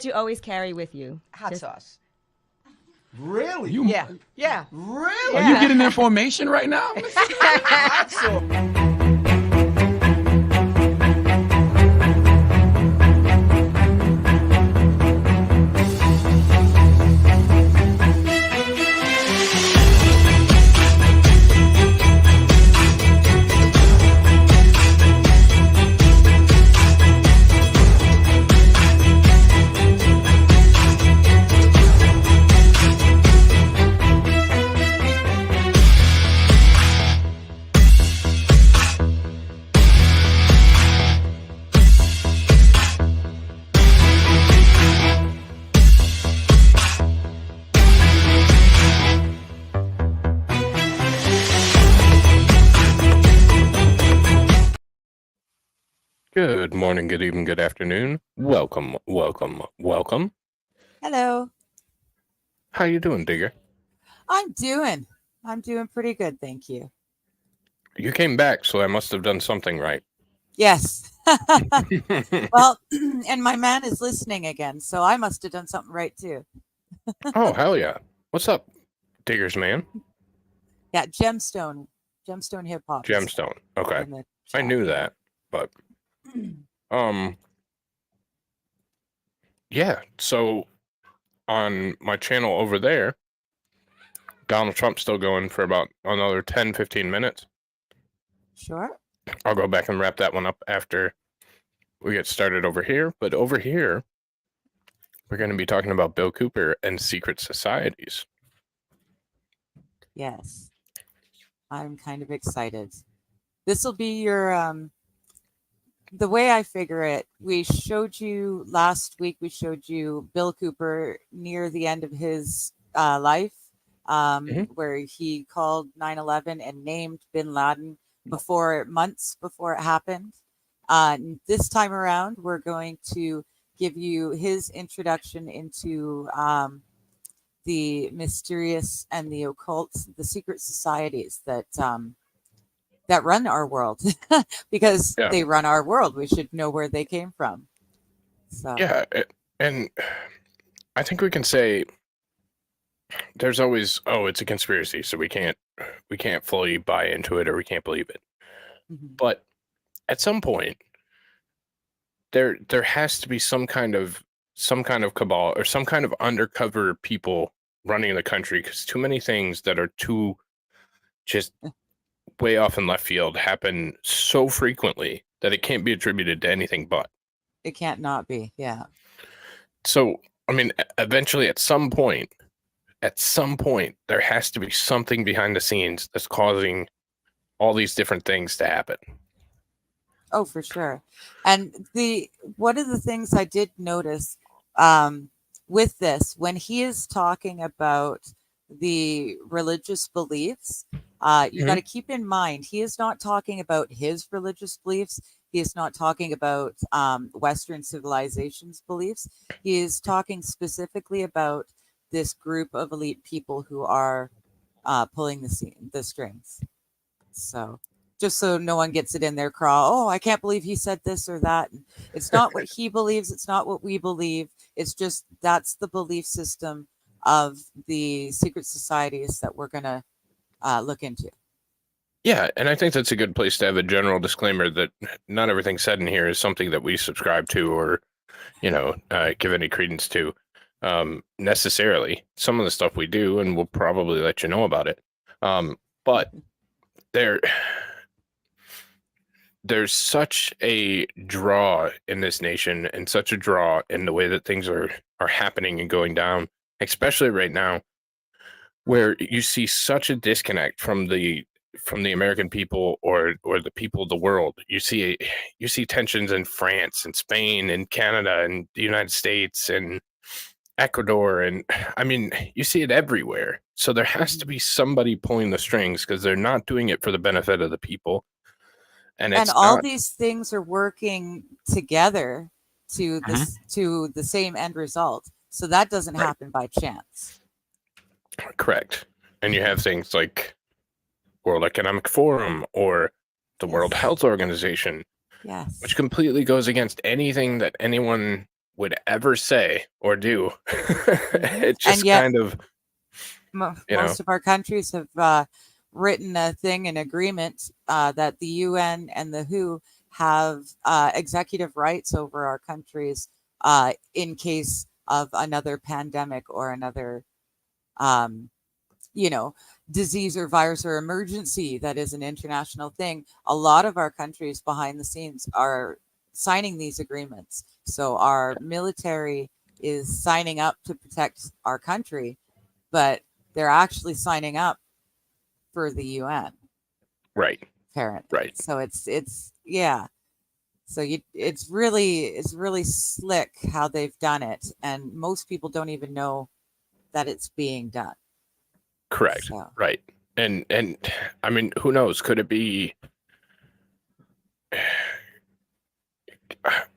that you always carry with you? Hot sauce. Really? Yeah. Yeah. Really? Are you getting information right now? Hot sauce. Good morning, good evening, good afternoon. Welcome, welcome, welcome. Hello. How you doing, Digger? I'm doing pretty good, thank you. You came back, so I must have done something right. Yes. Well, and my man is listening again, so I must have done something right too. Oh, hell yeah. What's up, Digger's man? Yeah, Gemstone hip hop. Gemstone. Okay. I knew that, but yeah, so on my channel over there, Donald Trump's still going for about another 10-15 minutes. Sure. I'll go back and wrap that one up after we get started over here. But over here, we're going to be talking about Bill Cooper and secret societies. Yes. I'm kind of excited. This will be your the way I figure it, we showed you last week, we showed you Bill Cooper near the end of his life, where he called 9/11 and named bin Laden months before it happened. This time around, we're going to give you his introduction into the mysterious and the occult, the secret societies that run our world, because they run our world. We should know where they came from. So yeah, and I think we can say there's always, oh, it's a conspiracy, so we can't fully buy into it, or we can't believe it. But at some point, there has to be some kind of cabal or some kind of undercover people running the country, because too many things that are too just way off in left field happen so frequently that it can't be attributed to anything but. It can't not be, yeah. So, I mean, eventually at some point, there has to be something behind the scenes that's causing all these different things to happen. Oh, for sure. And one of the things I did notice with this, when he is talking about the religious beliefs, you got to keep in mind, he is not talking about his religious beliefs. He is not talking about Western civilization's beliefs. He is talking specifically about this group of elite people who are pulling the strings. So just so no one gets it in their craw, oh, I can't believe he said this or that. It's not what he believes. It's not what we believe. It's just that's the belief system of the secret societies that we're going to look into. Yeah, and I think that's a good place to have a general disclaimer that not everything said in here is something that we subscribe to or, give any credence to necessarily. Some of the stuff we do, and we'll probably let you know about it. But there's such a draw in this nation and such a draw in the way that things are happening and going down, especially right now, where you see such a disconnect from the American people or the people of the world. You see tensions in France and Spain and Canada and the United States and Ecuador, and I mean, you see it everywhere. So there has to be somebody pulling the strings, because they're not doing it for the benefit of the people. And all these things are working together to the same end result. So that doesn't happen by chance. Correct. And you have things like World Economic Forum or the World Health Organization, which completely goes against anything that anyone would ever say or do. It And just yet, kind of, you know, most of our countries have written a thing, an agreement that the UN and the WHO have executive rights over our countries in case of another pandemic or another, um, you know, disease or virus or emergency that is an international thing. A lot of our countries behind the scenes are signing these agreements. So our military is signing up to protect our country, but they're actually signing up for the UN, right, apparently. right. So it's yeah. So it's really slick how they've done it, and most people don't even know that it's being done. Correct. So Right. And I mean, who knows? Could it be?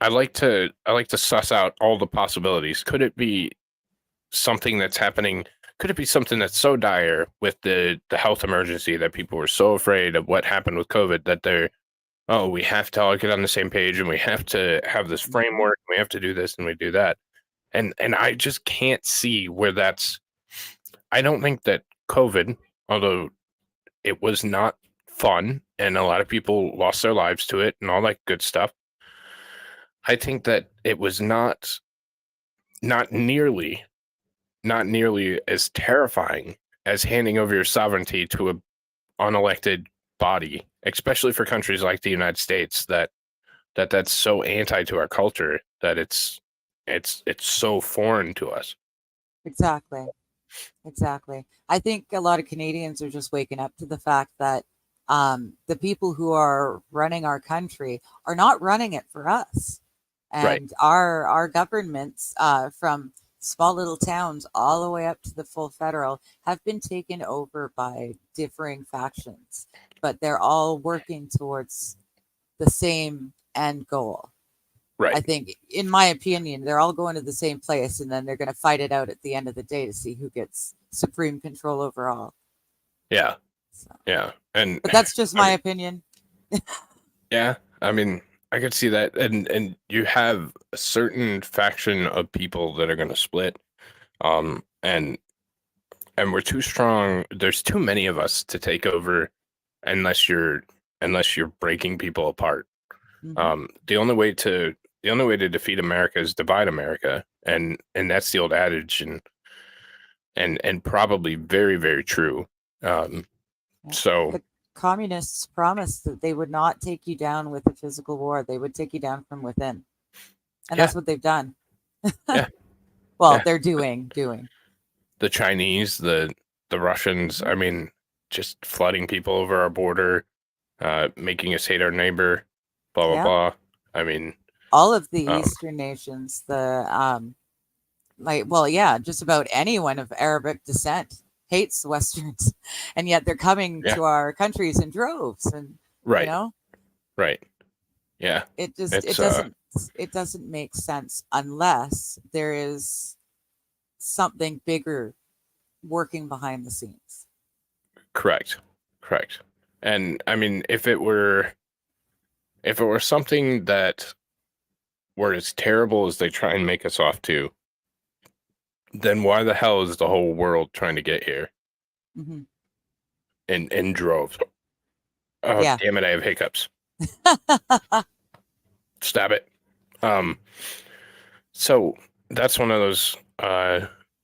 I like to suss out all the possibilities. Could it be something that's happening? Could it be something that's so dire with the health emergency that people were so afraid of what happened with COVID that they're, oh, we have to all get on the same page and we have to have this framework. We have to do this and we do that. And I just can't see where that's. I don't think that COVID, although it was not fun and a lot of people lost their lives to it and all that good stuff, I think that it was not nearly as terrifying as handing over your sovereignty to a unelected body, especially for countries like the United States that's so anti to our culture that it's so foreign to us. exactly. I think a lot of Canadians are just waking up to the fact that the people who are running our country are not running it for us. Right. And our governments, from small little towns all the way up to the full federal, have been taken over by differing factions, but they're all working towards the same end goal. I Right. think, in my opinion, they're all going to the same place, and then they're going to fight it out at the end of the day to see who gets supreme control over all. Yeah. So, Yeah. And but that's just I my mean, opinion. yeah, I mean, I could see that, and you have a certain faction of people that are going to split, and we're too strong. There's too many of us to take over, unless you're breaking people apart. Mhm. The only way to defeat America is divide America, and that's the old adage, and probably very, very true. Um, Yeah. so The communists promised that they would not take you down with a physical war. They would take you down from within. And yeah, that's what they've done. yeah, Well, yeah. they're doing. The Chinese, the Russians, I mean, just flooding people over our border, making us hate our neighbor, blah blah Yeah. blah. I mean, All of the um, Eastern nations, just about anyone of Arabic descent hates the Westerns, and yet they're coming yeah, to our countries in droves, and you right, know, right, yeah. it just It's it doesn't make sense unless there is something bigger working behind the scenes. correct, correct. And I mean, if it were something that were as terrible as they try and make us off to, then why the hell is the whole world trying to get here Hmm. in droves? Oh, Yeah. damn it, I have hiccups. Stab it. So that's one of those,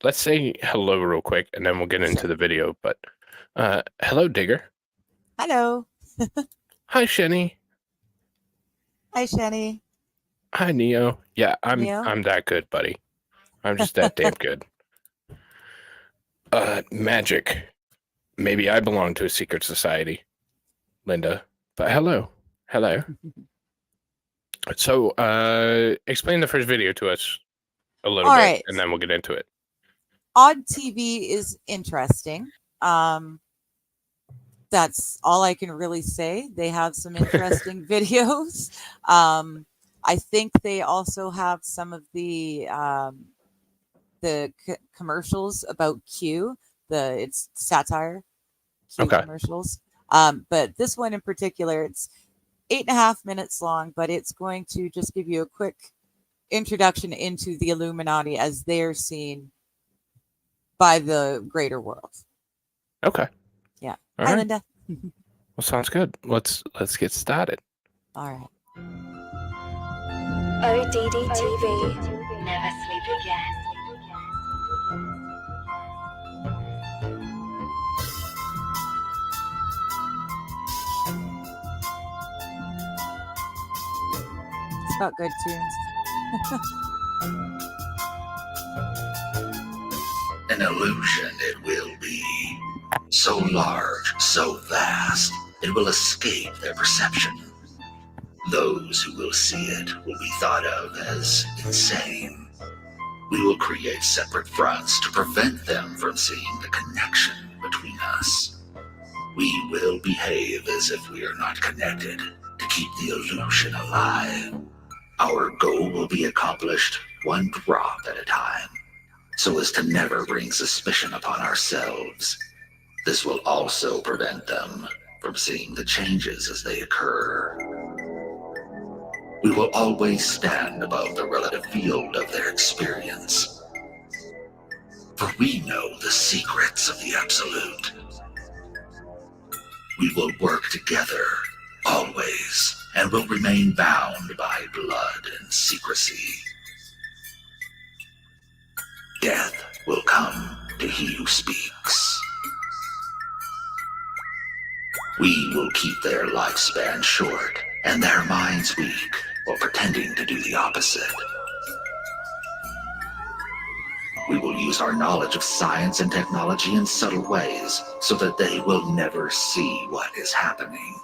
let's say hello real quick and then we'll get into Sure. the video. But hello, Digger. Hello. Hi, Shenny. Hi, Shani. Hi, Neo. Yeah, Neo. I'm that good, buddy. I'm just that damn good. Magic. Maybe I belong to a secret society, Linda. But hello. Hello. So explain the first video to us a little All bit right. and then we'll get into it. Odd TV is interesting. That's all I can really say. They have some interesting videos. I think they also have some of the commercials about Q. It's satire Q Okay. commercials. But this one in particular, it's 8.5 minutes long, but it's going to just give you a quick introduction into the Illuminati as they're seen by the greater world. Okay. Yeah. All Hi, right. Linda. Well, sounds good. Let's get started. All right. ODD TV. Never sleep again. It's got good tunes. An illusion it will be. So large, so vast, it will escape their perception. Those who will see it will be thought of as insane. We will create separate fronts to prevent them from seeing the connection between us. We will behave as if we are not connected to keep the illusion alive. Our goal will be accomplished one drop at a time, so as to never bring suspicion upon ourselves. This will also prevent them from seeing the changes as they occur. We will always stand above the relative field of their experience, for we know the secrets of the Absolute. We will work together, always, and will remain bound by blood and secrecy. Death will come to he who speaks. We will keep their lifespan short and their minds weak while pretending to do the opposite. We will use our knowledge of science and technology in subtle ways so that they will never see what is happening.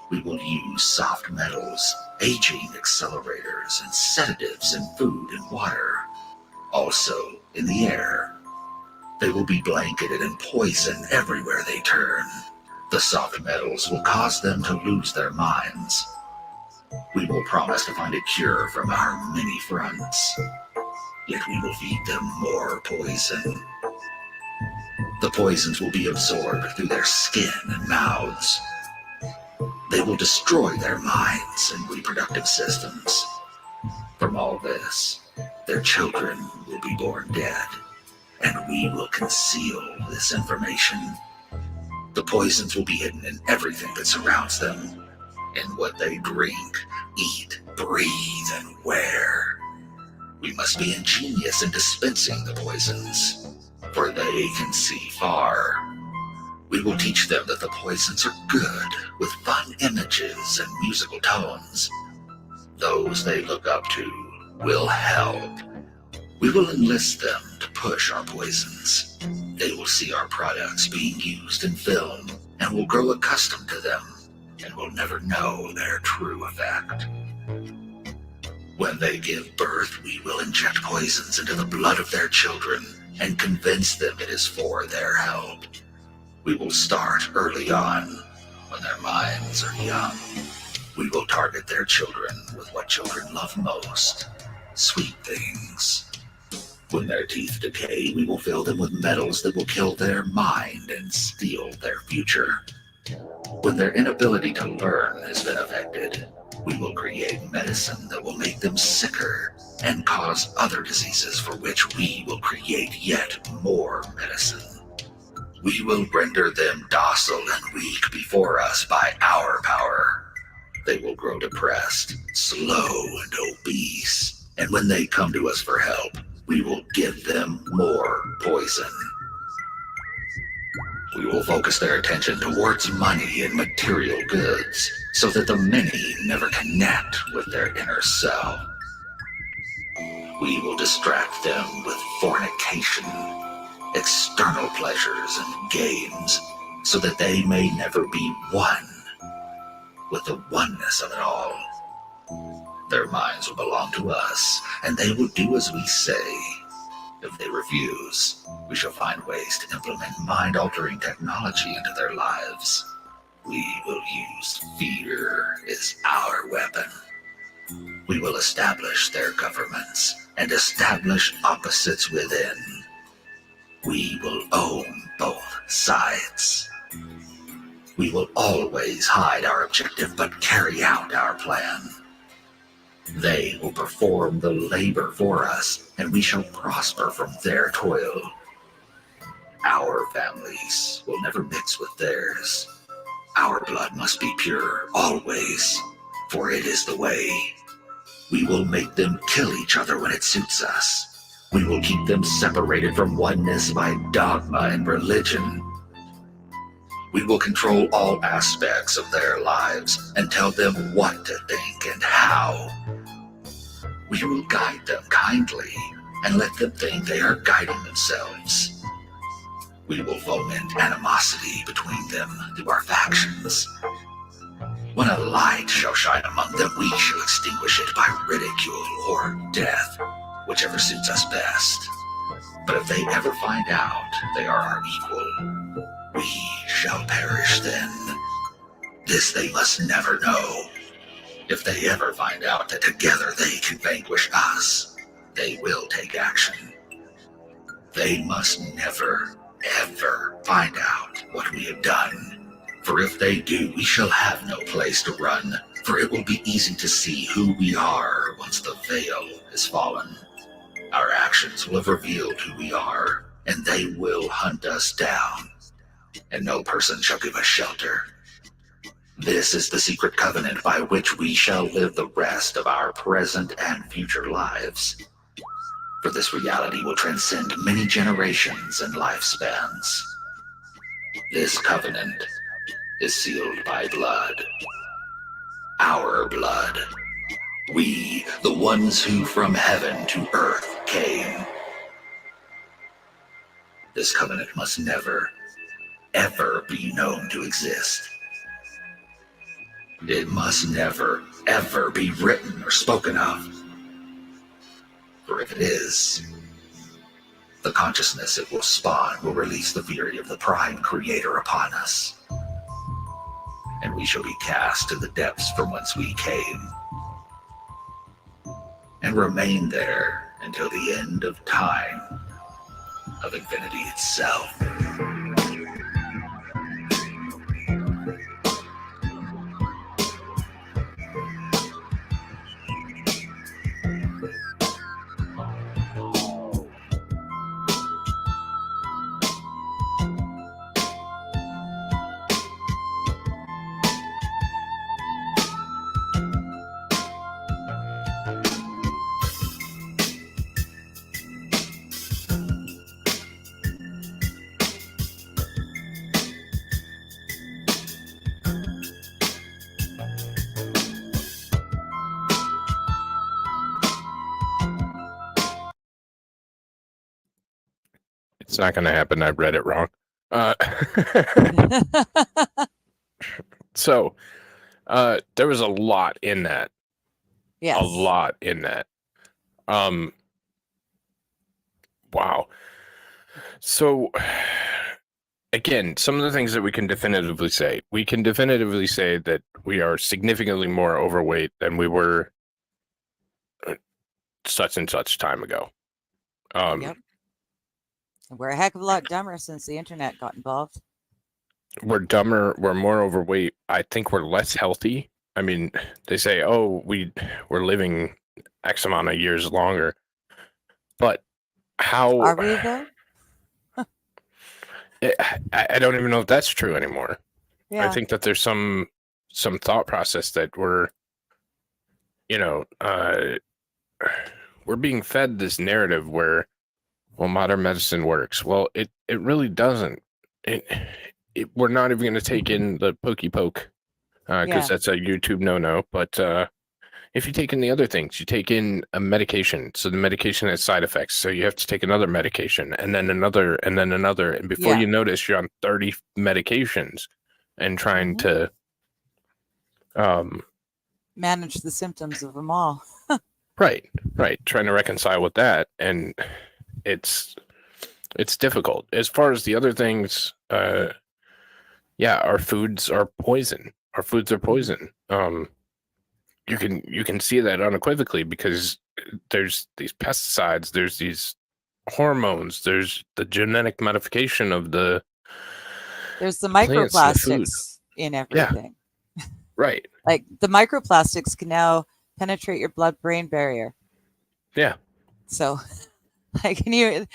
We will use soft metals, aging accelerators, and sedatives in food and water. Also, in the air. They will be blanketed in poison everywhere they turn. The soft metals will cause them to lose their minds. We will promise to find a cure from our many fronts. Yet we will feed them more poison. The poisons will be absorbed through their skin and mouths. They will destroy their minds and reproductive systems. From all this, their children will be born dead, and we will conceal this information. The poisons will be hidden in everything that surrounds them, in what they drink, eat, breathe, and wear. We must be ingenious in dispensing the poisons, for they can see far. We will teach them that the poisons are good, with fun images and musical tones. Those they look up to will help. We will enlist them to push our poisons. They will see our products being used in film and will grow accustomed to them and will never know their true effect. When they give birth, we will inject poisons into the blood of their children and convince them it is for their help. We will start early on, when their minds are young. We will target their children with what children love most, sweet things. When their teeth decay, we will fill them with metals that will kill their mind and steal their future. When their inability to learn has been affected, we will create medicine that will make them sicker and cause other diseases for which we will create yet more medicine. We will render them docile and weak before us by our power. They will grow depressed, slow, and obese, and when they come to us for help, we will give them more poison. We will focus their attention towards money and material goods, so that the many never connect with their inner self. We will distract them with fornication, external pleasures, and games, so that they may never be one with the oneness of it all. Their minds will belong to us, and they will do as we say. If they refuse, we shall find ways to implement mind-altering technology into their lives. We will use fear as our weapon. We will establish their governments and establish opposites within. We will own both sides. We will always hide our objective but carry out our plan. They will perform the labor for us, and we shall prosper from their toil. Our families will never mix with theirs. Our blood must be pure always, for it is the way. We will make them kill each other when it suits us. We will keep them separated from oneness by dogma and religion. We will control all aspects of their lives and tell them what to think and how. We will guide them kindly and let them think they are guiding themselves. We will foment animosity between them through our factions. When a light shall shine among them, we shall extinguish it by ridicule or death, whichever suits us best. But if they ever find out they are our equal, we shall perish then. This they must never know. If they ever find out that together they can vanquish us, they will take action. They must never, ever find out what we have done. For if they do, we shall have no place to run, for it will be easy to see who we are once the veil is fallen. Our actions will have revealed who we are, and they will hunt us down, and no person shall give us shelter. This is the secret covenant by which we shall live the rest of our present and future lives. For this reality will transcend many generations and lifespans. This covenant is sealed by blood. Our blood. We, the ones who from heaven to earth came. This covenant must never, ever be known to exist. It must never, ever be written or spoken of. For if it is, the consciousness it will spawn will release the fury of the Prime Creator upon us. And we shall be cast to the depths from whence we came, and remain there until the end of time, of infinity itself. It's not going to happen. I read it wrong. So there was a lot in that. Yes. A lot in that. Wow. So again, some of the things that we can definitively say that we are significantly more overweight than we were such and such time ago. Yep. We're a heck of a lot dumber since the internet got involved. We're dumber. We're more overweight. I think we're less healthy. I mean, they say, oh, we're living X amount of years longer. But how... Are we, though? I don't even know if that's true anymore. Yeah. I think that there's some thought process that we're being fed this narrative where, well, modern medicine works. Well, it really doesn't. We're not even going to take in the pokey poke because that's a YouTube no. But if you take in the other things, you take in a medication. So the medication has side effects. So you have to take another medication and then another and then another. And before you notice, you're on 30 medications and trying to manage the symptoms of them all. Right. Trying to reconcile with that. And it's difficult. As far as the other things, our foods are poison. Our foods are poison. You can see that unequivocally because there's these pesticides, there's these hormones, there's the genetic modification of there's the microplastics in everything. Yeah. Right. Like the microplastics can now penetrate your blood-brain barrier. Yeah. So, like, can you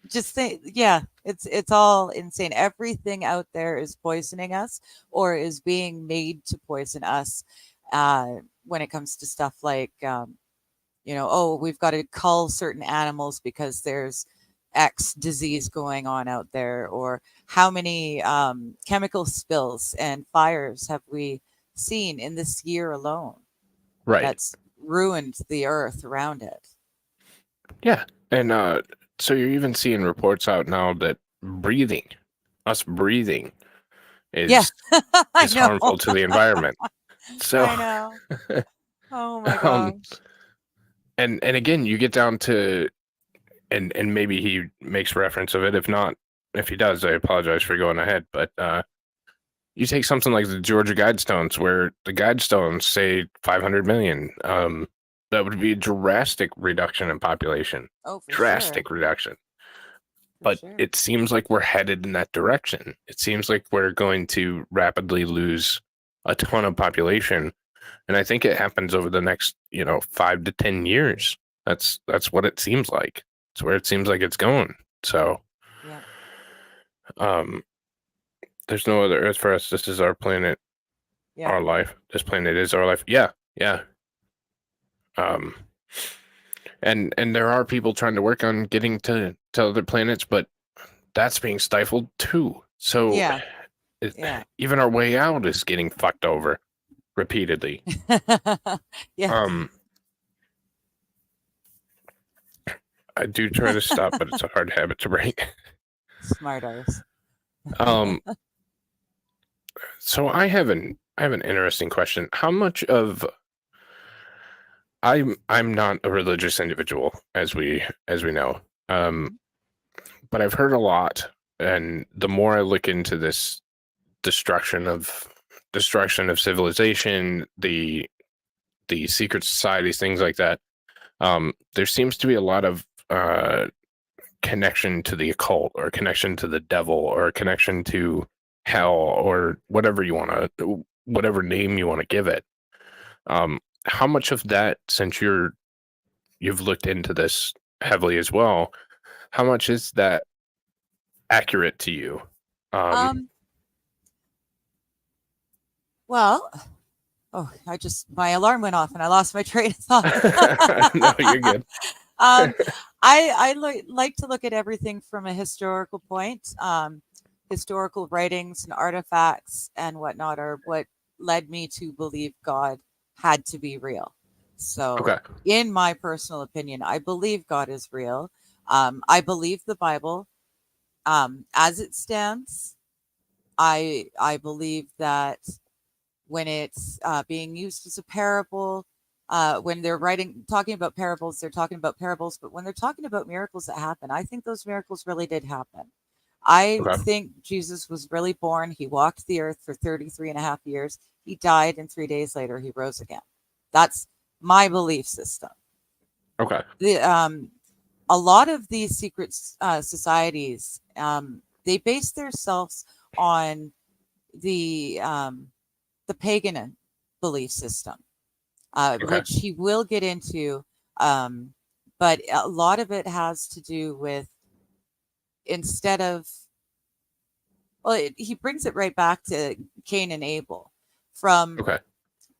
just think? Yeah, it's all insane. Everything out there is poisoning us, or is being made to poison us. When it comes to stuff like, oh, we've got to cull certain animals because there's X disease going on out there, or how many chemical spills and fires have we seen in this year alone Right. that's ruined the earth around it. Yeah. And so you're even seeing reports out now that us breathing Yeah, is I is know. harmful to the environment. So I know. Oh my um, gosh. and again, you get down to, and maybe he makes reference of it. If not, if he does, I apologize for going ahead. But you take something like the Georgia Guidestones, where the Guidestones say 500 million. That would be a drastic reduction in population. Oh, for Drastic sure. reduction. For But sure. it seems like we're headed in that direction. It seems like we're going to rapidly lose a ton of population. And I think it happens over the next, 5 to 10 years. That's what it seems like. It's where it seems like it's going. So, Yeah. there's no other Earth for us. This is our planet, Yeah. our life. This planet is our life. Yeah, yeah. And there are people trying to work on getting to other planets, but that's being stifled too. So, Yeah. Yeah. even our way out is getting fucked over repeatedly. Yeah. I do try to stop, but it's a hard habit to break. Smart arse. So I have an interesting question. How much of I'm not a religious individual, as we know, but I've heard a lot, and the more I look into this destruction of civilization, the secret societies, things like that, there seems to be a lot of connection to the occult, or connection to the devil, or connection to hell, or whatever name you want to give it. How much of that, since you've looked into this heavily as well, how much is that accurate to you? Well, my alarm went off and I lost my train of thought. No, you're good. I like to look at everything from a historical point. Historical writings and artifacts and whatnot are what led me to believe God had to be real. So, Okay. in my personal opinion, I believe God is real. I believe the Bible as it stands. I believe that when it's being used as a parable, when they're talking about parables, they're talking about parables. But when they're talking about miracles that happen, I think those miracles really did happen. I Okay. think Jesus was really born. He walked the earth for 33 and a half years. He died, and 3 days later, he rose again. That's my belief system. Okay. A lot of these secret societies, they base themselves on the pagan belief system, Okay. which he will get into. But a lot of it has to do with, instead of, he brings it right back to Cain and Abel. From Okay.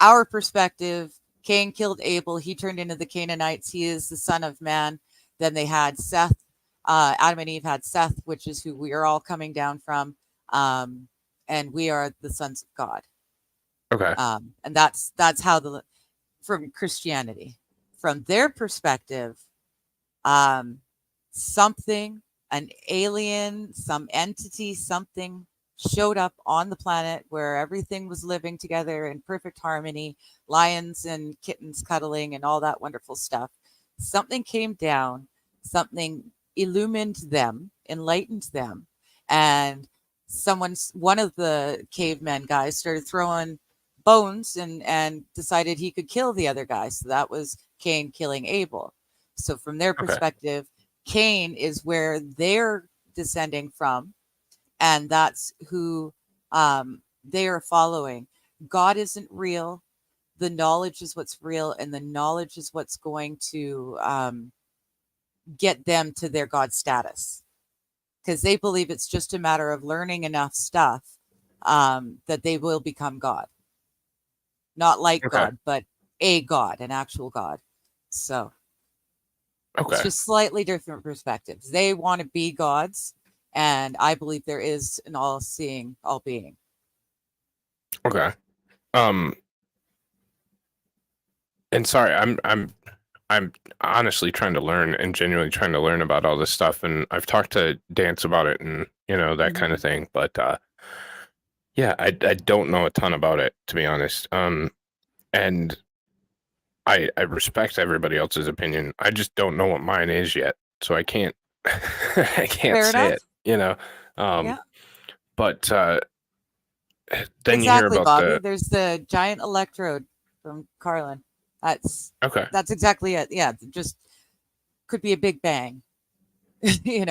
our perspective, Cain killed Abel. He turned into the Canaanites. He is the son of man. Then they had Seth. Adam and Eve had Seth, which is who we are all coming down from. And we are the sons of God. Okay. And that's how from Christianity, from their perspective, something, an alien, some entity, something showed up on the planet where everything was living together in perfect harmony, lions and kittens cuddling and all that wonderful stuff. Something came down, something illumined them, enlightened them, and one of the cavemen guys started throwing bones and decided he could kill the other guy. So that was Cain killing Abel. So from their perspective, Cain is where they're descending from, and that's who they are following. God isn't real. the knowledge is what's real, and the knowledge is what's going to get them to their God status, because they believe it's just a matter of learning enough stuff that they will become God. Not like Okay. God, but a God, an actual God. So it's Okay. just slightly different perspectives. They want to be gods, and I believe there is an all-seeing, all-being. Okay. And sorry, I'm honestly trying to learn and genuinely trying to learn about all this stuff, and I've talked to Dance about it and that kind of thing, but yeah, I don't know a ton about it, to be honest. And I respect everybody else's opinion. I just don't know what mine is yet, so I can't I can't Fair say enough. it. Yeah. But then you hear Exactly, about Bobby. the There's the giant electrode from Carlin. okay, That's exactly it. Yeah, just could be a big bang. yeah,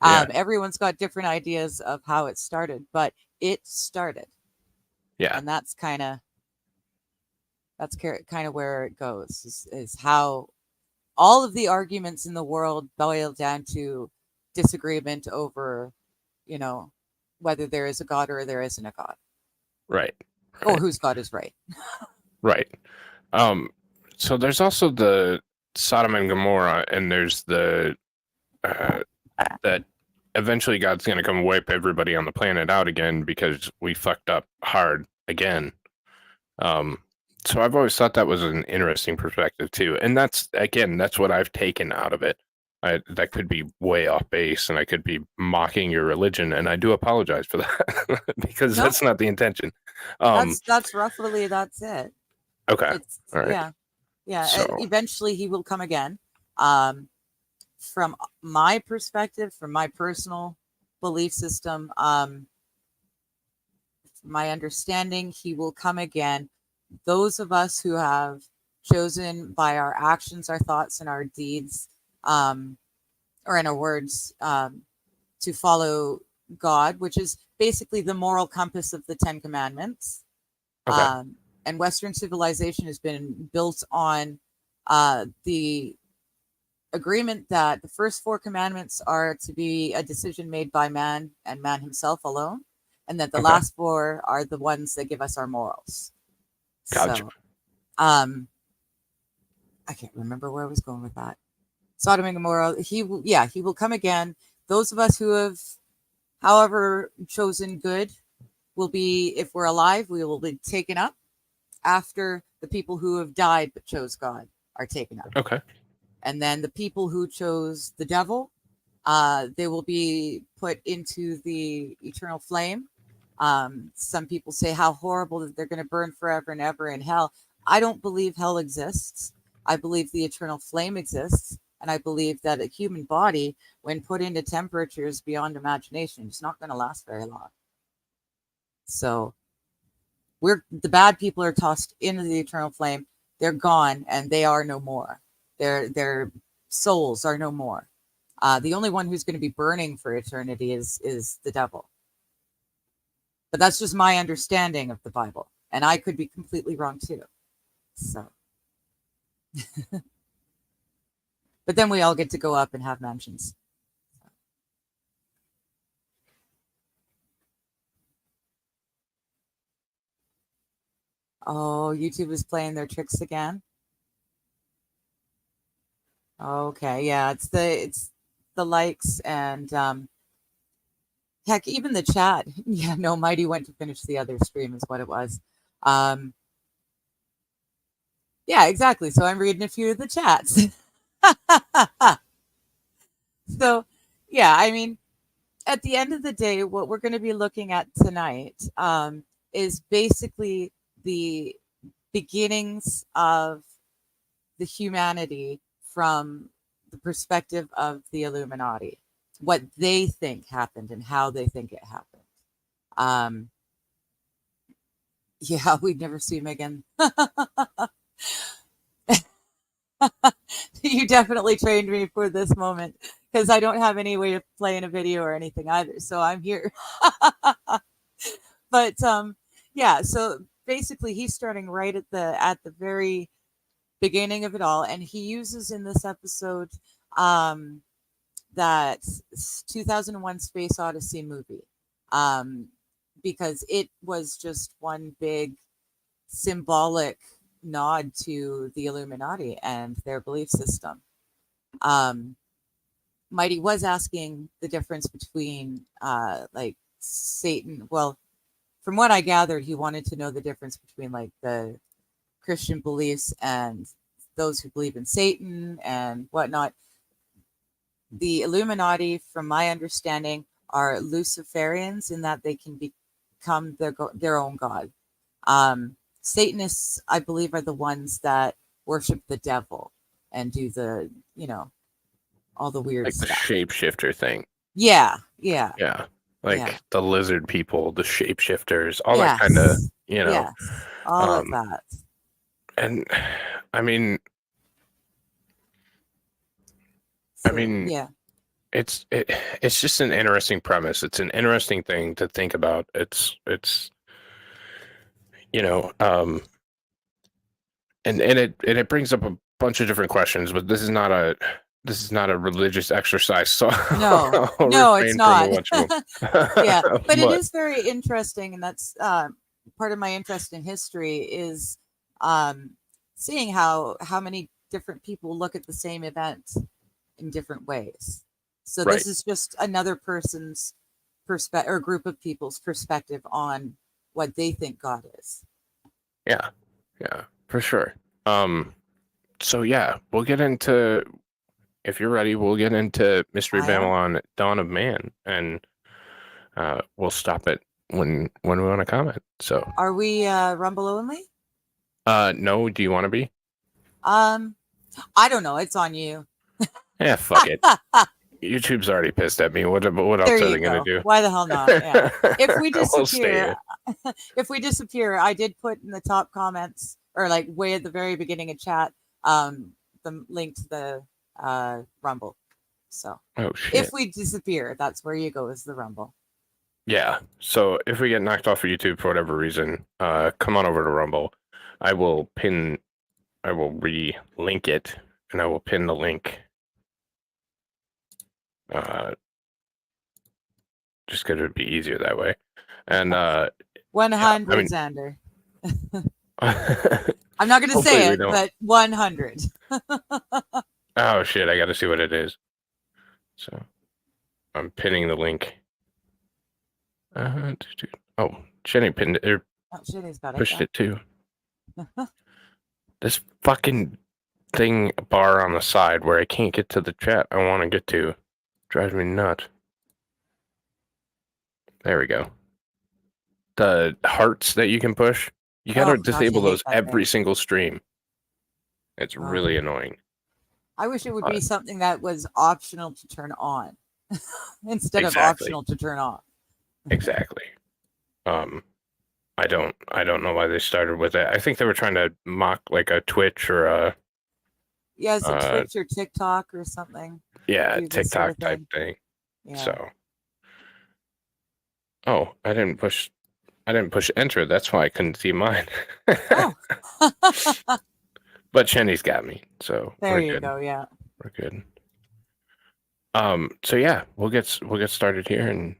Everyone's got different ideas of how it started, but it started, yeah, and that's kind of where it goes. Is how all of the arguments in the world boil down to disagreement over, whether there is a God or there isn't a God, right, or right, whose God is right. right. So there's also the Sodom and Gomorrah, and there's the that eventually God's going to come wipe everybody on the planet out again because we fucked up hard again. So I've always thought that was an interesting perspective too, and that's what I've taken out of it. That could be way off base, and I could be mocking your religion, and I do apologize for that because No, that's not the intention. Um, that's roughly that's it. okay, It's all right. yeah. So Eventually, he will come again. From my perspective, from my personal belief system, my understanding, he will come again. Those of us who have chosen by our actions, our thoughts, and our deeds, or in our words, to follow God, which is basically the moral compass of the Ten Commandments. okay, And Western civilization has been built on the agreement that the first four commandments are to be a decision made by man and man himself alone, and that the okay, last four are the ones that give us our morals. gotcha. So, I can't remember where I was going with that. Sodom and Gomorrah, he will come again. Those of us who have, however, chosen good will be, if we're alive, we will be taken up after the people who have died but chose God are taken up. Okay, And then the people who chose the devil, they will be put into the eternal flame. Some people say how horrible that they're going to burn forever and ever in hell. I don't believe hell exists. I believe the eternal flame exists. And I believe that a human body, when put into temperatures beyond imagination, is not going to last very long. So the bad people are tossed into the eternal flame. They're gone and they are no more. Their souls are no more. The only one who's going to be burning for eternity is the devil. But that's just my understanding of the Bible, and I could be completely wrong too. So, but then we all get to go up and have mansions. Oh, YouTube is playing their tricks again. Okay, yeah, it's the likes and heck, even the chat. Yeah, no, Mighty went to finish the other stream is what it was. Yeah, exactly. So I'm reading a few of the chats. So, yeah, I mean, at the end of the day, what we're going to be looking at tonight is basically the beginnings of the humanity from the perspective of the Illuminati, what they think happened and how they think it happened. Yeah, we'd never see him again. You definitely trained me for this moment because I don't have any way of playing a video or anything either. So I'm here. But yeah, so basically he's starting right at the very beginning of it all, and he uses in this episode that 2001 Space Odyssey movie, because it was just one big symbolic nod to the Illuminati and their belief system. Mighty was asking the difference between like Satan. Well, from what I gathered, he wanted to know the difference between like the Christian beliefs and those who believe in Satan and whatnot. The Illuminati, from my understanding, are Luciferians in that they can become their own god. Satanists, I believe, are the ones that worship the devil and do the, all the weird like stuff. the shapeshifter thing. Yeah. Like the lizard people, the shapeshifters, all Yes. that kind of, Yes, all of that. And I mean, yeah. it's just an interesting premise. It's an interesting thing to think about. It's and it brings up a bunch of different questions, but this is not a religious exercise, so No, it's not. Yeah, but it is very interesting, and that's part of my interest in history is seeing how many different people look at the same event in different ways. So this is just another person's perspective or group of people's perspective on what they think God is. Yeah, for sure. So yeah, we'll get into, if you're ready, we'll get into Mystery Babylon, Dawn of Man, and we'll stop it when we want to comment. So are we Rumble only? No, do you want to be? I don't know. It's on you. Yeah, fuck it. YouTube's already pissed at me. What else are they going to do? Why the hell not? Yeah. If we disappear, I did put in the top comments or like way at the very beginning of chat, the link to the Rumble. So if we disappear, that's where you go, is the Rumble. Yeah. So if we get knocked off of YouTube for whatever reason, come on over to Rumble. I will re-link it, and I will pin the link. Just because it would be easier that way. And 100, Xander. I'm not going to say it, but 100. Oh shit! I got to see what it is. So I'm pinning the link. Oh, Jenny pinned it. Jenny's got pushed it too. This fucking thing bar on the side where I can't get to the chat I want to get to drives me nuts. There we go. The hearts that you can push, you gotta disable those every single stream. It's really annoying. I wish it would be something that was optional to turn on instead of optional to turn off. Exactly. I don't know why they started with it. I think they were trying to mock like a Twitch or a it's a Twitch or TikTok or something. Yeah, TikTok type thing. Yeah. So I didn't push enter. That's why I couldn't see mine. But Chenny's got me. So there you go, yeah. We're good. So yeah, we'll get started here, and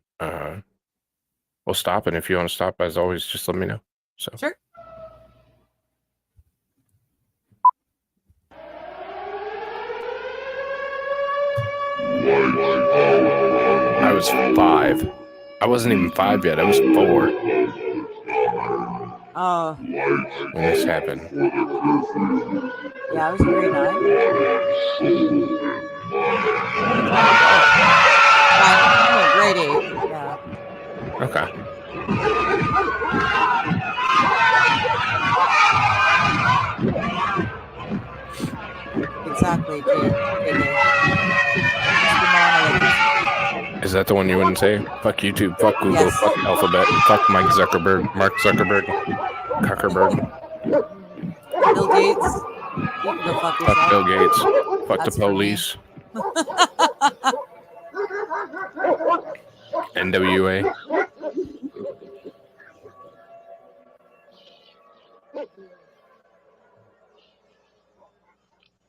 we'll stop, and if you want to stop, as always, just let me know. So sure. I was 5. I wasn't even 5 yet. I was 4. Oh. When this happened. Yeah, I was grade 9. Grade 8. Yeah. Okay. Exactly. Is that the one you wouldn't say? Fuck YouTube, fuck Google, fuck Alphabet, fuck Mark Zuckerberg, Zuckerberg. Bill Gates. You can go fuck yourself. Fuck Bill Gates. Fuck the police. NWA.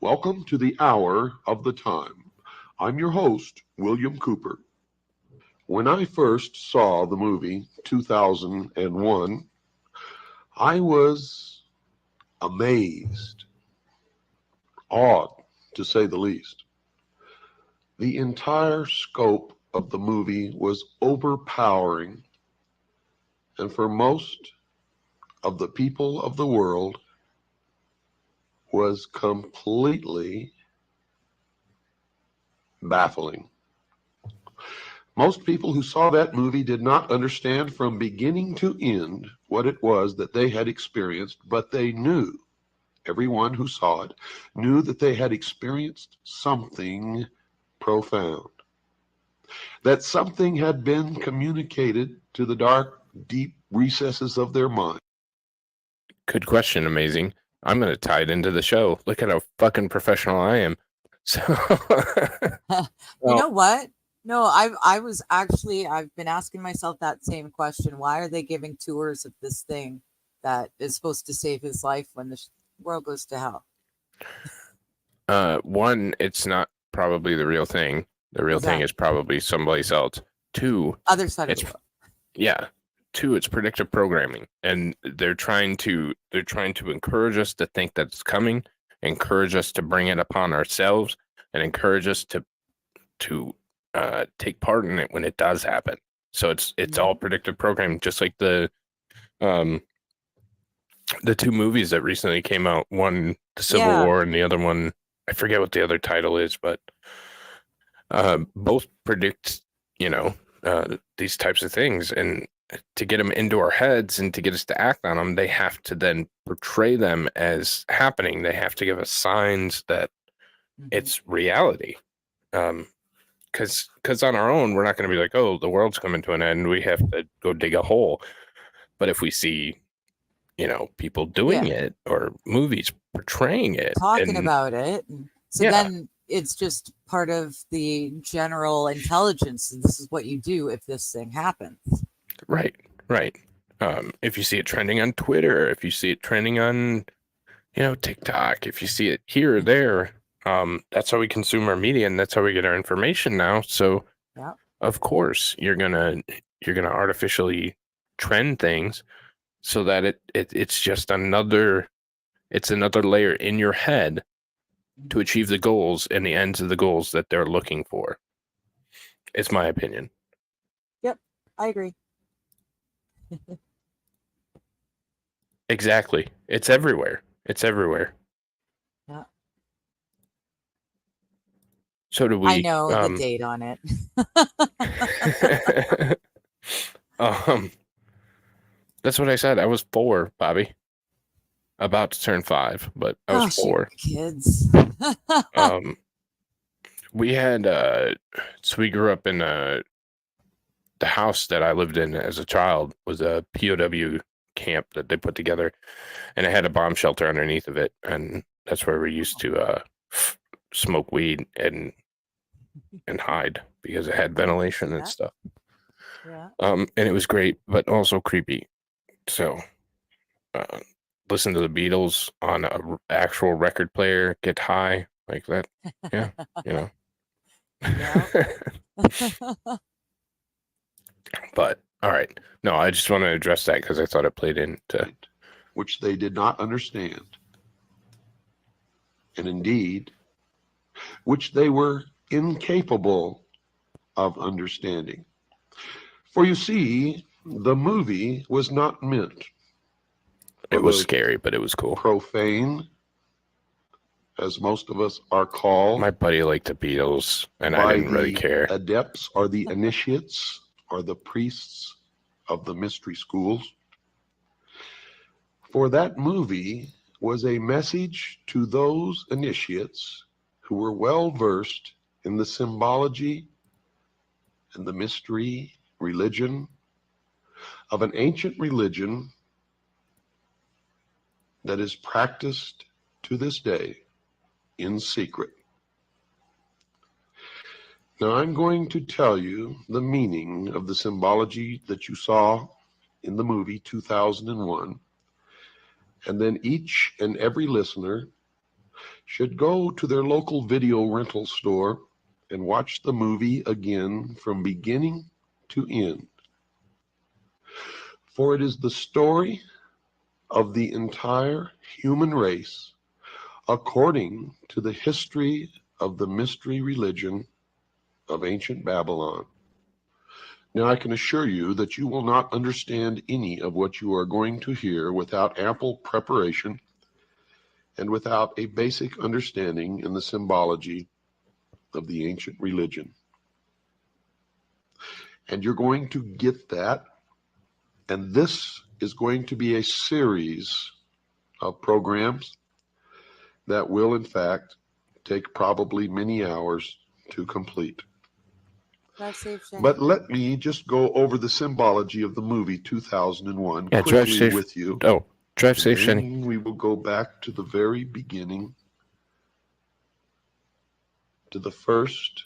Welcome to the Hour of the Time. I'm your host, William Cooper. When I first saw the movie 2001, I was amazed, awed, to say the least. The entire scope of the movie was overpowering, and for most of the people of the world was completely baffling. Most people who saw that movie did not understand from beginning to end what it was that they had experienced, but they knew, everyone who saw it, knew that they had experienced something profound. That something had been communicated to the dark, deep recesses of their mind. Good question, amazing. I'm going to tie it into the show. Look at how fucking professional I am. So, You know what? No, I've been asking myself that same question. Why are they giving tours of this thing that is supposed to save his life when the world goes to hell? one, it's not probably the real thing. The real thing is probably someplace else. Two, other side of the world. Yeah. Two, it's predictive programming, and they're trying to encourage us to think that it's coming, encourage us to bring it upon ourselves, and encourage us to take part in it when it does happen. So it's all predictive programming, just like the two movies that recently came out. One, the Civil War, and the other one, I forget what the other title is, but both predict, these types of things, and to get them into our heads and to get us to act on them, they have to then portray them as happening. They have to give us signs that it's reality. Because on our own, we're not going to be like, oh, the world's coming to an end, we have to go dig a hole. But if we see, people doing it, or movies portraying it, talking about it, so then it's just part of the general intelligence. And this is what you do if this thing happens. Right. If you see it trending on Twitter, if you see it trending on, TikTok, if you see it here or there, that's how we consume our media, and that's how we get our information now. So, of course, you're gonna artificially trend things so that it's just another layer in your head to achieve the goals and the ends of the goals that they're looking for. It's my opinion. Yep, I agree. Exactly. It's everywhere. Yeah. So do we. I know the date on it. That's what I said. I was 4, Bobby. About to turn 5, but I was 4. Kids. We had so we grew up in the house that I lived in as a child was a POW camp that they put together, and it had a bomb shelter underneath of it, and that's where we used to smoke weed and hide because it had ventilation and stuff. And it was great, but also creepy. So listen to the Beatles on an actual record player, get high like that. Yeah. But all right, no, I just want to address that because I thought it played into which they did not understand, and indeed which they were incapable of understanding. For you see, the movie was not meant. It was scary, but it was cool. Profane, as most of us are called. My buddy liked the Beatles, and I didn't really care. Adepts or the initiates or the priests of the mystery schools. For that movie was a message to those initiates who were well versed in the symbology and the mystery religion of an ancient religion that is practiced to this day in secret. Now I'm going to tell you the meaning of the symbology that you saw in the movie 2001, and then each and every listener should go to their local video rental store and watch the movie again from beginning to end. For it is the story of the entire human race according to the history of the mystery religion of ancient Babylon. Now, I can assure you that you will not understand any of what you are going to hear without ample preparation and without a basic understanding in the symbology of the ancient religion. And you're going to get that, and this is going to be a series of programs that will, in fact, take probably many hours to complete. But let me just go over the symbology of the movie 2001 quickly with you. Oh, drive safe, Shenny. We will go back to the very beginning, to the first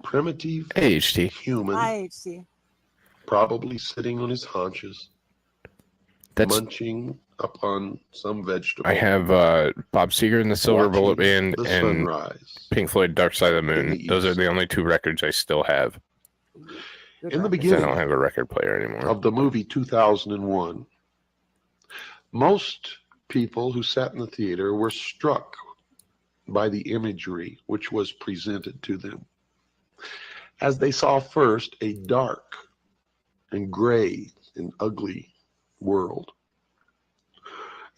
primitive human, probably sitting on his haunches, munching upon some vegetable. I have Bob Seger and the Silver Bullet Band and Pink Floyd Dark Side of the Moon. Those are the only two records I still have. In the beginning, I don't have a record player anymore. Of the movie 2001, most people who sat in the theater were struck by the imagery which was presented to them, as they saw first a dark and gray and ugly world.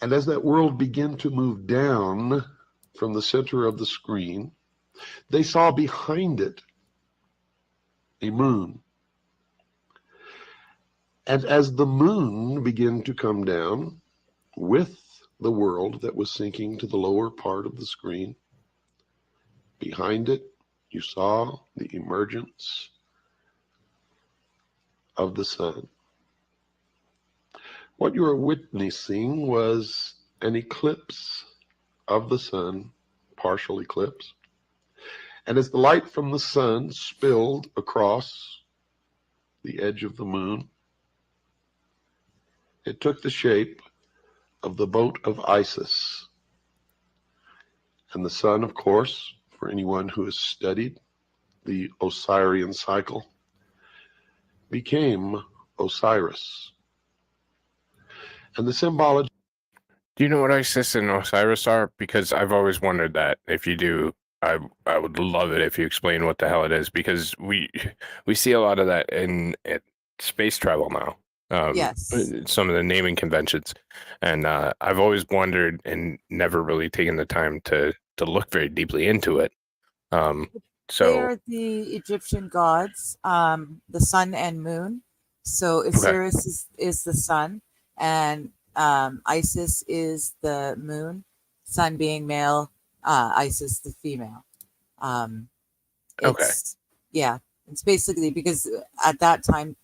And as that world began to move down from the center of the screen, they saw behind it a moon. And as the moon began to come down with the world that was sinking to the lower part of the screen, behind it you saw the emergence of the sun. What you are witnessing was an eclipse of the sun, partial eclipse. And as the light from the sun spilled across the edge of the moon, it took the shape of the boat of Isis. And the sun, of course, for anyone who has studied the Osirian cycle, became Osiris. And the symbology. Do you know what Isis and Osiris are? Because I've always wondered that. If you do, I would love it if you explain what the hell it is, because we see a lot of that in space travel now. Yes. Some of the naming conventions, and I've always wondered and never really taken the time to look very deeply into it. So they are the Egyptian gods, the sun and moon. So Osiris is the sun, and Isis is the moon, sun being male, Isis the female. Yeah, it's basically because at that time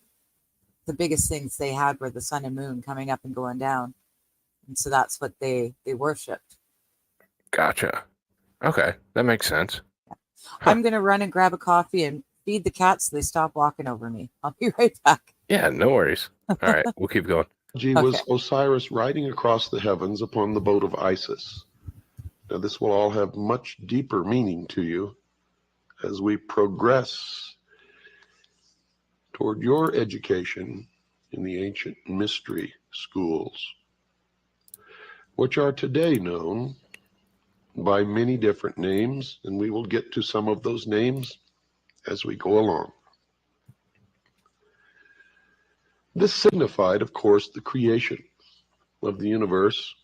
the biggest things they had were the sun and moon coming up and going down, and so that's what they worshipped. Gotcha. Okay, that makes sense. I'm gonna run and grab a coffee and feed the cats so they stop walking over me. I'll be right back. Yeah, no worries. All right, we'll keep going. Was Osiris riding across the heavens upon the boat of Isis. Now, this will all have much deeper meaning to you as we progress toward your education in the ancient mystery schools, which are today known by many different names, and we will get to some of those names as we go along. This signified, of course, the creation of the universe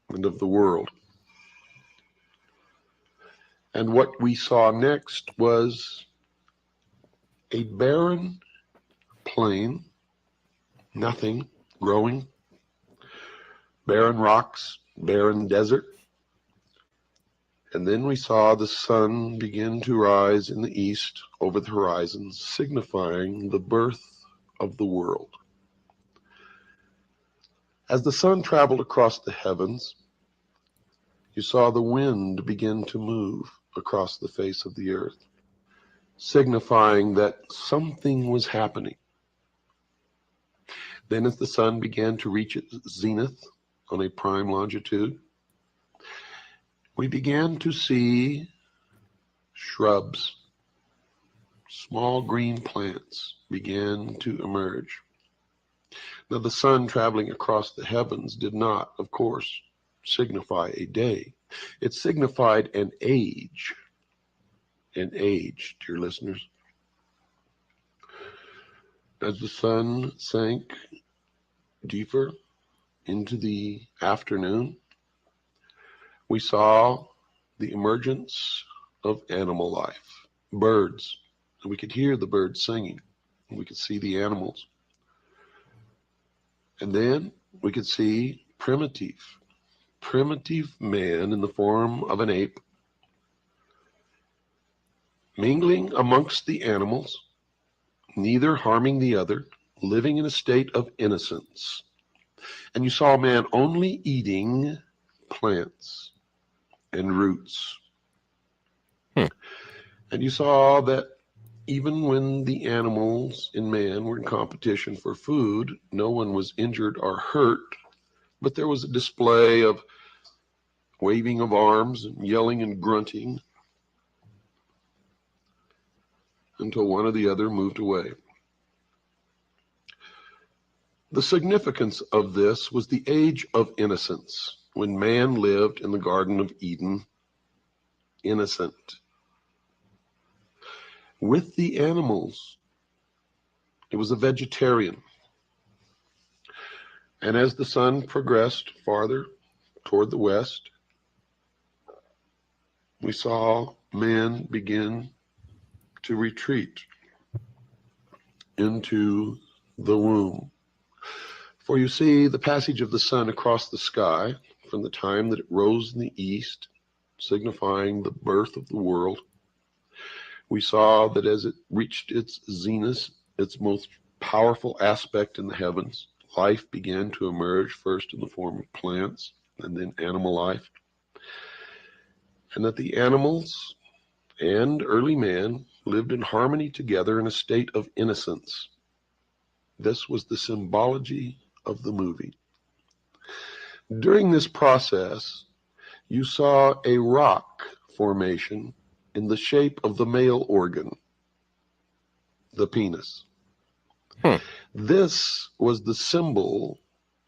and of the world. And what we saw next was a barren plain, nothing growing, barren rocks, barren desert. And then we saw the sun begin to rise in the east over the horizon, signifying the birth of the world. As the sun traveled across the heavens, you saw the wind begin to move across the face of the earth, signifying that something was happening. Then as the sun began to reach its zenith on a prime longitude, we began to see shrubs, small green plants began to emerge. Now, the sun traveling across the heavens did not, of course, signify a day. It signified an age. An age, dear listeners. As the sun sank deeper into the afternoon, we saw the emergence of animal life, birds. And we could hear the birds singing. And we could see the animals. And then we could see primitive man in the form of an ape mingling amongst the animals, neither harming the other, living in a state of innocence. And you saw man only eating plants and roots. And you saw that even when the animals and man were in competition for food, no one was injured or hurt, but there was a display of waving of arms and yelling and grunting until one or the other moved away. The significance of this was the age of innocence, when man lived in the Garden of Eden, innocent. With the animals, it was a vegetarian. And as the sun progressed farther toward the west, we saw man begin to retreat into the womb. For you see, the passage of the sun across the sky from the time that it rose in the east, signifying the birth of the world, we saw that as it reached its zenith, its most powerful aspect in the heavens, life began to emerge, first in the form of plants and then animal life. And that the animals and early man lived in harmony together in a state of innocence. This was the symbology of the movie. During this process, you saw a rock formation in the shape of the male organ, the penis. This was the symbol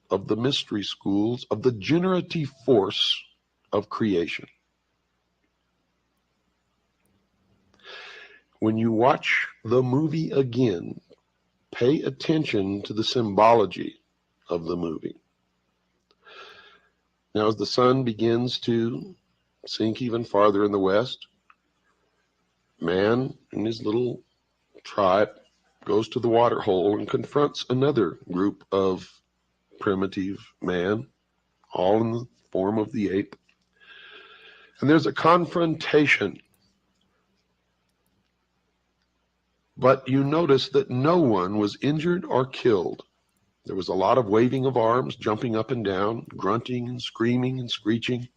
of the mystery schools of the generative force of creation. When you watch the movie again, pay attention to the symbology of the movie. Now, as the sun begins to sink even farther in the west, man and his little tribe goes to the water hole and confronts another group of primitive man, all in the form of the ape. And there's a confrontation. But you notice that no one was injured or killed. There was a lot of waving of arms, jumping up and down, grunting and screaming and screeching,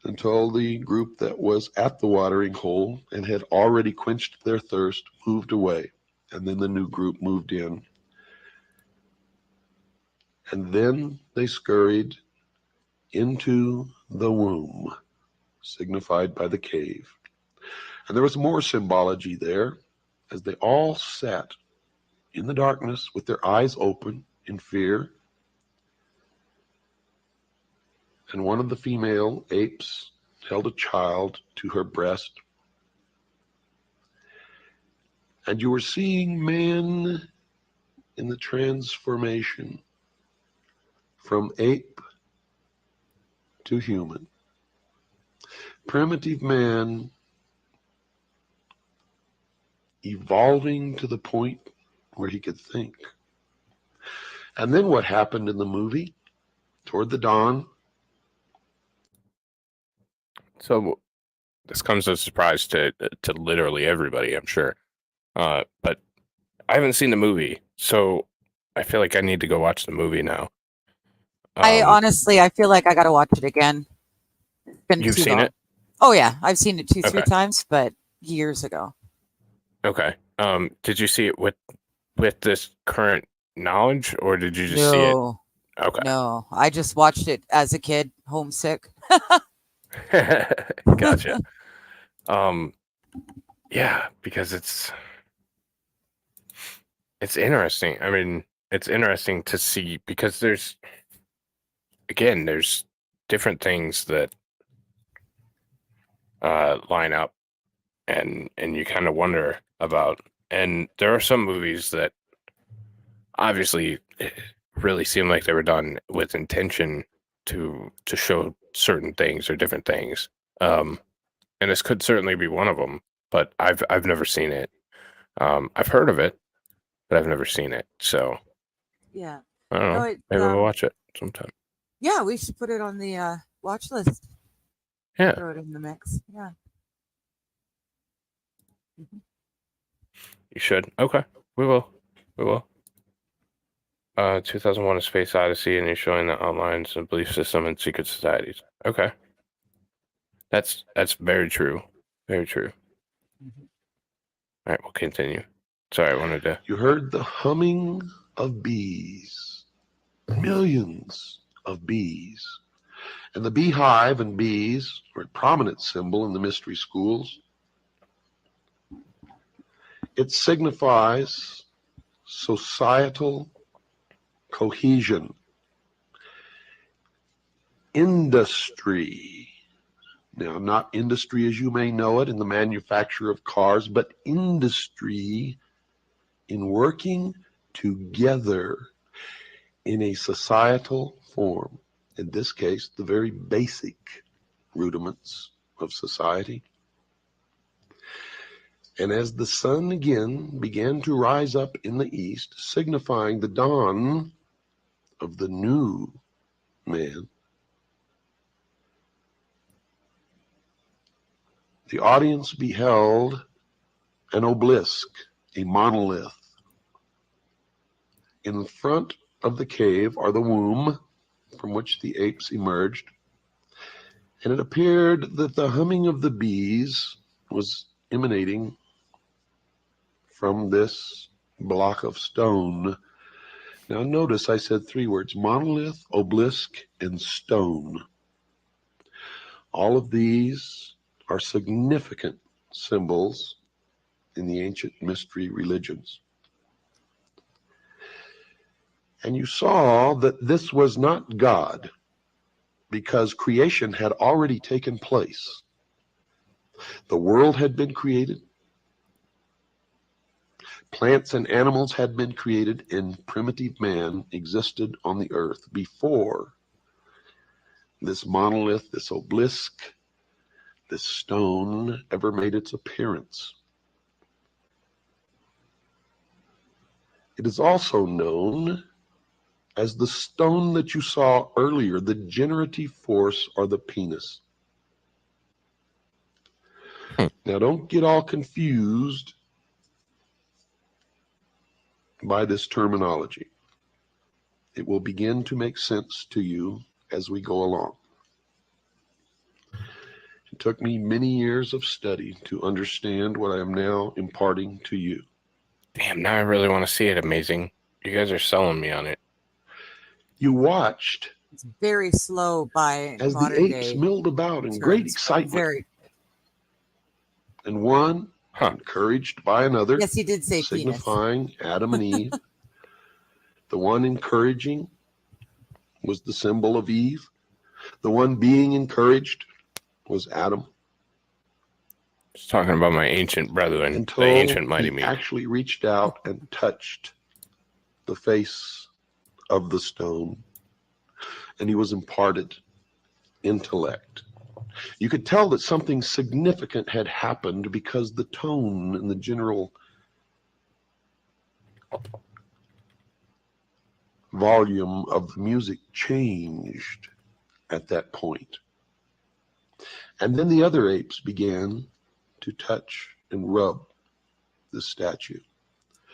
until the group that was at the watering hole and had already quenched their thirst moved away. And then the new group moved in. And then they scurried into the womb, signified by the cave. And there was more symbology there, as they all sat in the darkness with their eyes open in fear. And one of the female apes held a child to her breast. And you were seeing man in the transformation from ape to human. Primitive man evolving to the point where he could think. And then what happened in the movie toward the dawn? So this comes as a surprise to literally everybody, I'm sure. But I haven't seen the movie, so I feel like I need to go watch the movie now. I feel like I got to watch it again. It's been You've too seen long. it? Oh yeah, I've seen it two, three Okay. times, but years ago. Okay. Did you see it with this current knowledge, or did you just see it? No, Okay. no, I just watched it as a kid, homesick. Gotcha. Yeah, because it's interesting. I mean, it's interesting to see because there's different things that line up and you kind of wonder about. And there are some movies that obviously really seem like they were done with intention to show certain things or different things. And this could certainly be one of them, but I've never seen it. I've heard of it, but I've never seen it. So Yeah. I don't know. No, it, Maybe we'll watch it sometime. yeah, we should put it on the watch list. Yeah. Throw it in the mix. Yeah. You should. Okay. We will. 2001: A Space Odyssey, and you're showing the outlines of belief system and secret societies. Okay. That's very true. Very true. All right, we'll continue. Sorry, I wanted to. You heard the humming of bees, millions of bees. And the beehive and bees are a prominent symbol in the mystery schools. It signifies societal cohesion, industry. Now, not industry as you may know it in the manufacture of cars, but industry in working together in a societal form. In this case, the very basic rudiments of society. And as the sun again began to rise up in the east, signifying the dawn of the new man, the audience beheld an obelisk, a monolith. In front of the cave are the womb from which the apes emerged, and it appeared that the humming of the bees was emanating from this block of stone. Now notice I said three words: monolith, obelisk, and stone. All of these are significant symbols in the ancient mystery religions. And you saw that this was not God, because creation had already taken place. The world had been created. Plants and animals had been created, and primitive man existed on the earth before this monolith, this obelisk, this stone ever made its appearance. It is also known as the stone that you saw earlier, the generative force or the penis. Now don't get all confused by this terminology. It will begin to make sense to you as we go along. It took me many years of study to understand what I am now imparting to you. Damn, now I really want to see it. Amazing. You guys are selling me on it. You watched It's very slow by as the modern apes day milled about in terms, great but excitement, very. and one encouraged by another, Yes, he did say penis. signifying Adam and Eve. The one encouraging was the symbol of Eve. The one being encouraged was Adam. Just talking about my ancient brethren, Until the ancient mighty he me. actually reached out and touched the face of the stone, and he was imparted intellect. You could tell that something significant had happened because the tone and the general volume of the music changed at that point. And then the other apes began to touch and rub the statue.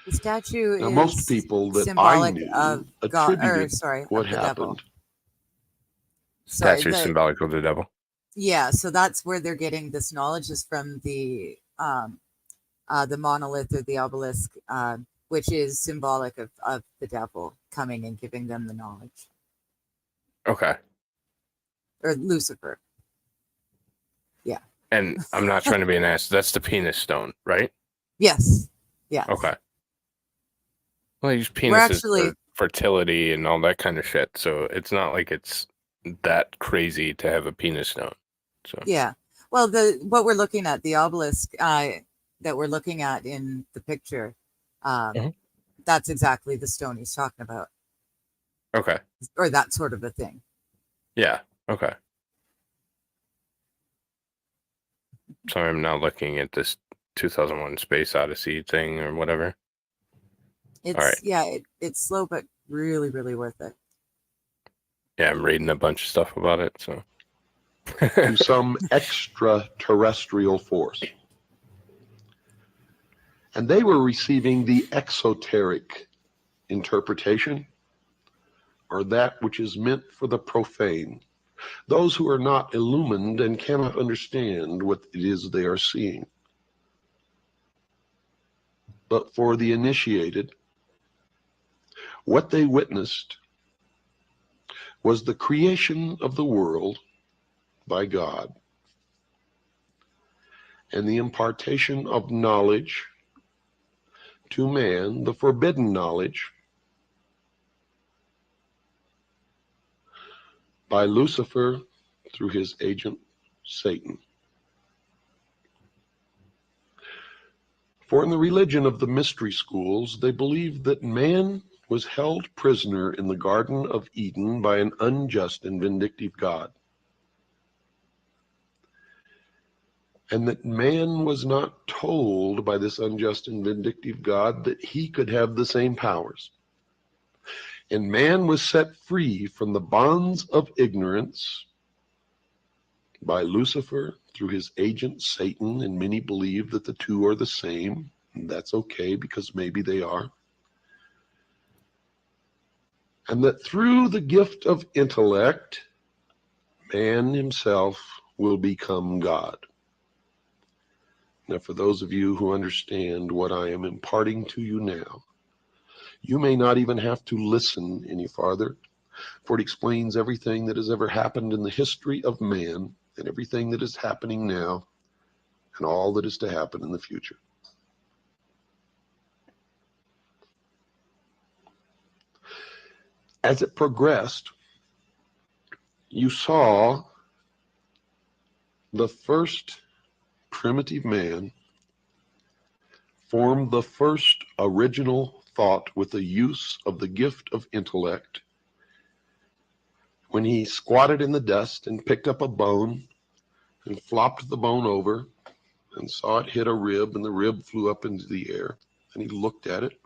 The statue Now, is most people that I symbolic knew of God, attributed what of the devil. happened. Statue symbolic of the devil. Yeah, so that's where they're getting this knowledge, is from the monolith or the obelisk, which is symbolic of the devil coming and giving them the knowledge. Okay. Or Lucifer. And I'm not trying to be an ass. That's the penis stone, right? Yes. Yes. Okay. Well, they use We're penises actually, for fertility and all that kind of shit. So it's not like it's that crazy to have a penis stone. So yeah. Well, what we're looking at, the obelisk that we're looking at in the picture, Mhm. that's exactly the stone he's talking about, okay. or that sort of a thing. Yeah. Okay. So I'm now looking at this 2001 Space Odyssey thing or whatever. It's All right. yeah, it's slow but really, really worth it. Yeah, I'm reading a bunch of stuff about it. So To some extraterrestrial force. And they were receiving the exoteric interpretation, or that which is meant for the profane, those who are not illumined and cannot understand what it is they are seeing. But for the initiated, what they witnessed was the creation of the world by God and the impartation of knowledge to man, the forbidden knowledge, by Lucifer through his agent Satan. For in the religion of the mystery schools, they believed that man was held prisoner in the Garden of Eden by an unjust and vindictive God, and that man was not told by this unjust and vindictive God that he could have the same powers. And man was set free from the bonds of ignorance by Lucifer through his agent Satan, and many believe that the two are the same, and that's okay because maybe they are. And that through the gift of intellect, man himself will become God. Now, for those of you who understand what I am imparting to you now, you may not even have to listen any farther, for it explains everything that has ever happened in the history of man, and everything that is happening now, and all that is to happen in the future. As it progressed, you saw the first primitive man form the first original thought with the use of the gift of intellect when he squatted in the dust and picked up a bone and flopped the bone over and saw it hit a rib, and the rib flew up into the air, and he looked at it,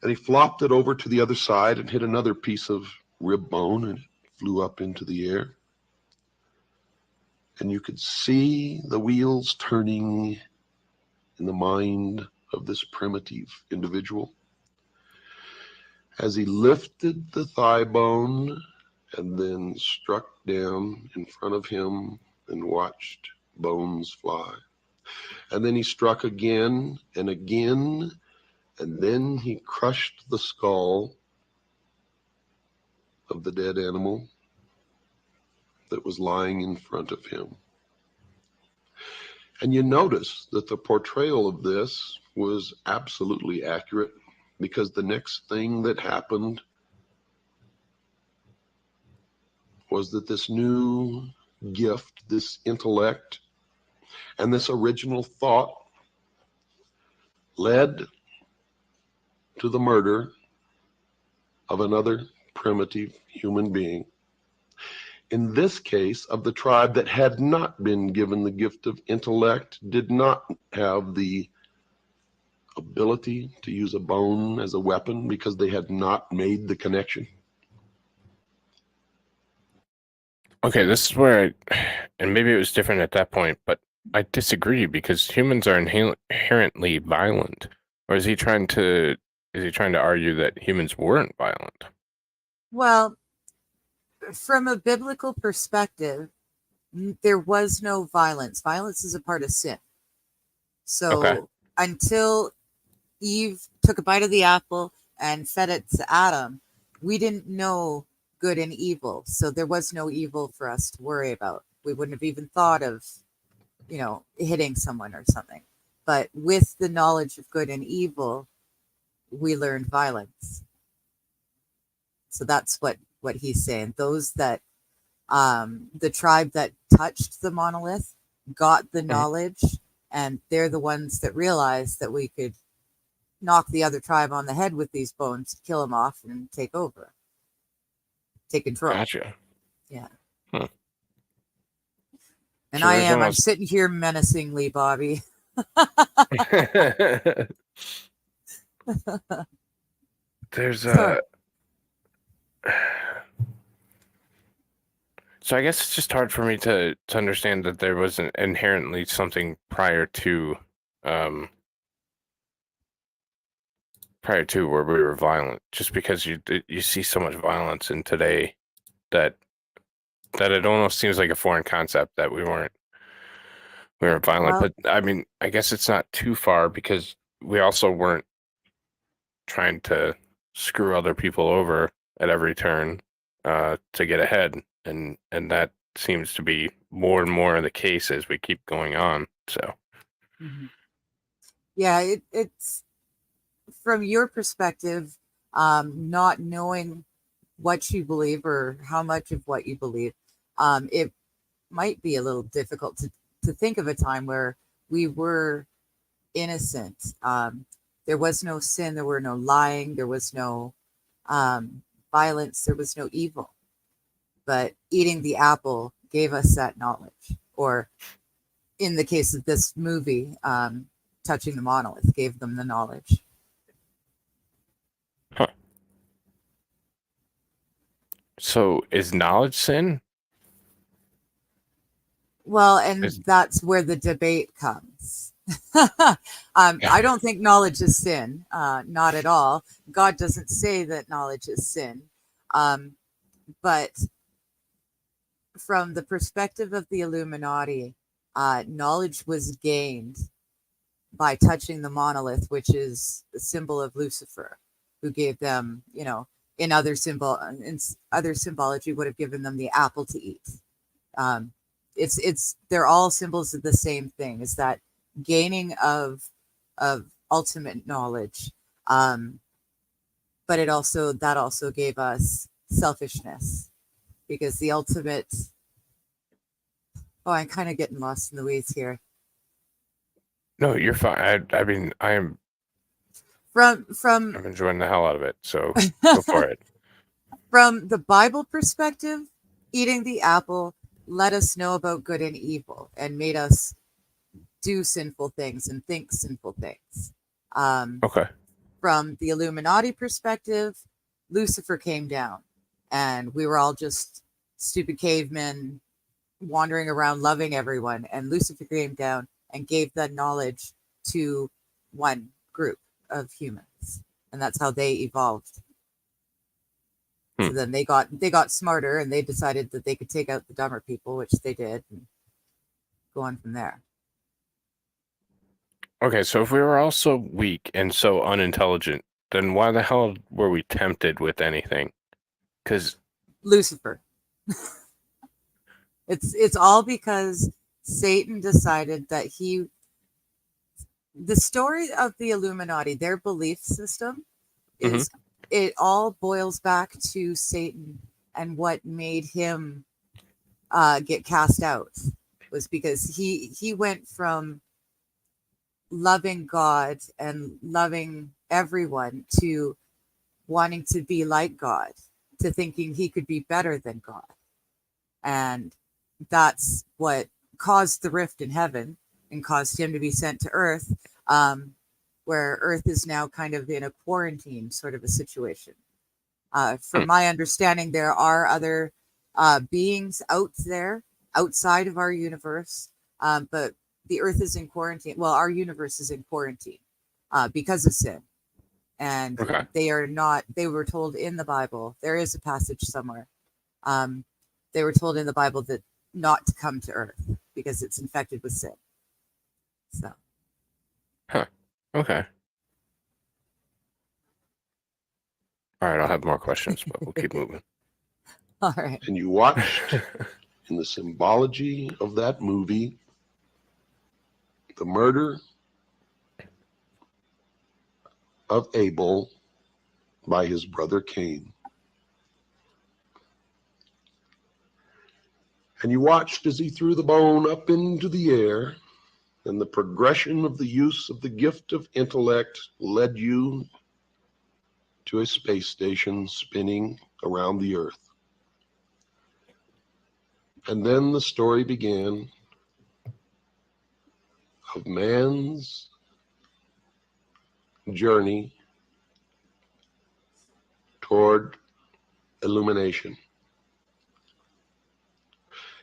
and he flopped it over to the other side and hit another piece of rib bone, and it flew up into the air. And you could see the wheels turning in the mind of this primitive individual as he lifted the thigh bone and then struck down in front of him and watched bones fly. And then he struck again and again, and then he crushed the skull of the dead animal that was lying in front of him. And you notice that the portrayal of this was absolutely accurate, because the next thing that happened was that this new gift, this intellect, and this original thought led to the murder of another primitive human being. In this case, of the tribe that had not been given the gift of intellect, did not have the ability to use a bone as a weapon because they had not made the connection. okay, this is where and maybe it was different at that point, but I disagree because humans are inherently violent. Or is he trying to argue that humans weren't violent? Well, from a biblical perspective, there was no violence. Violence is a part of sin. Okay. So until Eve took a bite of the apple and fed it to Adam, we didn't know good and evil. So there was no evil for us to worry about. We wouldn't have even thought of hitting someone or something. But with the knowledge of good and evil, we learned violence. So that's what he's saying. Those that the tribe that touched the monolith got the knowledge, and they're the ones that realized that we could knock the other tribe on the head with these bones, kill them off, and take control. Gotcha. Yeah. Hmm. And So I'm sitting here menacingly, Bobby. There's Sorry. So I guess it's just hard for me to understand that there was inherently something prior to where we were violent, just because you see so much violence in today that it almost seems like a foreign concept that we weren't violent. Well, but I mean, I guess it's not too far, because we also weren't trying to screw other people over at every turn to get ahead, and that seems to be more and more the case as we keep going on. So yeah, it's from your perspective, not knowing what you believe or how much of what you believe, it might be a little difficult to think of a time where we were innocent. There was no sin, there were no lying, there was no violence, there was no evil. But eating the apple gave us that knowledge. Or in the case of this movie, touching the monolith gave them the knowledge. Huh. So is knowledge sin? Well, and that's where the debate comes. I don't think knowledge is sin, not at all. God doesn't say that knowledge is sin. But from the perspective of the Illuminati, knowledge was gained by touching the monolith, which is the symbol of Lucifer, who gave them, in other symbology would have given them the apple to eat. They're all symbols of the same thing, is that gaining of ultimate knowledge. But that also gave us selfishness, because the ultimate, I'm kind of getting lost in the weeds here. No, you're fine. I mean, I'm enjoying the hell out of it, so go for it. From the Bible perspective, eating the apple let us know about good and evil and made us do sinful things and think sinful things. Okay. From the Illuminati perspective, Lucifer came down, and we were all just stupid cavemen wandering around loving everyone. And Lucifer came down and gave that knowledge to one group of humans, and that's how they evolved. So then they got smarter, and they decided that they could take out the dumber people, which they did, and go on from there. Okay, so if we were all so weak and so unintelligent, then why the hell were we tempted with anything? Because Lucifer. It's all because Satan decided that the story of the Illuminati, their belief system, is it all boils back to Satan, and what made him get cast out was because he went from loving God and loving everyone to wanting to be like God, to thinking he could be better than God. And that's what caused the rift in heaven and caused him to be sent to Earth, where Earth is now kind of in a quarantine sort of a situation. From my understanding, there are other beings out there outside of our universe, but the Earth is in quarantine. Well, our universe is in quarantine because of sin. And they were told in the Bible, there is a passage somewhere. They were told in the Bible that not to come to Earth because it's infected with sin. So. Okay. All right, I'll have more questions, but we'll keep moving. All right. And you watched in the symbology of that movie the murder of Abel by his brother Cain. And you watched as he threw the bone up into the air, and the progression of the use of the gift of intellect led you to a space station spinning around the earth. And then the story began of man's journey toward illumination.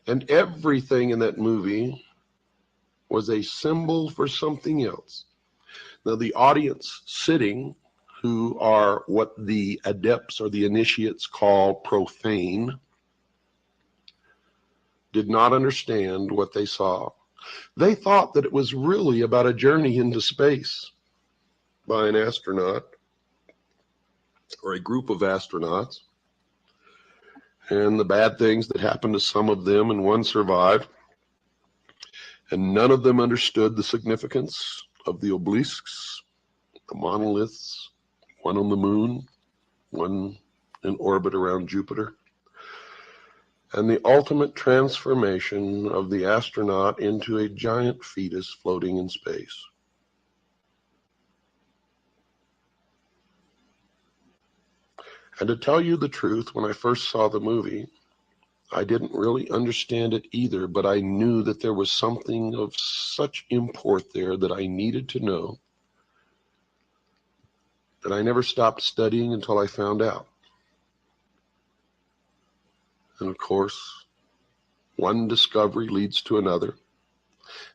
And everything in that movie was a symbol for something else. Now, the audience sitting, who are what the adepts or the initiates call profane, did not understand what they saw. They thought that it was really about a journey into space by an astronaut or a group of astronauts, and the bad things that happened to some of them, and one survived. And none of them understood the significance of the obelisks, the monoliths, one on the moon, one in orbit around Jupiter, and the ultimate transformation of the astronaut into a giant fetus floating in space. And to tell you the truth, when I first saw the movie, I didn't really understand it either, but I knew that there was something of such import there that I needed to know, that I never stopped studying until I found out. And of course, one discovery leads to another.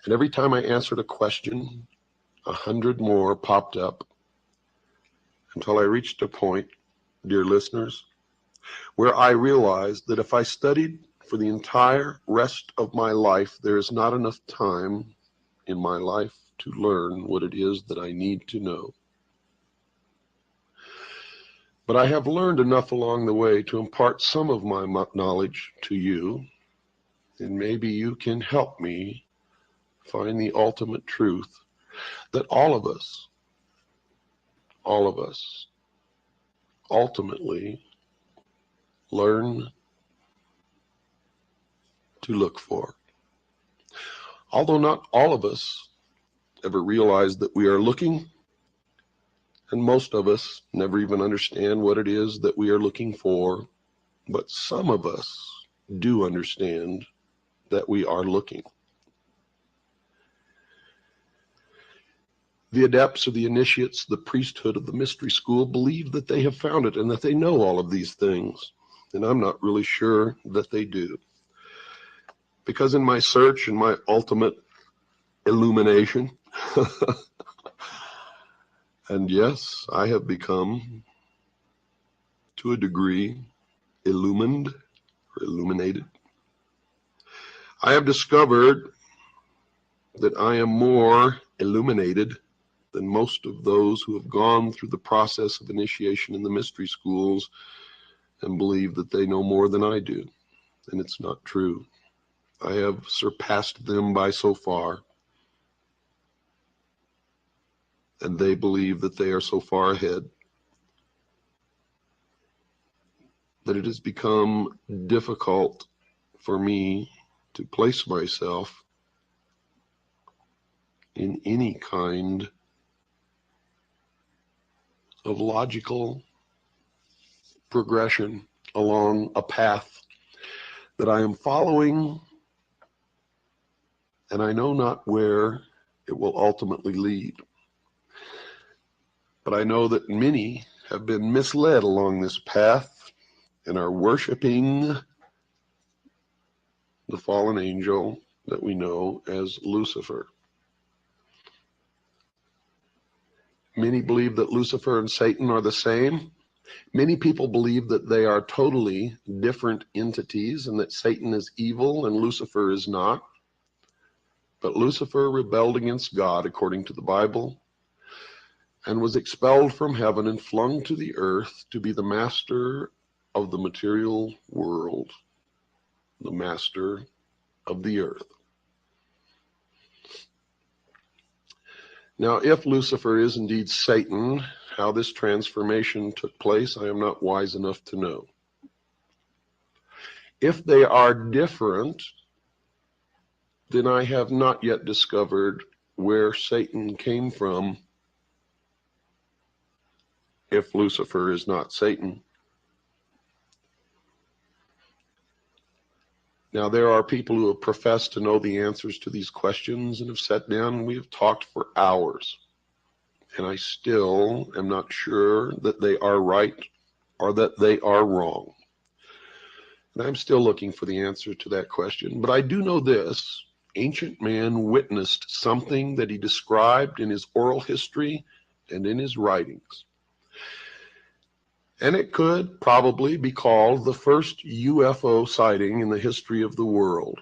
And every time I answered a question, 100 more popped up, until I reached a point, dear listeners, where I realized that if I studied for the entire rest of my life, there is not enough time in my life to learn what it is that I need to know. But I have learned enough along the way to impart some of my knowledge to you, and maybe you can help me find the ultimate truth that all of us ultimately learn to look for. Although not all of us ever realize that we are looking, and most of us never even understand what it is that we are looking for, but some of us do understand that we are looking. The adepts or the initiates, the priesthood of the mystery school, believe that they have found it and that they know all of these things. And I'm not really sure that they do. Because in my search and my ultimate illumination, and yes, I have become, to a degree, illumined or illuminated. I have discovered that I am more illuminated than most of those who have gone through the process of initiation in the mystery schools and believe that they know more than I do. And it's not true. I have surpassed them by so far. And they believe that they are so far ahead that it has become difficult for me to place myself in any kind of logical progression along a path that I am following, and I know not where it will ultimately lead. But I know that many have been misled along this path and are worshiping the fallen angel that we know as Lucifer. Many believe that Lucifer and Satan are the same. Many people believe that they are totally different entities and that Satan is evil and Lucifer is not. But Lucifer rebelled against God according to the Bible and was expelled from heaven and flung to the earth to be the master of the material world, the master of the earth. Now, if Lucifer is indeed Satan, how this transformation took place, I am not wise enough to know. If they are different, then I have not yet discovered where Satan came from, if Lucifer is not Satan. Now, there are people who have professed to know the answers to these questions and have sat down and we have talked for hours. And I still am not sure that they are right or that they are wrong. And I'm still looking for the answer to that question. But I do know this: ancient man witnessed something that he described in his oral history and in his writings. And it could probably be called the first UFO sighting in the history of the world.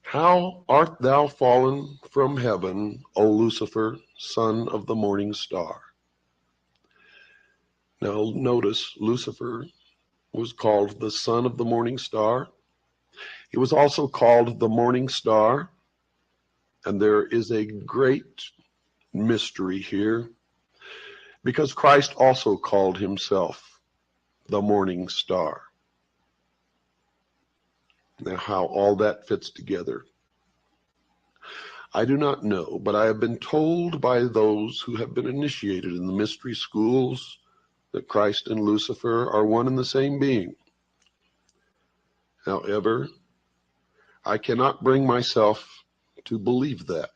How art thou fallen from heaven, O Lucifer, son of the morning star? Now notice, Lucifer was called the son of the morning star. He was also called the morning star. And there is a great mystery here, because Christ also called himself the morning star. Now, how all that fits together, I do not know, but I have been told by those who have been initiated in the mystery schools that Christ and Lucifer are one and the same being. However, I cannot bring myself to believe that.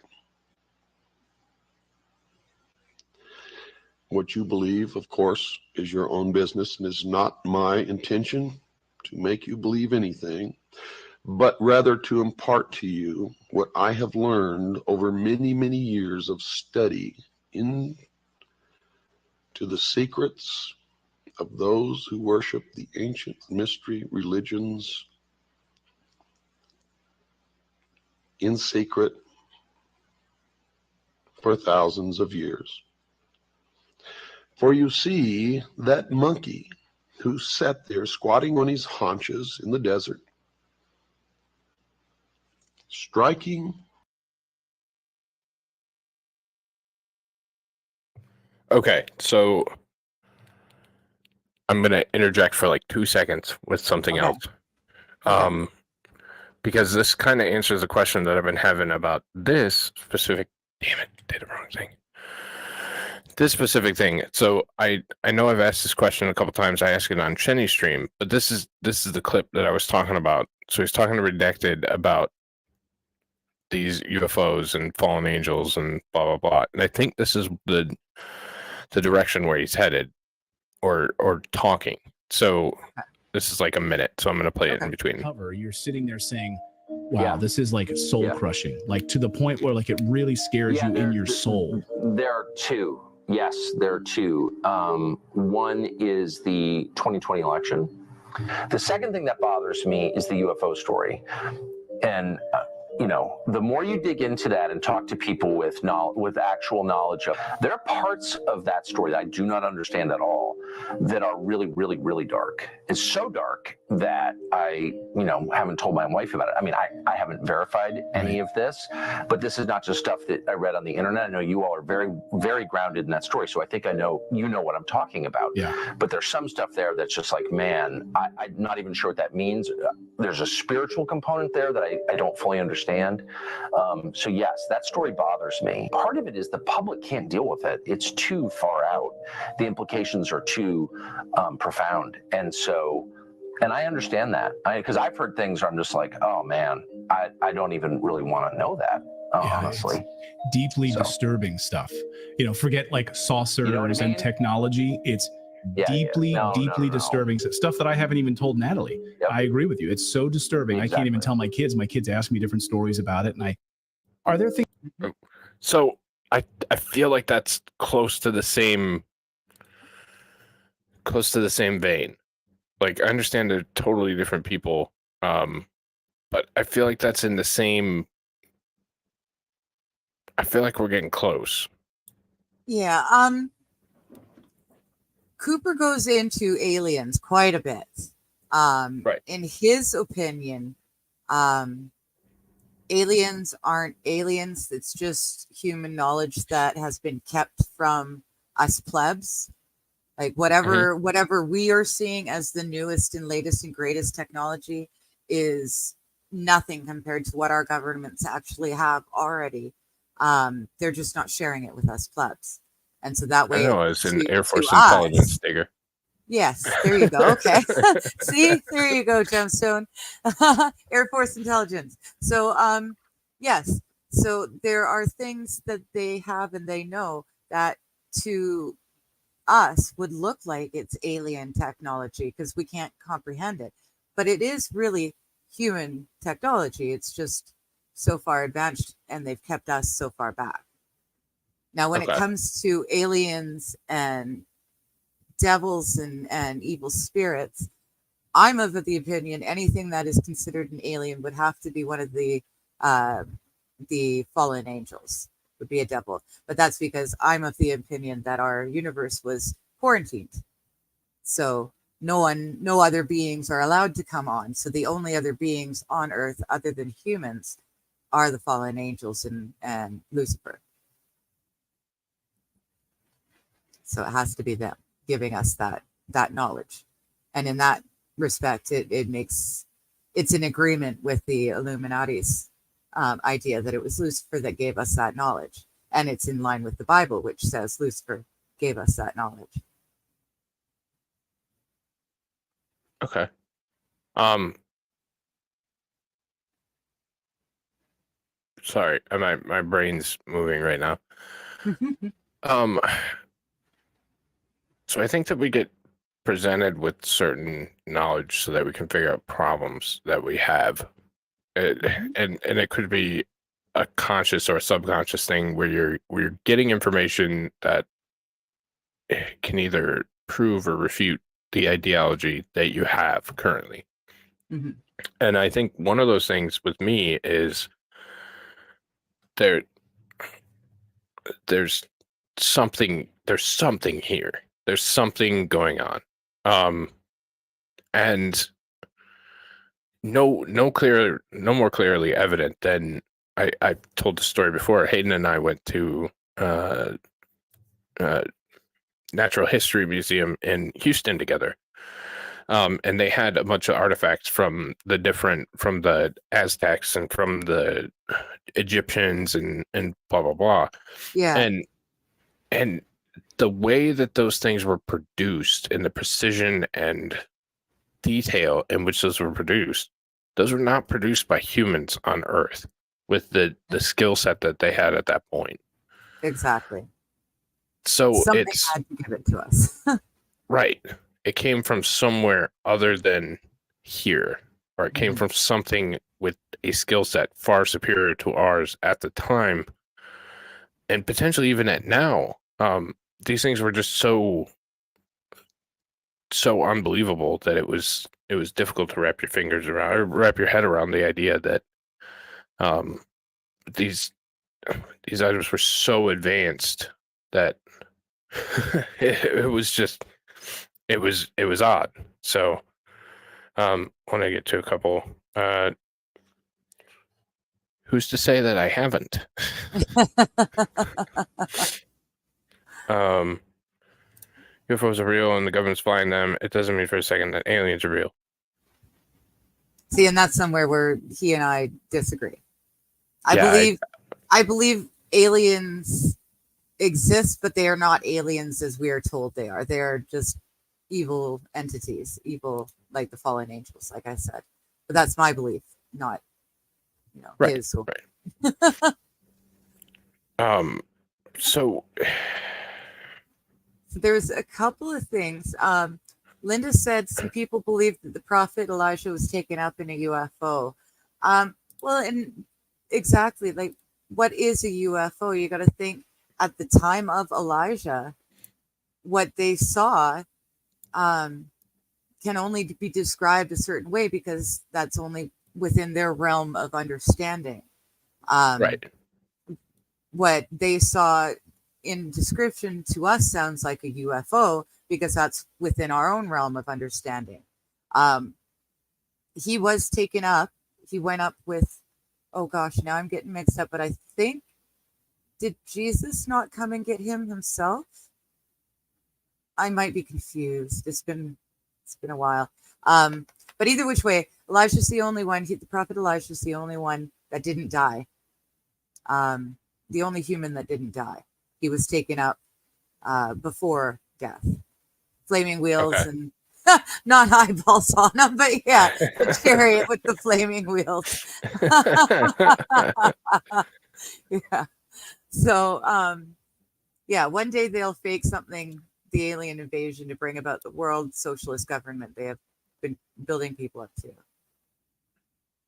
What you believe, of course, is your own business and is not my intention to make you believe anything, but rather to impart to you what I have learned over many, many years of study into the secrets of those who worship the ancient mystery religions in secret for thousands of years. For you see, that monkey who sat there squatting on his haunches in the desert, striking. Okay, so I'm going to interject for like 2 seconds with something else. Because this kind of answers the question that I've been having about this specific, damn it, did the wrong thing. This specific thing. So I know I've asked this question a couple times. I asked it on Shenny's stream, but this is the clip that I was talking about. So he's talking to Redacted about these UFOs and fallen angels and blah blah blah. And I think this is the direction where he's headed, or talking. So this is like a minute, so I'm going to play it in between. Cover, you're sitting there saying, wow, this is like soul crushing, like to the point where like it really scares you in your soul. There are two. Yes, there are two. One is the 2020 election. The second thing that bothers me is the UFO story. And you know, the more you dig into that and talk to people with actual knowledge of, there are parts of that story that I do not understand at all that are really, really, really dark. It's so dark that I, haven't told my wife about it. I mean, I haven't verified any of this, but this is not just stuff that I read on the internet. I know you all are very, very grounded in that story, so I think I know what I'm talking about. Yeah. But there's some stuff there that's just like, man, I'm not even sure what that means. There's a spiritual component there that I don't fully understand. So yes, that story bothers me. Part of it is the public can't deal with it. It's too far out. The implications are too profound. And I understand that, because I've heard things where I'm just like, oh man, I don't even really want to know that, honestly. Deeply disturbing stuff. Forget like saucers and technology. It's deeply disturbing stuff that I haven't even told Natalie. Yep. I agree with you. It's so disturbing. Exactly. I can't even tell my kids. My kids ask me different stories about it, and are there things? So I feel like that's close to the same vein. Like, I understand they're totally different people, but I feel like that's in the same. I feel like we're getting close. Yeah. Cooper goes into aliens quite a bit. Right. In his opinion, aliens aren't aliens. It's just human knowledge that has been kept from us plebs. Like whatever we are seeing as the newest and latest and greatest technology is nothing compared to what our governments actually have already. They're just not sharing it with us plebs. And so that way, I know, it's an Air Force us, intelligence digger. yes, there you go. Okay. See, there you go, Gemstone. Air Force intelligence. So, yes. So there are things that they have and they know that to us would look like it's alien technology because we can't comprehend it. But it is really human technology. It's just so far advanced and they've kept us so far back. Now, when it comes to aliens and devils and evil spirits, I'm of the opinion anything that is considered an alien would have to be one of the fallen angels, would be a devil. But that's because I'm of the opinion that our universe was quarantined. So no other beings are allowed to come on. So the only other beings on Earth other than humans are the fallen angels and Lucifer. So it has to be them giving us that knowledge. And in that respect, it's an agreement with the Illuminati's idea that it was Lucifer that gave us that knowledge. And it's in line with the Bible, which says Lucifer gave us that knowledge. Okay. Sorry, my brain's moving right now. So I think that we get presented with certain knowledge so that we can figure out problems that we have. And it could be a conscious or a subconscious thing where you're getting information that can either prove or refute the ideology that you have currently. Mm-hmm. And I think one of those things with me is there's something here. There's something going on. And no more clearly evident than I told the story before. Hayden and I went to Natural History Museum in Houston together. And they had a bunch of artifacts from the Aztecs and from the Egyptians and blah, blah, blah. Yeah. And the way that those things were produced and the precision and detail in which those were not produced by humans on Earth with the skill set that they had at that point. Exactly. So something had to give it to us. Right. It came from somewhere other than here, or it came from something with a skill set far superior to ours at the time, and potentially even at now. These things were just so unbelievable that it was difficult to wrap your head around the idea that these items were so advanced that it was odd. So when I get to a couple, who's to say that I haven't? UFOs are real and the government's flying them. It doesn't mean for a second that aliens are real. See, and that's somewhere where he and I disagree. I believe aliens exist, but they are not aliens as we are told they are. They are just evil entities, evil like the fallen angels, like I said. But that's my belief, not his. Right. So there's a couple of things. Linda said some people believe that the prophet Elijah was taken up in a UFO. Well, and exactly, like, what is a UFO? You got to think at the time of Elijah, what they saw can only be described a certain way because that's only within their realm of understanding. Right. What they saw in description to us sounds like a UFO because that's within our own realm of understanding. He was taken up. He went up with oh gosh, now I'm getting mixed up, but I think, did Jesus not come and get him himself? I might be confused. It's been a while. But either which way, Elijah's the only one. The prophet Elijah's the only one that didn't die. The only human that didn't die. He was taken up before death. Flaming wheels Okay. and not eyeballs on him, but yeah, the chariot with the flaming wheels. Yeah. So, yeah, one day they'll fake something, the alien invasion, to bring about the world socialist government they have been building people up to.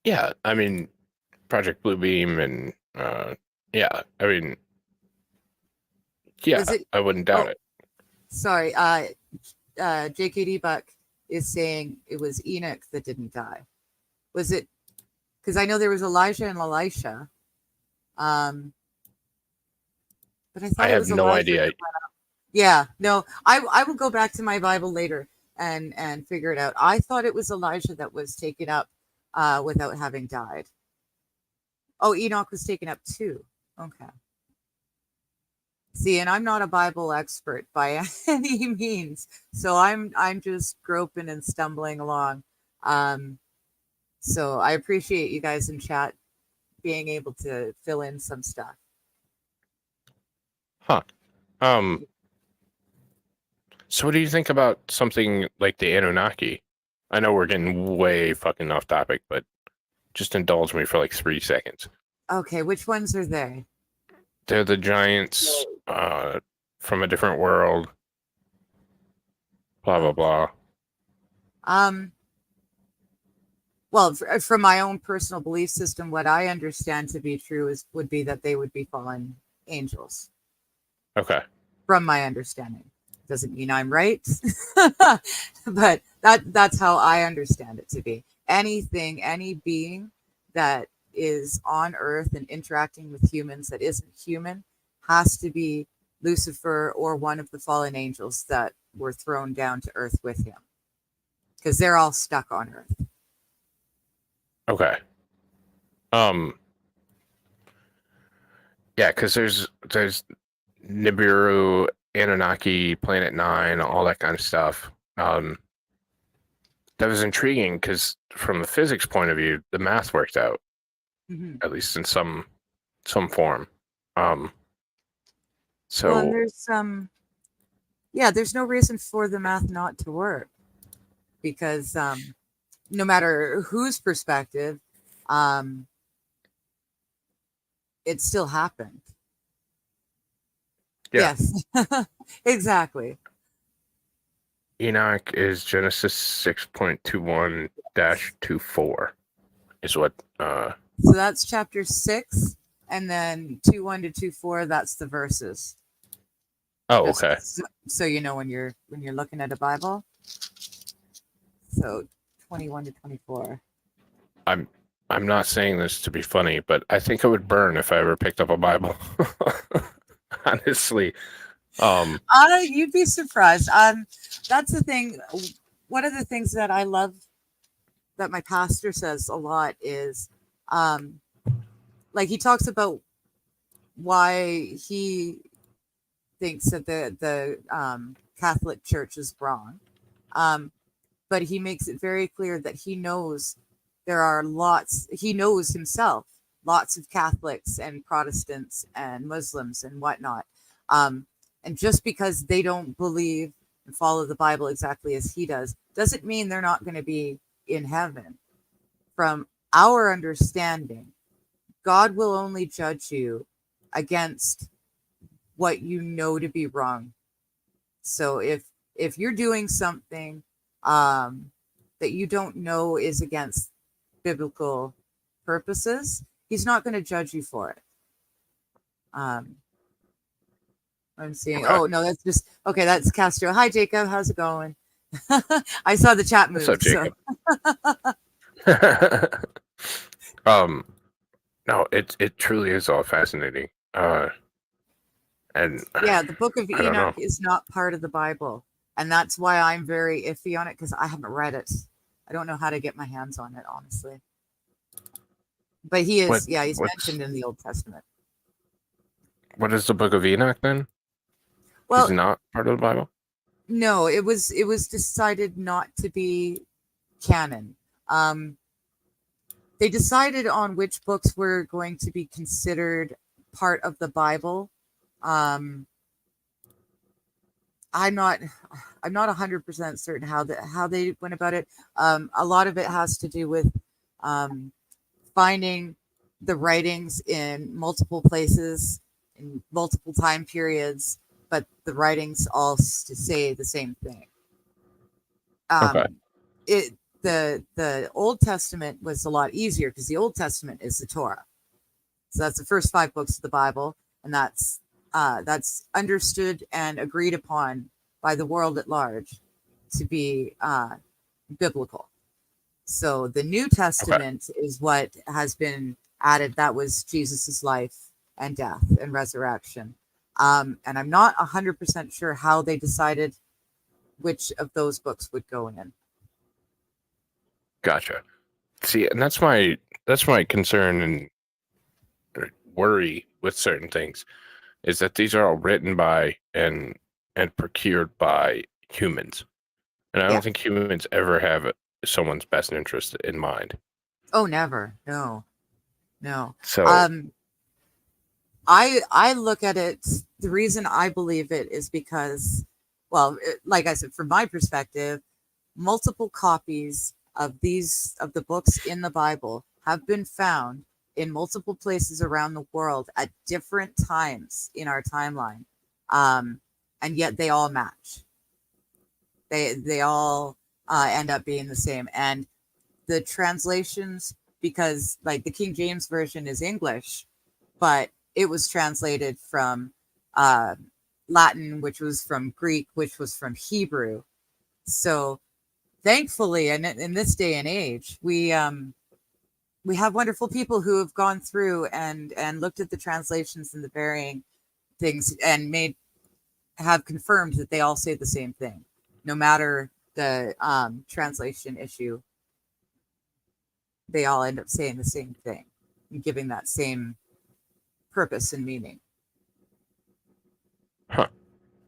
Yeah, I mean, Project Bluebeam and yeah, I mean, yeah, I wouldn't doubt it. Sorry, JKD Buck is saying it was Enoch that didn't die. Was it? Because I know there was Elijah and Elisha. But I thought it was have no Elijah idea. Yeah, no, I will go back to my Bible later and figure it out. I thought it was Elijah that was taken up without having died. Oh, Enoch was taken up too. Okay. See, and I'm not a Bible expert by any means, so I'm just groping and stumbling along. So I appreciate you guys in chat being able to fill in some stuff. Huh. So what do you think about something like the Anunnaki? I know we're getting way fucking off topic, but just indulge me for like 3 seconds. Okay, which ones are they? They're the giants from a different world. Blah, blah, blah. Well, from my own personal belief system, what I understand to be true would be that they would be fallen angels. Okay. From my understanding. Doesn't mean I'm right, but that's how I understand it to be. Any being that is on Earth and interacting with humans that isn't human has to be Lucifer or one of the fallen angels that were thrown down to Earth with him, because they're all stuck on Earth. Okay. Yeah, because there's Nibiru, Anunnaki, Planet 9, all that kind of stuff. That was intriguing because from a physics point of view, the math worked out, at least in some form. So well, there's no reason for the math not to work, because no matter whose perspective, it still happened. yeah. Yes, exactly. Enoch is Genesis 6.21-24 is what So that's chapter 6, and then 2:1-2:4, that's the verses. Oh, okay. So you know when you're looking at a Bible. So 21-24. I'm not saying this to be funny, but I think it would burn if I ever picked up a Bible. Honestly. You'd be surprised. That's the thing. One of the things that I love that my pastor says a lot is, like, he talks about why he thinks that the Catholic Church is wrong, but he makes it very clear that he knows there are he knows himself lots of Catholics and Protestants and Muslims and whatnot, and just because they don't believe and follow the Bible exactly as he does doesn't mean they're not going to be in heaven. From our understanding, God will only judge you against what you know to be wrong. So if you're doing something that you don't know is against biblical purposes, he's not going to judge you for it. I'm seeing, oh no, that's just, okay, that's Castro. Hi, Jacob, how's it going? I saw the chat move. What's up, Jacob? No, it truly is all fascinating. And yeah, the book of Enoch is not part of the Bible, and that's why I'm very iffy on it, because I haven't read it. I don't know how to get my hands on it, honestly. But he is, What he's what's mentioned in the Old Testament. what is the Book of Enoch then? Well, He's not part of the Bible. no, it was decided not to be canon. They decided on which books were going to be considered part of the Bible. I'm not 100% certain how they went about it. A lot of it has to do with finding the writings in multiple places in multiple time periods, but the writings all say the same thing. Okay. The Old Testament was a lot easier because the Old Testament is the Torah. So that's the first 5 books of the Bible, and that's understood and agreed upon by the world at large to be biblical. So the New Testament is what has been added. That was Jesus's life and death and resurrection. And I'm not 100% sure how they decided which of those books would go in. Gotcha. See, and that's my concern and worry with certain things is that these are all written by and procured by humans, and I don't think humans ever have someone's best interest in mind. Oh, never. No. So I look at it. The reason I believe it is because, well, like I said, from my perspective, multiple copies of the books in the Bible have been found in multiple places around the world at different times in our timeline, and yet they all match. They all end up being the same, and the translations, because like the King James version is English, but it was translated from Latin, which was from Greek, which was from Hebrew. So thankfully, and in this day and age, we have wonderful people who have gone through and looked at the translations and the varying things and have confirmed that they all say the same thing, no matter the translation issue. They all end up saying the same thing and giving that same purpose and meaning. Huh.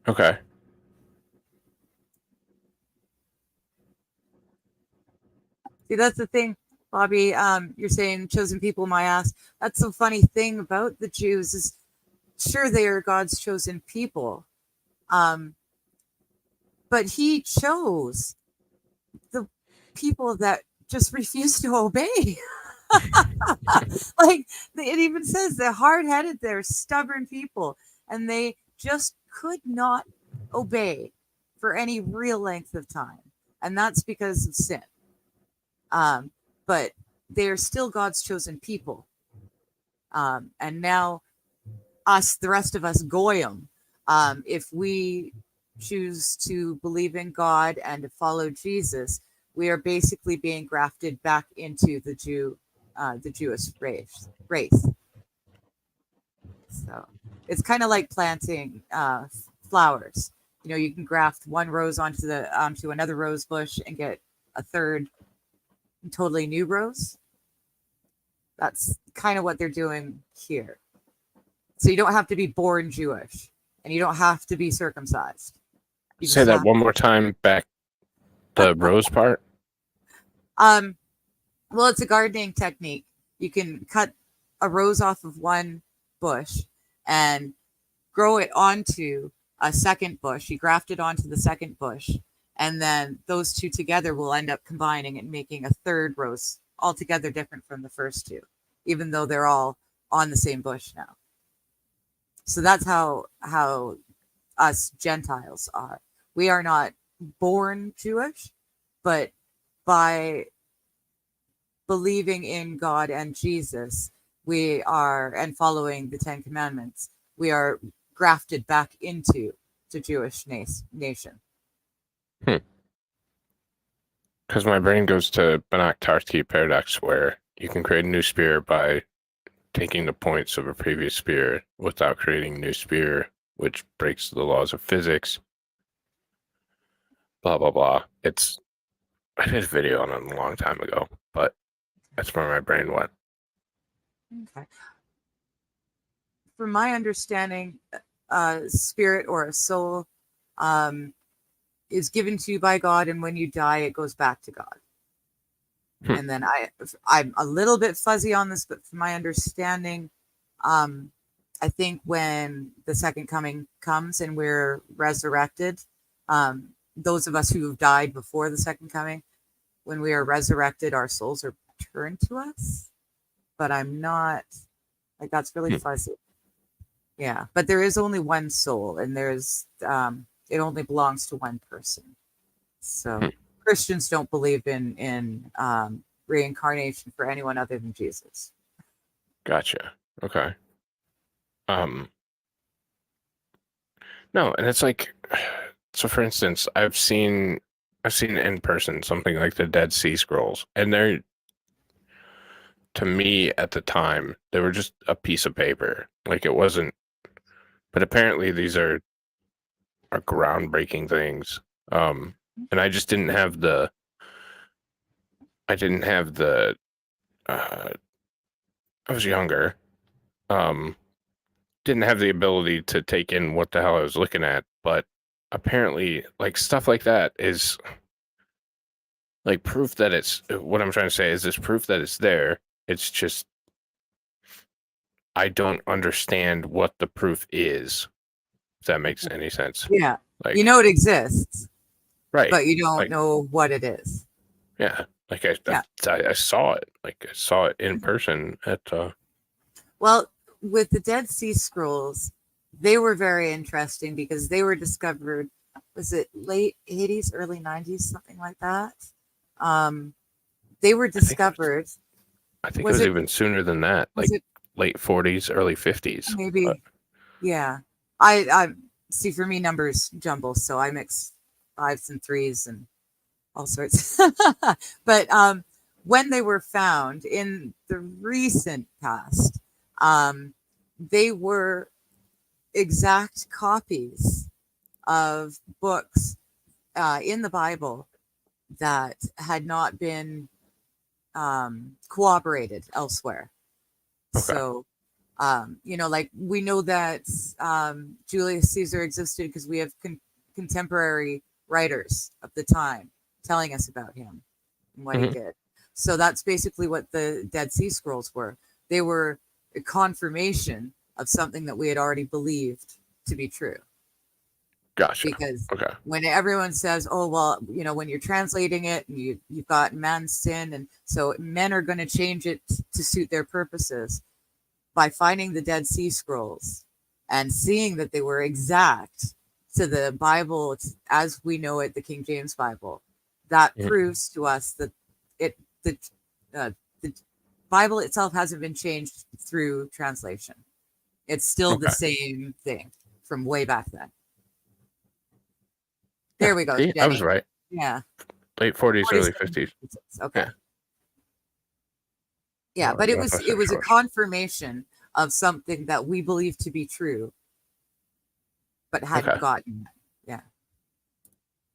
Okay. See, that's the thing, Bobby. You're saying chosen people, my ass. That's the funny thing about the Jews is, sure, they are God's chosen people, but He chose the people that just refuse to obey. Like it even says they're hard-headed, they're stubborn people, and they just could not obey for any real length of time, and that's because of sin. But they're still God's chosen people, and now us, the rest of us, goyim, if we choose to believe in God and to follow Jesus, we are basically being grafted back into the Jewish race. So it's kind of like planting flowers. You know, you can graft one rose onto another rose bush and get a third totally new rose. That's kind of what they're doing here. So you don't have to be born Jewish, and you don't have to be circumcised. Say that one more time. Back the rose part. Well, it's a gardening technique. You can cut a rose off of one bush and grow it onto a second bush. You graft it onto the second bush, and then those two together will end up combining and making a third rose altogether different from the first two, even though they're all on the same bush now. So that's how us Gentiles are. We are not born Jewish, but by believing in God and Jesus, we are, and following the 10 Commandments, we are grafted back into the Jewish nation. Because my brain goes to Banach-Tarski paradox, where you can create a new spear by taking the points of a previous spear without creating a new spear, which breaks the laws of physics. Blah, blah, blah. I did a video on it a long time ago, but that's where my brain went. from my understanding, spirit or a soul is given to you by God, and when you die, it goes back to God. And then I'm a little bit fuzzy on this, but from my understanding, I think when the second coming comes and we're resurrected, those of us who have died before the second coming, when we are resurrected, our souls are returned to us. But I'm not, like, that's really fuzzy. Yeah, but there is only one soul, and there's it only belongs to one person. So Christians don't believe in reincarnation for anyone other than Jesus. Gotcha. Okay. No, and it's like, so for instance, I've seen in person something like the Dead Sea Scrolls, and they're, to me at the time, they were just a piece of paper. Like, it wasn't, but apparently these are groundbreaking things. And I just didn't have the I was younger. Didn't have the ability to take in what the hell I was looking at, but apparently, like, stuff like that is like proof that it's, what I'm trying to say is this proof that it's there. It's just, I don't understand what the proof is, if that makes any sense. Yeah. Like, You know it exists, right, but you don't like, know what it is. yeah, like I saw it, like I saw it in person at Well, with the Dead Sea Scrolls, they were very interesting because they were discovered, was it late 80s, early 90s, something like that? They were discovered. I think it was even sooner than that, like late 40s, early 50s. Maybe. Yeah. I see, for me, numbers jumble, so I mix 5s and 3s and all sorts. But when they were found in the recent past, they were exact copies of books in the Bible that had not been corroborated elsewhere. Okay. So, like, we know that Julius Caesar existed because we have contemporary writers of the time telling us about him and what he did. So that's basically what the Dead Sea Scrolls were. They were a confirmation of something that we had already believed to be true. Gotcha. Because when everyone says, oh, well, when you're translating it and you've got man's sin, and so men are going to change it to suit their purposes, by finding the Dead Sea Scrolls and seeing that they were exact to the Bible as we know it, the King James Bible, that proves to us that the Bible itself hasn't been changed through translation. It's still the same thing from way back then. There we go. See, I was right. Yeah. Late 40s, early 50s. Okay. Yeah, but it was a confirmation of something that we believed to be true, but hadn't gotten. Yeah.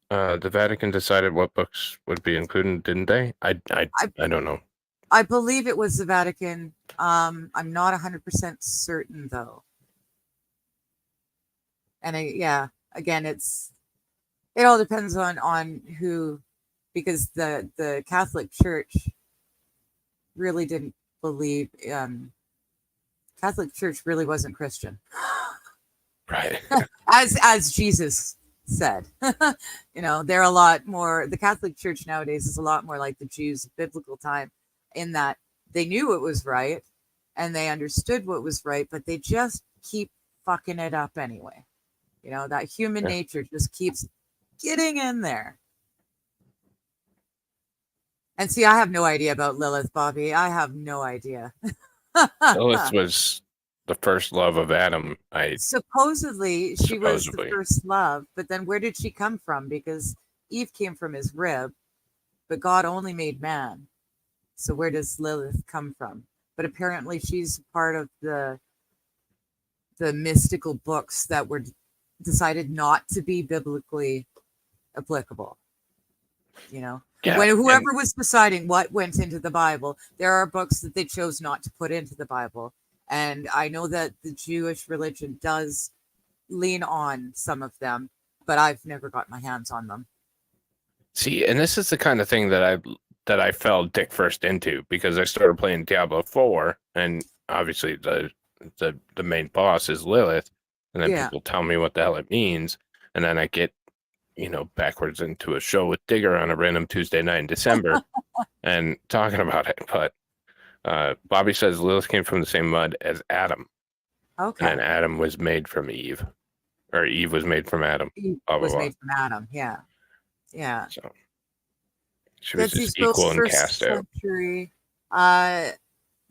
The Vatican decided what books would be included, didn't they? I don't know. I believe it was the Vatican. I'm not 100% certain though. And again, it all depends on who, because the Catholic Church really didn't believe. Catholic Church really wasn't Christian, right? as Jesus said. They're a lot more. The Catholic Church nowadays is a lot more like the Jews of biblical time, in that they knew it was right and they understood what was right, but they just keep fucking it up anyway. That human nature just keeps getting in there. And see, I have no idea about Lilith, Bobby. I have no idea. Lilith was the first love of Adam. Supposedly she was the first love, but then where did she come from? Because Eve came from his rib, but God only made man. So where does Lilith come from? But apparently she's part of the mystical books that were decided not to be biblically applicable. When whoever was deciding what went into the Bible, there are books that they chose not to put into the Bible, And I know that the Jewish religion does lean on some of them, but I've never got my hands on them. See, and this is the kind of thing that I fell dick first into, because I started playing Diablo 4, and obviously the main boss is Lilith, and then people tell me what the hell it means, and then I get, backwards into a show with Digger on a random Tuesday night in December and talking about it. But Bobby says Lilith came from the same mud as Adam. Okay. And then Adam was made from Eve. Or Eve was made from Adam. Eve blah, blah, was blah. made from Adam, yeah. Yeah. So she was just equal and cast out.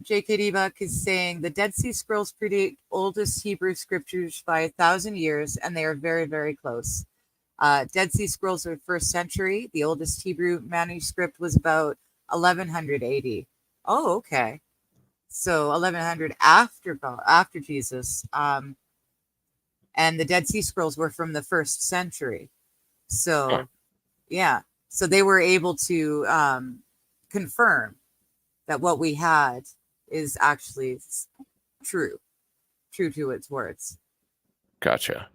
J.K.D. Buck is saying the Dead Sea Scrolls predate oldest Hebrew scriptures by 1,000 years, and they are very, very close. Dead Sea Scrolls are 1st century. The oldest Hebrew manuscript was about 1100 AD. Oh, okay. So 1100 after Jesus. And the Dead Sea Scrolls were from the 1st century. So, yeah. So they were able to confirm that what we had is actually true to its words. Gotcha.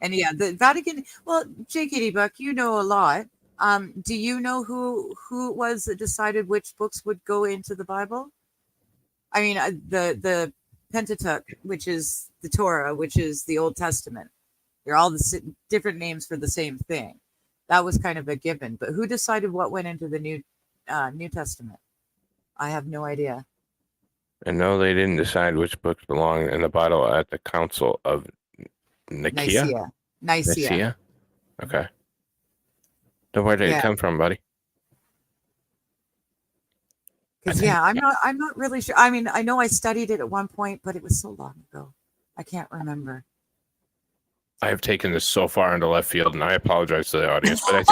And yeah, the Vatican, well, JKD Buck, you know a lot. Do you know who it was that decided which books would go into the Bible? I mean, the Pentateuch, which is the Torah, which is the Old Testament. They're all the different names for the same thing. That was kind of a given. But who decided what went into the New Testament? I have no idea. And no, they didn't decide which books belong in the Bible at the Council of Nicaea. Okay. So where did it come from, buddy? Because I'm not really sure. I mean, I know I studied it at one point, but it was so long ago, I can't remember. I have taken this so far into left field, and I apologize to the audience, but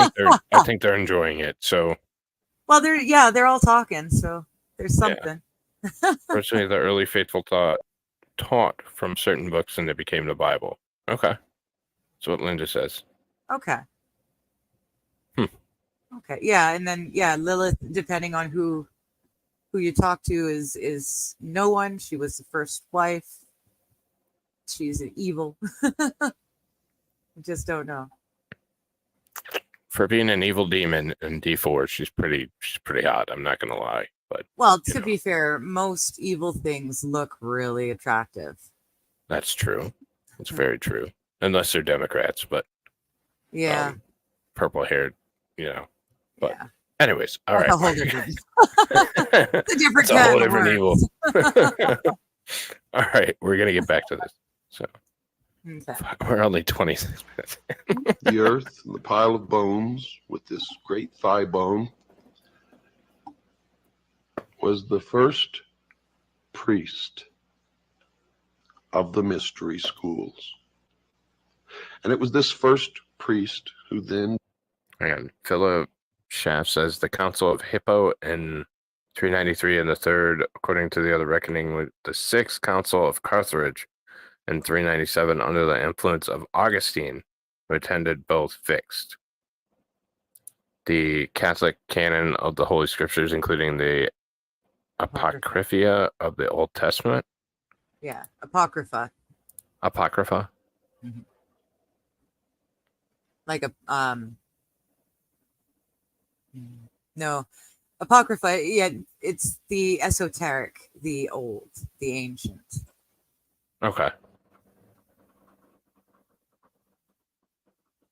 I think they're enjoying it. So, well, they're all talking, so there's something. Personally, the early faithful taught from certain books, and it became the Bible. Okay, that's what Linda says. Okay. Okay, yeah, and then Lilith, depending on who you talk to, is no one. She was the first wife. She's an evil. I just don't know. For being an evil demon in D4, she's pretty hot. I'm not gonna lie, but to be fair, most evil things look really attractive. That's true. It's very true, unless they're Democrats. But purple haired, But anyways, all right. A whole different. It's a different. It's a whole different evil. All right, we're gonna get back to this. So we're only 26 minutes. The earth and the pile of bones with this great thigh bone was the first priest of the mystery schools. And it was this first priest who then... And Philip Schaff says the Council of Hippo in 393 and the third, according to the other reckoning, with the sixth Council of Carthage in 397 under the influence of Augustine, who attended both fixed. The Catholic canon of the Holy Scriptures, including the Apocrypha of the Old Testament. Yeah, Apocrypha. Apocrypha? Mm-hmm. Like no, Apocrypha, it's the esoteric, the old, the ancient. Okay.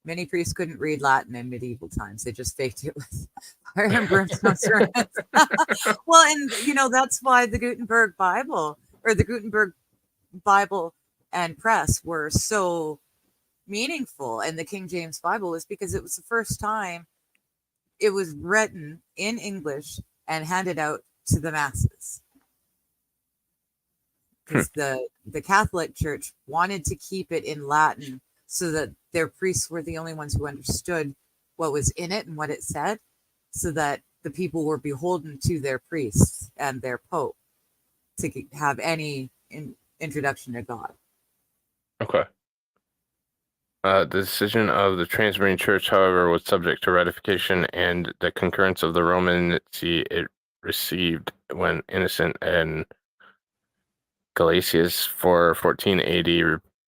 Many priests couldn't read Latin in medieval times. They just faked it with fire and brimstone sermons. Well, and that's why the Gutenberg Bible and press were so meaningful, and the King James Bible is because it was the first time it was written in English and handed out to the masses. Because the Catholic Church wanted to keep it in Latin so that their priests were the only ones who understood what was in it and what it said, so that the people were beholden to their priests and their pope to have any introduction to God. Okay. The decision of the Transmarine Church, however, was subject to ratification and the concurrence of the Roman See it received when Innocent and Galasius for 14 AD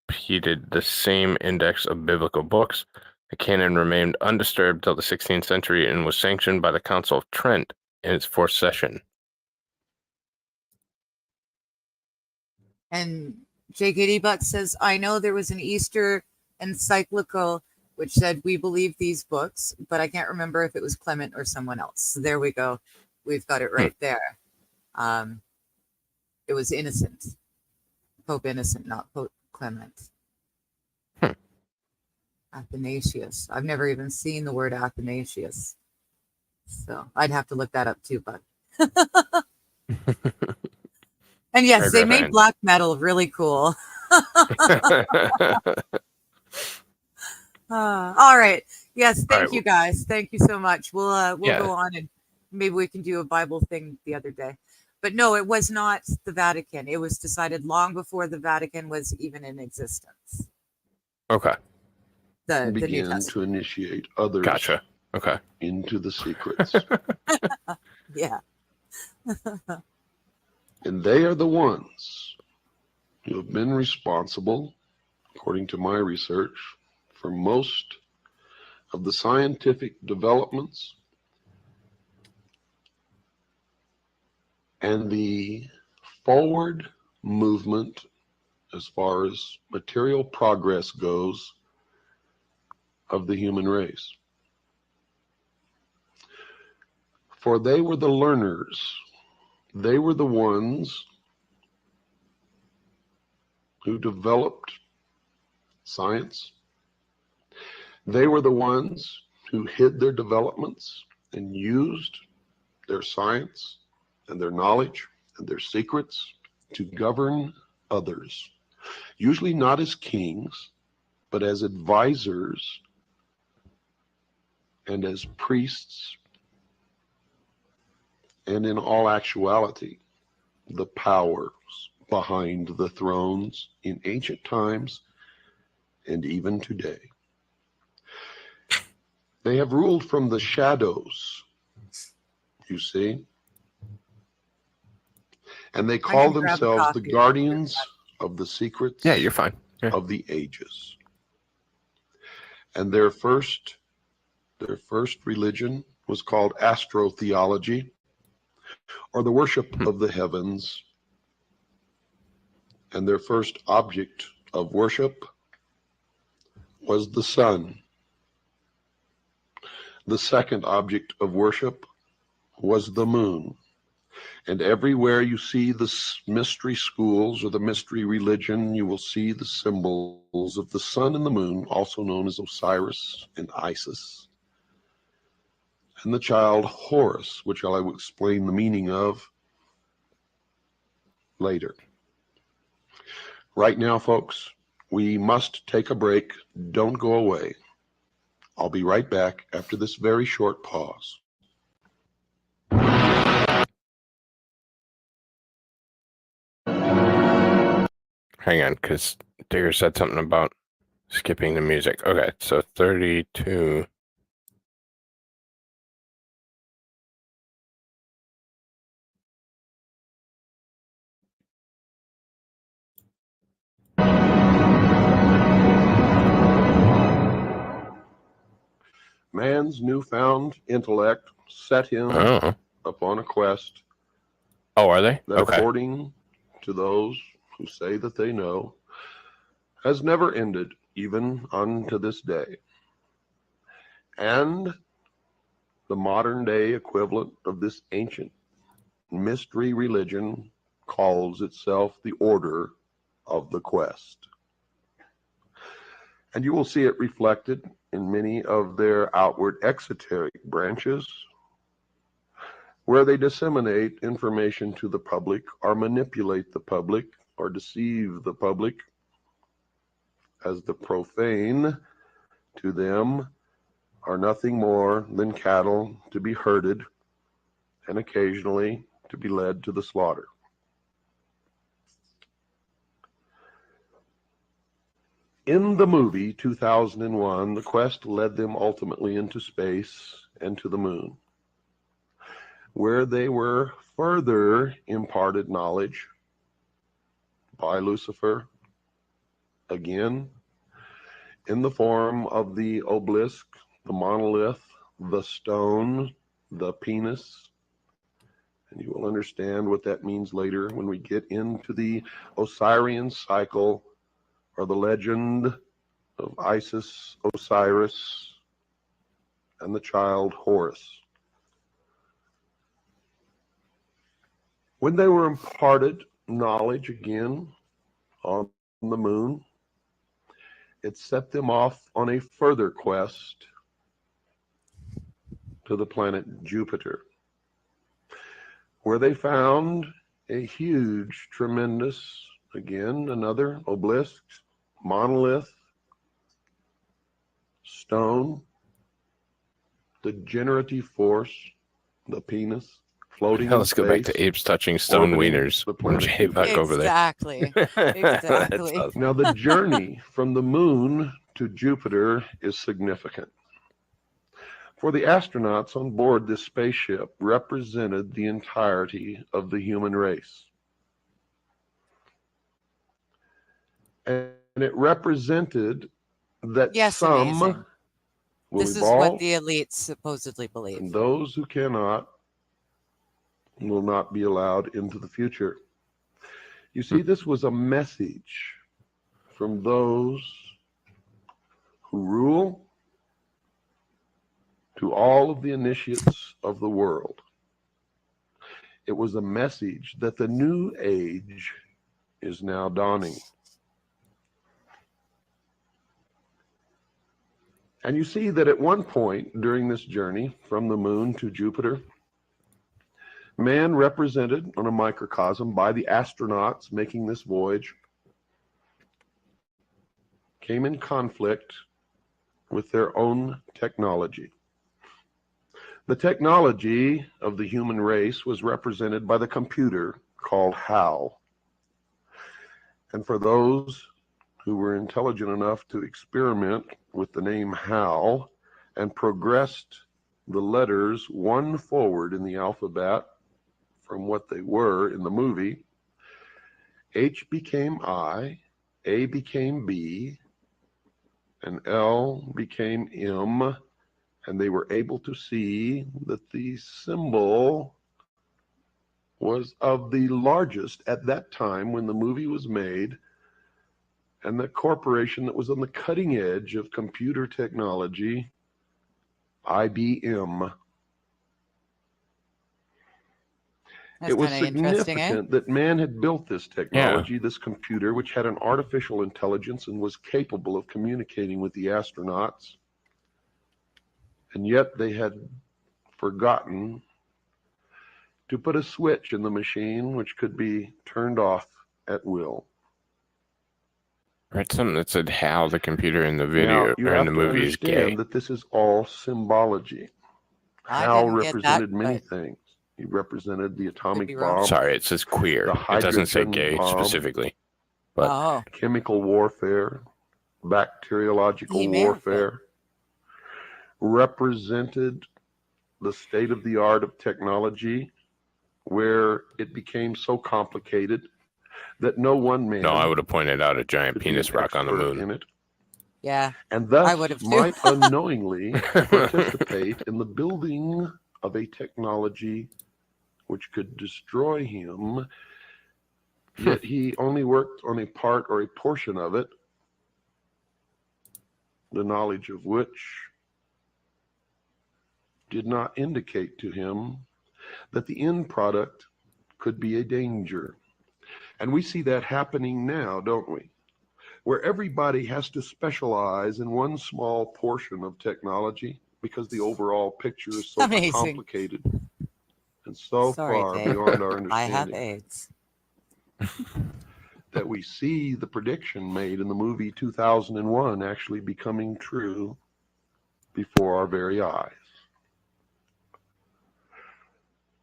repeated the same index of biblical books. The canon remained undisturbed till the 16th century and was sanctioned by the Council of Trent in its fourth session. And JKD Buck says, I know there was an Easter encyclical which said we believe these books, but I can't remember if it was Clement or someone else. So there we go. We've got it right there. It was Innocent. Pope Innocent, not Pope Clement. Athanasius. I've never even seen the word Athanasius. So I'd have to look that up too, but and yes, they made black metal really cool. All right. Yes, thank you guys. Thank you so much. We'll go on and maybe we can do a Bible thing the other day. But no, it was not the Vatican. It was decided long before the Vatican was even in existence. Okay. The New Begin Testament. to initiate others into the secrets. Yeah. And they are the ones who have been responsible, according to my research, for most of the scientific developments and the forward movement as far as material progress goes of the human race. For they were the learners. They were the ones who developed science. They were the ones who hid their developments and used their science and their knowledge and their secrets to govern others, usually not as kings, but as advisors and as priests, and in all actuality, the powers behind the thrones in ancient times and even today. They have ruled from the shadows, you see, and they call themselves the guardians of the secrets of the ages. And their first religion was called astrotheology, or the worship of the heavens. And their first object of worship was the sun. The second object of worship was the moon. And everywhere you see the mystery schools or the mystery religion, you will see the symbols of the sun and the moon, also known as Osiris and Isis, and the child Horus, which I will explain the meaning of later. Right now, folks, we must take a break. Don't go away. I'll be right back after this very short pause. Hang on, because Digger said something about skipping the music. Okay, so 32. Man's newfound intellect set him upon a quest. Oh, are they? That, according to those who say that they know, has never ended, even unto this day. And the modern day equivalent of this ancient mystery religion calls itself the Order of the Quest. And you will see it reflected in many of their outward exoteric branches, where they disseminate information to the public or manipulate the public or deceive the public, as the profane to them are nothing more than cattle to be herded and occasionally to be led to the slaughter. In the movie 2001, the quest led them ultimately into space and to the moon, where they were further imparted knowledge by Lucifer, again, in the form of the obelisk, the monolith, the stone, the penis. And you will understand what that means later when we get into the Osirian cycle, or the legend of Isis, Osiris, and the child Horus. When they were imparted knowledge again on the moon, it set them off on a further quest to the planet Jupiter, where they found a huge, tremendous, again, another obelisk, monolith, stone, the generative force, the penis, floating Hell, in let's space, go back to apes touching stone orbiting wieners. the planet Jay back Jupiter. over there. Exactly. That's Exactly. awesome. Now, the journey from the moon to Jupiter is significant. For the astronauts on board this spaceship represented the entirety of the human race. And it represented that Yes, some amazing. will This is evolve, what the elites supposedly believe. and those who cannot will not be allowed into the future. You see, this was a message from those who rule to all of the initiates of the world. It was a message that the new age is now dawning. And you see that at one point during this journey from the moon to Jupiter, man, represented on a microcosm by the astronauts making this voyage, came in conflict with their own technology. The technology of the human race was represented by the computer called HAL. And for those who were intelligent enough to experiment with the name HAL and progressed the letters one forward in the alphabet from what they were in the movie, H became I, A became B, and L became M, and they were able to see that the symbol was of the largest at that time when the movie was made, and the corporation that was on the cutting edge of computer technology, IBM. That's It was kind of interesting, eh? significant that man had built this technology, this computer, which had an artificial intelligence and was capable of communicating with the astronauts. And yet they had forgotten to put a switch in the machine which could be turned off at will. Right, something that said how the computer in the video Now, you or in have the to movie is gay. understand that this is all symbology. I Hal didn't get that, represented many but things. He represented the atomic be wrong. bomb, Sorry, it says queer. the It doesn't say hydrogen gay bomb, specifically. But oh, chemical warfare, bacteriological he may have been. warfare, represented the state of the art of technology, where it became so complicated that no one man no, I would have pointed out a giant could be penis an rock on the expert moon. in it, Yeah, and I thus would have too. might unknowingly participate in the building of a technology which could destroy him, yet he only worked on a part or a portion of it, the knowledge of which did not indicate to him that the end product could be a danger. And we see that happening now, don't we? Where everybody has to specialize in one small portion of technology because the overall picture is so Amazing. complicated and so Sorry, far Dave. beyond our I have understanding AIDS. that we see the prediction made in the movie 2001 actually becoming true before our very eyes.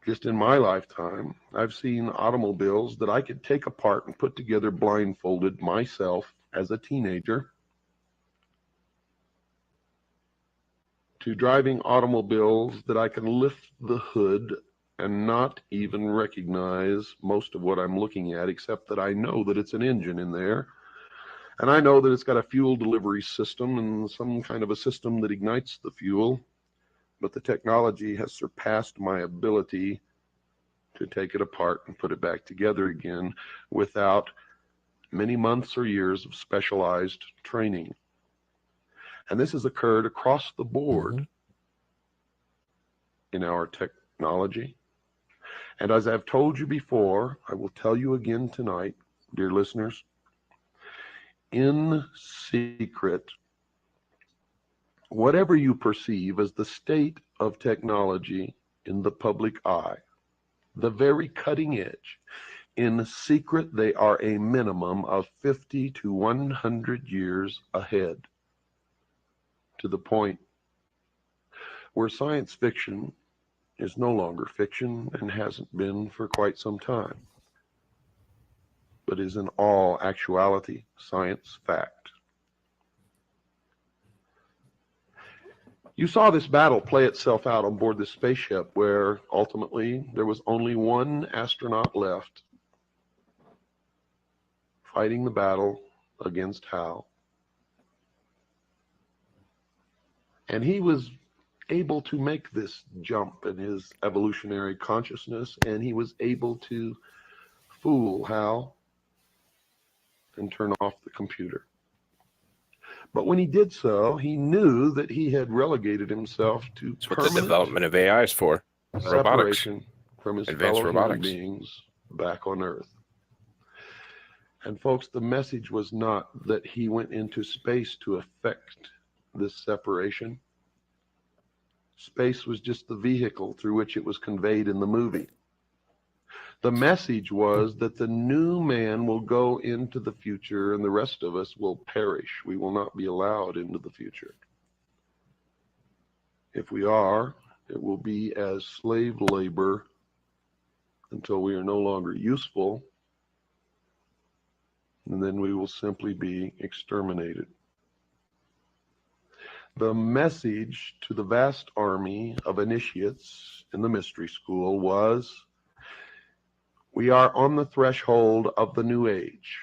Just in my lifetime, I've seen automobiles that I could take apart and put together blindfolded myself as a teenager, to driving automobiles that I can lift the hood and not even recognize most of what I'm looking at, except that I know that it's an engine in there. And I know that it's got a fuel delivery system and some kind of a system that ignites the fuel. But the technology has surpassed my ability to take it apart and put it back together again without many months or years of specialized training. And this has occurred across the board in our technology. And as I've told you before, I will tell you again tonight, dear listeners, in secret, whatever you perceive as the state of technology in the public eye, the very cutting edge, in secret, they are a minimum of 50 to 100 years ahead, to the point where science fiction is no longer fiction and hasn't been for quite some time, but is in all actuality science fact. You saw this battle play itself out on board this spaceship, where ultimately there was only one astronaut left fighting the battle against Hal. And he was able to make this jump in his evolutionary consciousness, and he was able to fool Hal and turn off the computer. But when he did so, he knew that he had relegated himself to That's what the development of AI is for. Robotics. Separation from his Advanced fellow robotics. human beings back on Earth. And folks, the message was not that he went into space to effect this separation. Space was just the vehicle through which it was conveyed in the movie. The message was that the new man will go into the future and the rest of us will perish. We will not be allowed into the future. If we are, it will be as slave labor until we are no longer useful, and then we will simply be exterminated. The message to the vast army of initiates in the mystery school was, we are on the threshold of the new age.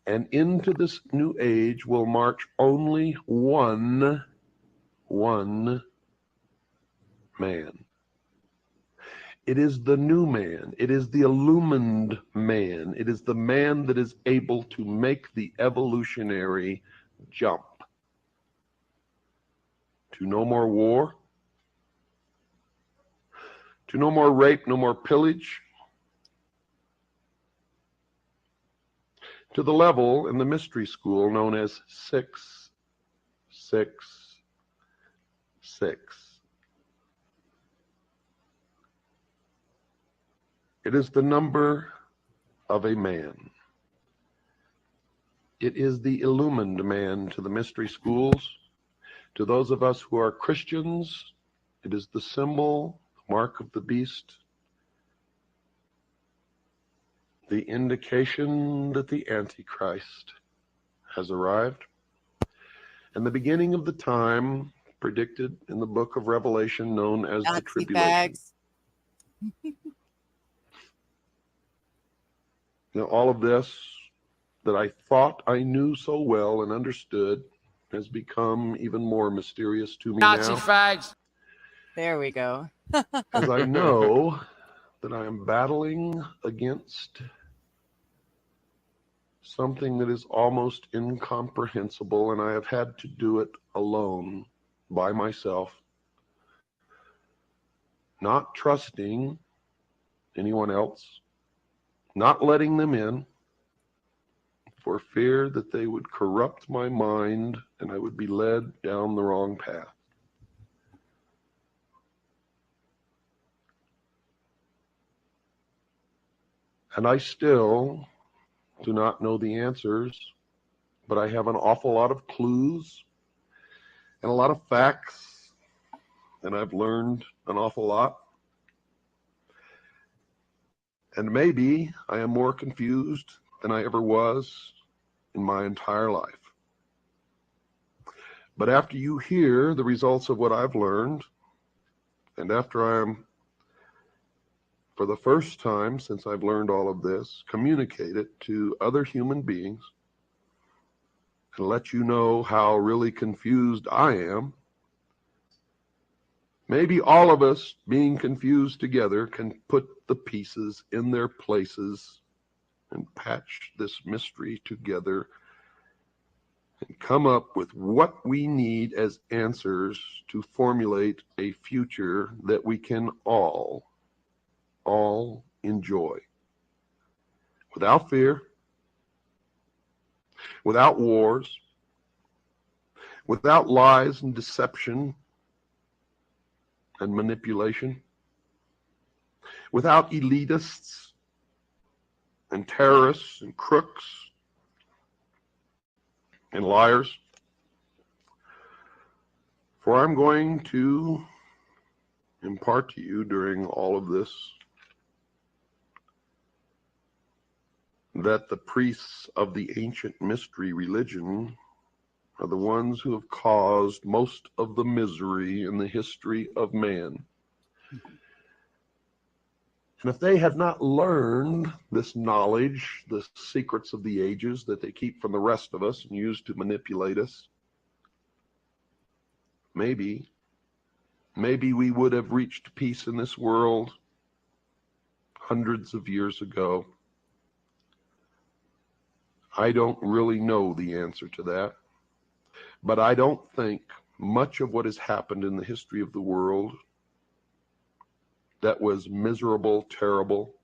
And into this new age will march only one man. It is the new man. It is the illumined man. It is the man that is able to make the evolutionary jump to no more war, to no more rape, no more pillage, to the level in the mystery school known as 666. It is the number of a man. It is the illumined man to the mystery schools. To those of us who are Christians, it is the symbol, the mark of the beast, the indication that the Antichrist has arrived, and the beginning of the time predicted in the book of Revelation known as the tribulation. Bags. Now, all of this that I thought I knew so well and understood has become even more mysterious to me Nazi now. fags. There we go. As I know that I am battling against something that is almost incomprehensible, and I have had to do it alone, by myself, not trusting anyone else, not letting them in, for fear that they would corrupt my mind and I would be led down the wrong path. And I still do not know the answers, but I have an awful lot of clues and a lot of facts, and I've learned an awful lot. And maybe I am more confused than I ever was in my entire life. But after you hear the results of what I've learned, and after I am for the first time since I've learned all of this, communicate it to other human beings and let you know how really confused I am. Maybe all of us being confused together can put the pieces in their places and patch this mystery together and come up with what we need as answers to formulate a future that we can all enjoy. Without fear, without wars, without lies and deception and manipulation, without elitists and terrorists and crooks and liars. For I'm going to impart to you during all of this that the priests of the ancient mystery religion are the ones who have caused most of the misery in the history of man. And if they had not learned this knowledge, the secrets of the ages that they keep from the rest of us and use to manipulate us, maybe we would have reached peace in this world hundreds of years ago. I don't really know the answer to that, but I don't think much of what has happened in the history of the world that was miserable, terrible,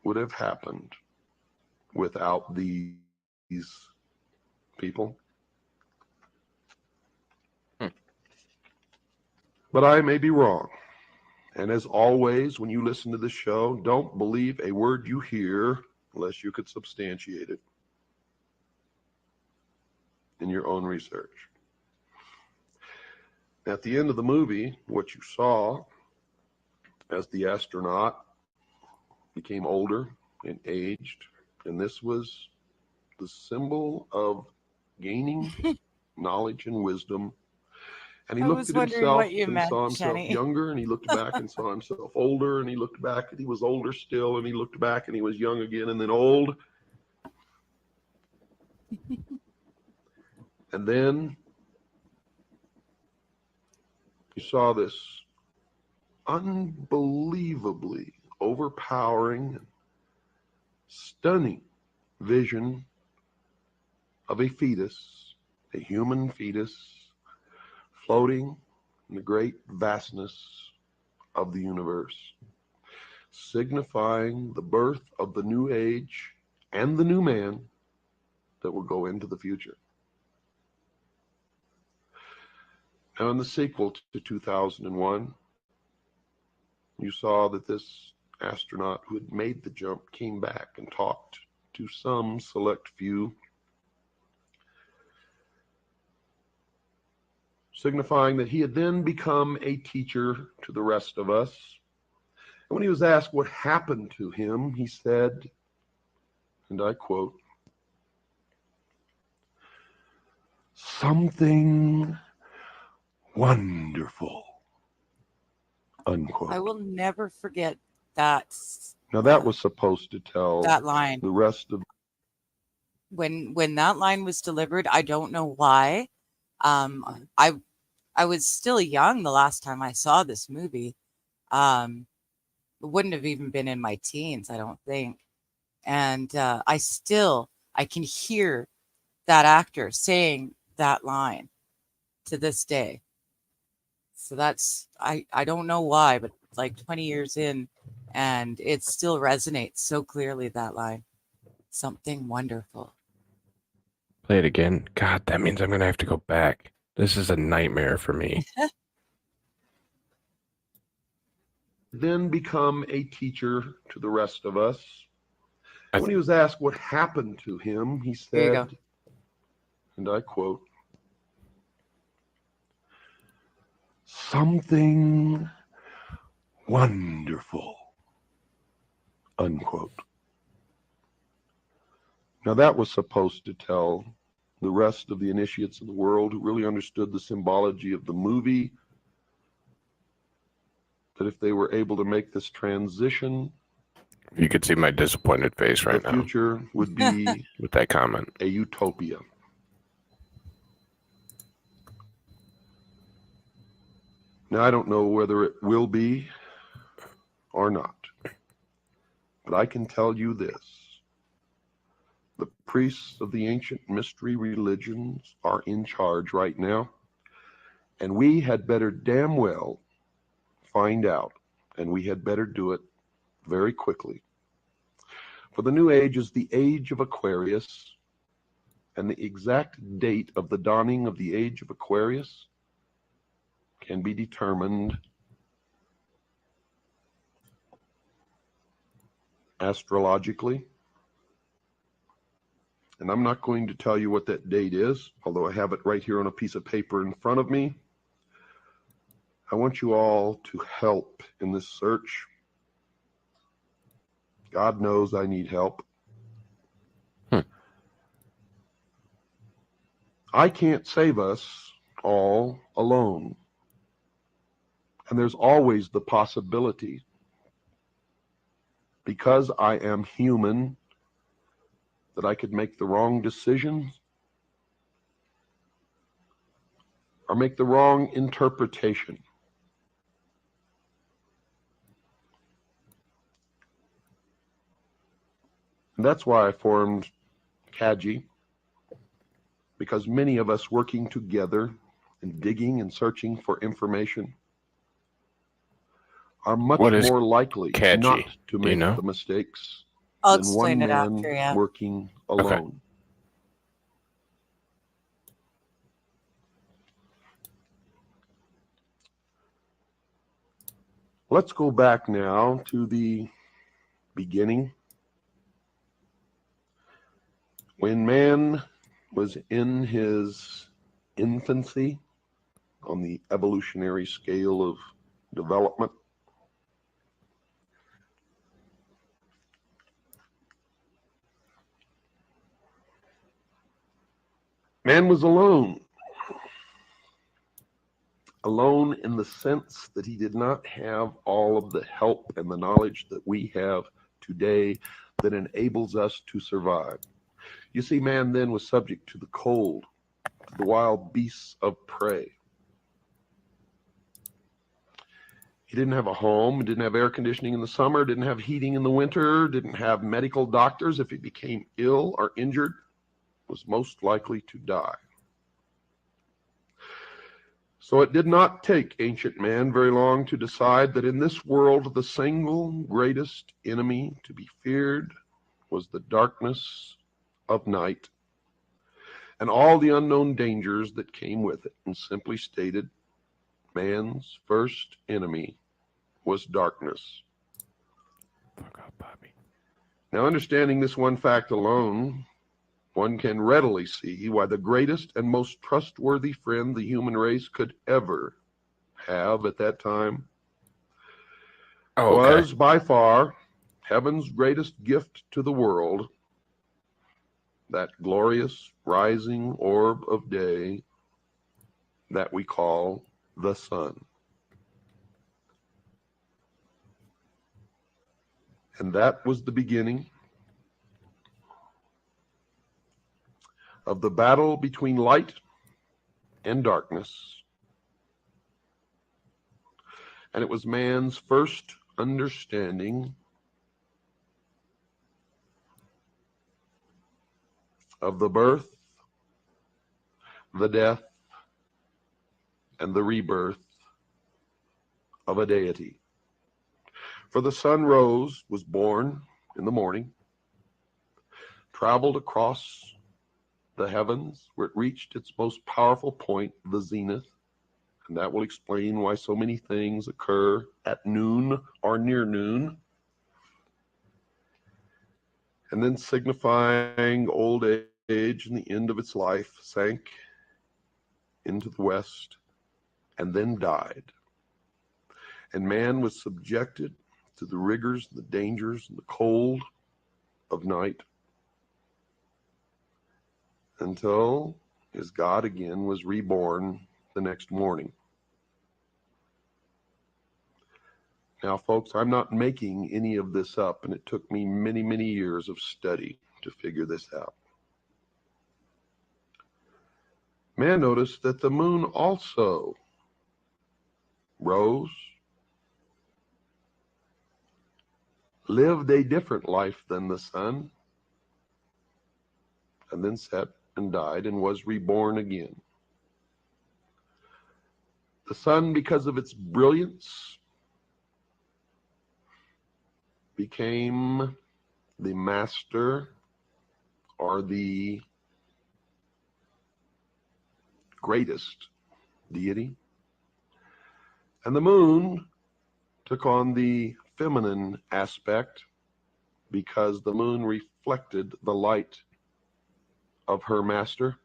would have happened without these people. But I may be wrong. And as always, when you listen to the show, don't believe a word you hear unless you could substantiate it in your own research. At the end of the movie, what you saw as the astronaut became older and aged, and this was the symbol of gaining knowledge and wisdom. And he looked at himself and saw himself younger, and he looked back and saw himself older, and he looked back and he was older still, and he looked back and he was young again and then old. And then you saw this unbelievably overpowering, stunning vision of a fetus, a human fetus, floating in the great vastness of the universe, signifying the birth of the new age and the new man that will go into the future. Now, in the sequel to 2001, you saw that this astronaut who had made the jump came back and talked to some select few, signifying that he had then become a teacher to the rest of us. And when he was asked what happened to him, he said, and I quote, "Something wonderful," unquote. I will never forget that. Now that was supposed to tell that line. The rest of when that line was delivered, I don't know why. I was still young the last time I saw this movie. It wouldn't have even been in my teens, I don't think. And I can hear that actor saying that line to this day. So that's, I don't know why, but like 20 years in, and it still resonates so clearly, that line. Something wonderful. Play it again. God, that means I'm going to have to go back. This is a nightmare for me. then become a teacher to the rest of us. When he was asked what happened to him, he said, and I quote, "Something wonderful," unquote. Now that was supposed to tell the rest of the initiates in the world who really understood the symbology of the movie that if they were able to make this transition, You could see my disappointed face right the now future would be with that comment. a utopia. Now, I don't know whether it will be or not, but I can tell you this. The priests of the ancient mystery religions are in charge right now, and we had better damn well find out, and we had better do it very quickly. For the new age is the age of Aquarius, and the exact date of the dawning of the age of Aquarius can be determined astrologically. And I'm not going to tell you what that date is, although I have it right here on a piece of paper in front of me. I want you all to help in this search. God knows I need help. I can't save us all alone. And there's always the possibility, because I am human, that I could make the wrong decisions or make the wrong interpretation. And that's why I formed CAGI, because many of us working together and digging and searching for information are much more likely CAGI? not to make know? the mistakes I'll than one explain it man after, yeah. working alone. Let's go back now to the beginning. When man was in his infancy on the evolutionary scale of development, man was alone. Alone in the sense that he did not have all of the help and the knowledge that we have today that enables us to survive. You see, man then was subject to the cold, to the wild beasts of prey. He didn't have a home, didn't have air conditioning in the summer, didn't have heating in the winter, didn't have medical doctors. If he became ill or injured, was most likely to die. So it did not take ancient man very long to decide that in this world the single greatest enemy to be feared was the darkness of night and all the unknown dangers that came with it. And simply stated, man's first enemy was darkness. Now, understanding this one fact alone, one can readily see why the greatest and most trustworthy friend the human race could ever have at that time was by far heaven's greatest gift to the world, that glorious rising orb of day that we call the sun. And that was the beginning of the battle between light and darkness. And it was man's first understanding of the birth, the death, and the rebirth of a deity. For the sun rose, was born in the morning, traveled across the heavens where it reached its most powerful point, the zenith, and that will explain why so many things occur at noon or near noon, and then signifying old age and the end of its life, sank into the west and then died. And man was subjected to the rigors, the dangers, and the cold of night until his God again was reborn the next morning. Now, folks, I'm not making any of this up, and it took me many, many years of study to figure this out. Man noticed that the moon also rose, lived a different life than the sun, and then set and died and was reborn again. The sun, because of its brilliance, became the master or the greatest deity. And the moon took on the feminine aspect because the moon reflected the light of her master.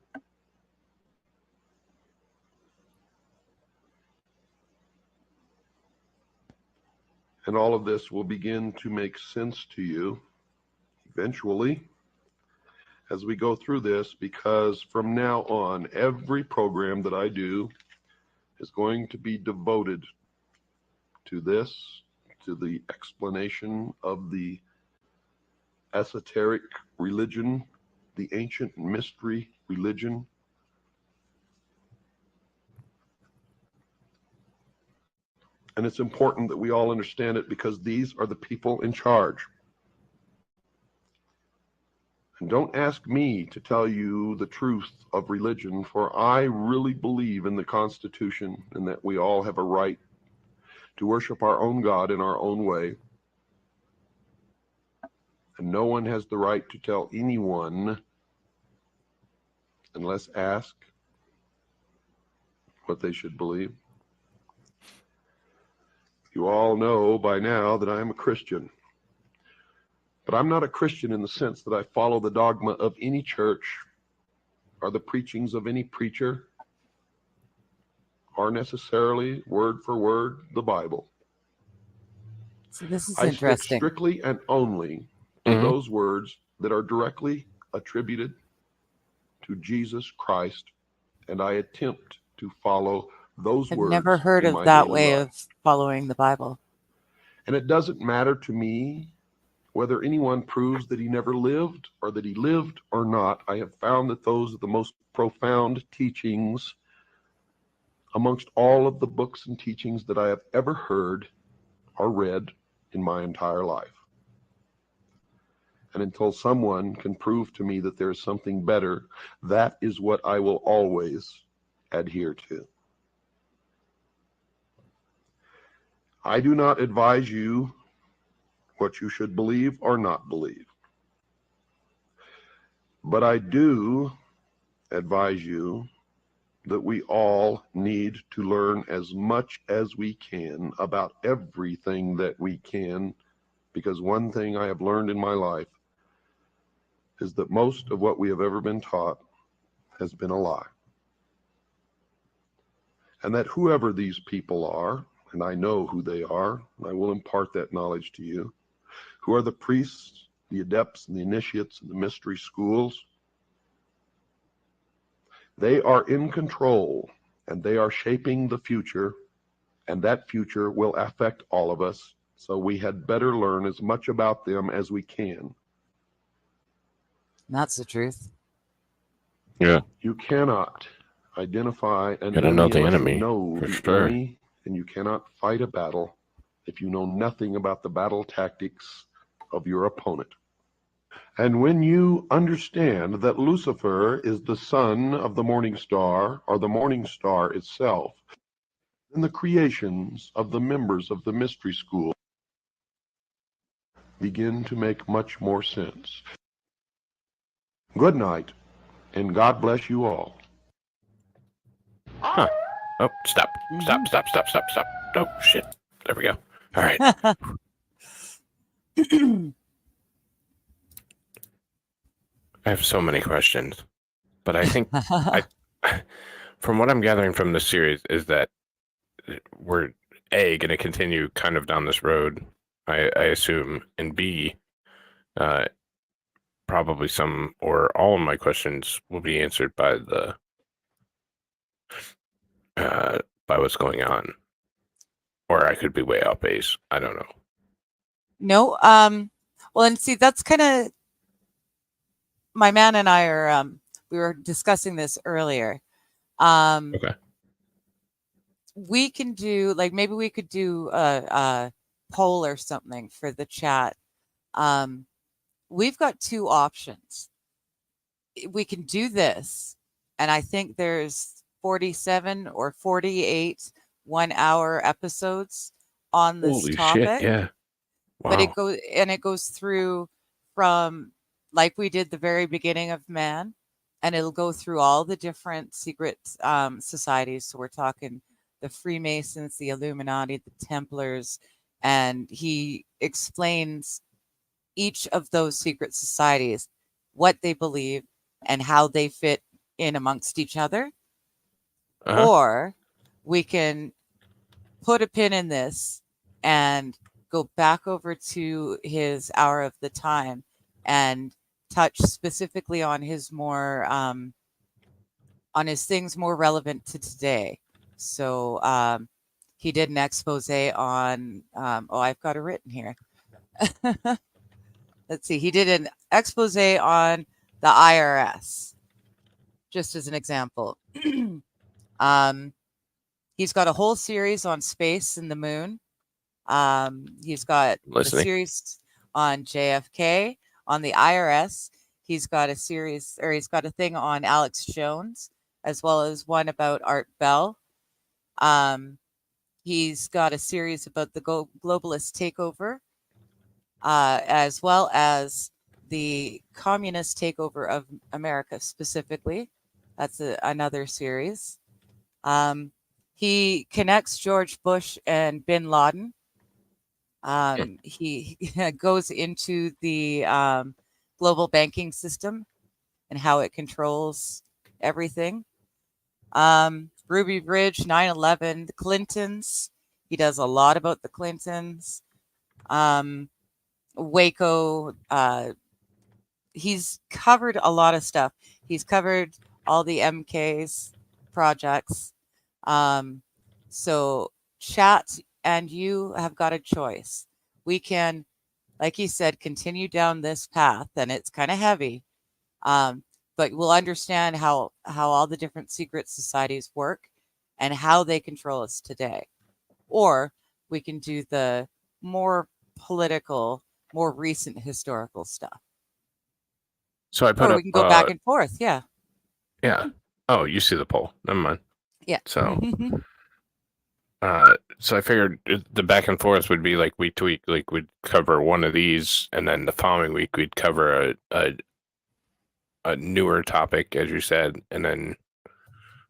And all of this will begin to make sense to you eventually as we go through this, because from now on, every program that I do is going to be devoted to this, to the explanation of the esoteric religion, the ancient mystery religion. And it's important that we all understand it, because these are the people in charge. And don't ask me to tell you the truth of religion, for I really believe in the Constitution and that we all have a right to worship our own God in our own way. And no one has the right to tell anyone, unless asked, what they should believe. You all know by now that I am a Christian. But I'm not a Christian in the sense that I follow the dogma of any church or the preachings of any preacher, or necessarily word for word the Bible. So this is I interesting. stick strictly and only to those words that are directly attributed to Jesus Christ, and I attempt to follow those I've words. never heard in of my that daily way life. of following the Bible. And it doesn't matter to me whether anyone proves that he never lived or that he lived or not. I have found that those are the most profound teachings amongst all of the books and teachings that I have ever heard or read in my entire life. And until someone can prove to me that there is something better, that is what I will always adhere to. I do not advise you what you should believe or not believe. But I do advise you that we all need to learn as much as we can about everything that we can, because one thing I have learned in my life is that most of what we have ever been taught has been a lie. And that whoever these people are, and I know who they are, and I will impart that knowledge to you, who are the priests, the adepts, and the initiates in the mystery schools, they are in control, and they are shaping the future, and that future will affect all of us, so we had better learn as much about them as we can. That's the truth. Yeah. You cannot identify an Gotta know the unless enemy, you know for the sure. enemy, and you cannot fight a battle if you know nothing about the battle tactics of your opponent. And when you understand that Lucifer is the son of the morning star, or the morning star itself, then the creations of the members of the mystery school begin to make much more sense. Good night, and God bless you all. Huh. Oh, stop. Stop. Oh, shit. There we go. All right. I have so many questions, but I think from what I'm gathering from this series is that we're A, going to continue kind of down this road, I assume, and B, probably some or all of my questions will be answered by the by what's going on. Or I could be way off base. I don't know. No. Well, and see, that's kind of my man and I are. We were discussing this earlier. Okay. We can do like maybe we could do a poll or something for the chat. We've got two options. We can do this, and I think there's 47 or 48 1-hour episodes on this Holy topic. shit! Yeah. Wow. But it goes through from like we did the very beginning of man, and it'll go through all the different secret societies. So we're talking the Freemasons, the Illuminati, the Templars, and he explains each of those secret societies, what they believe and how they fit in amongst each other. Or we can put a pin in this and go back over to his Hour of the Time and touch specifically on his more on his things more relevant to today. So he did an expose on I've got it written here. Let's see. He did an expose on the IRS, just as an example. He's got a whole series on space and the moon. He's got a series on JFK, on the IRS. He's got a series, or he's got a thing on Alex Jones, as well as one about Art Bell. He's got a series about the globalist takeover, as well as the communist takeover of America specifically. That's another series. He connects George Bush and bin Laden. He goes into the global banking system and how it controls everything. Ruby Bridge, 9/11, the Clintons. He does a lot about the Clintons. Waco. He's covered a lot of stuff. He's covered all the MK's projects. So chat and you have got a choice. We can, like you said, continue down this path, and it's kind of heavy. But we'll understand how all the different secret societies work and how they control us today. Or we can do the more political, more recent historical stuff. So I put up. We can go back and forth. Yeah. Yeah. Oh, you see the poll. Never mind. Yeah. So, so I figured the back and forth would be like we tweak, like we'd cover one of these, and then the following week we'd cover a newer topic, as you said, and then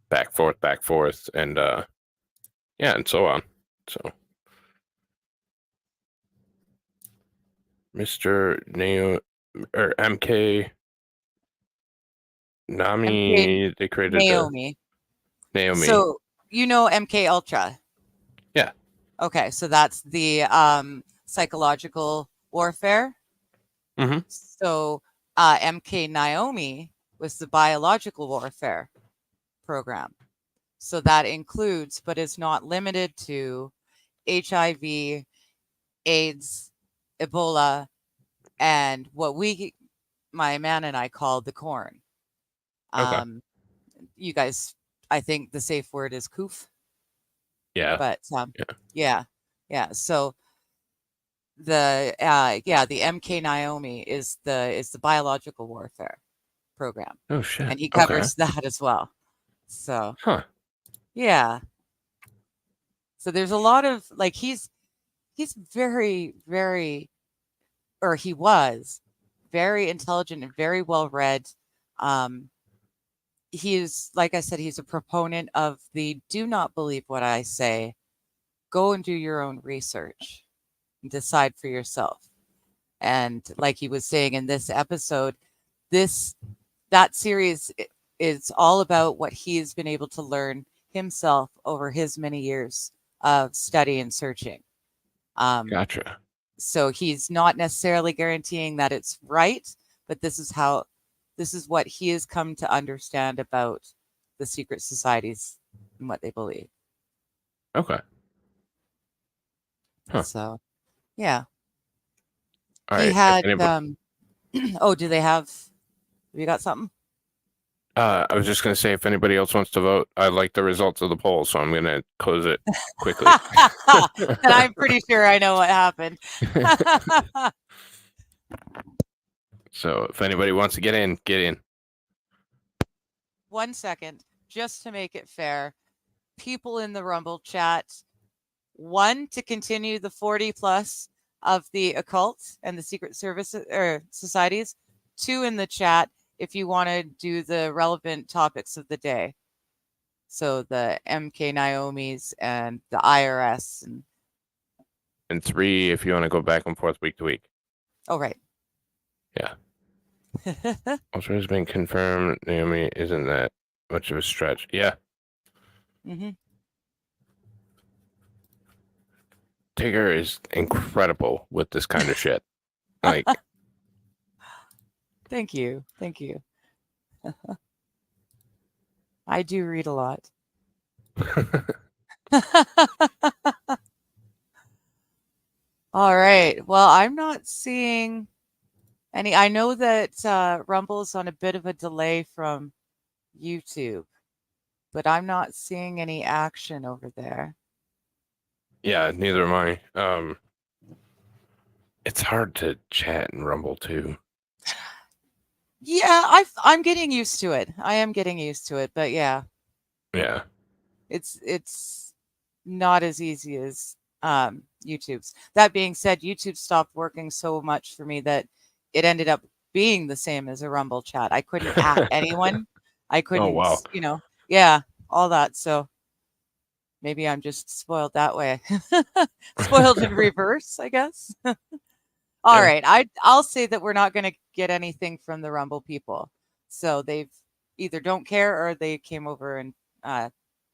back forth, and yeah, and so on. So, Mr. Neo or MK Nami, they created Naomi. Naomi. So you know MK Ultra. Yeah. Okay, so that's the psychological warfare. Mm-hmm. So MK Naomi was the biological warfare program. So that includes, but is not limited to, HIV, AIDS, Ebola, and what my man and I call the corn. Okay. You guys, I think the safe word is coof. Yeah. But yeah. So the MK Naomi is the biological warfare program. Oh shit. And he covers that as well. So yeah. So there's a lot of like he's very, very, or he was very intelligent and very well read. He's, like I said, he's a proponent of the do not believe what I say. Go and do your own research and decide for yourself. And like he was saying in this episode, that series is all about what he's been able to learn himself over his many years of study and searching. Gotcha. So he's not necessarily guaranteeing that it's right, but this is what he has come to understand about the secret societies and what they believe. Okay. Huh. So, yeah. All He right. had, Anybody- oh, do they have you got something? I was just going to say, if anybody else wants to vote, I like the results of the poll, so I'm going to close it quickly. And I'm pretty sure I know what happened. So if anybody wants to get in, get in. 1 second, just to make it fair. People in the Rumble chat, 1, to continue the 40 plus of the occult and the secret service or societies. 2 in the chat if you want to do the relevant topics of the day. So the MK Naomi's and the IRS And 3 if you want to go back and forth week to week. oh right. Yeah. Also has been confirmed. Naomi isn't that much of a stretch. Yeah. Mm-hmm. Digger is incredible with this kind of shit. Like, Thank you. I do read a lot. All right. Well, I'm not seeing any. I know that Rumble's on a bit of a delay from YouTube, but I'm not seeing any action over there. yeah, neither am I. It's hard to chat and Rumble too. Yeah, I'm getting used to it. I am getting used to it, but yeah. Yeah. It's not as easy as YouTube's. That being said, YouTube stopped working so much for me that it ended up being the same as a Rumble chat. I couldn't at anyone. I couldn't, wow. Yeah, all that. So maybe I'm just spoiled that way. Spoiled in reverse, I guess. All right. I'll say that we're not going to get anything from the Rumble people. So they've either don't care or they came over and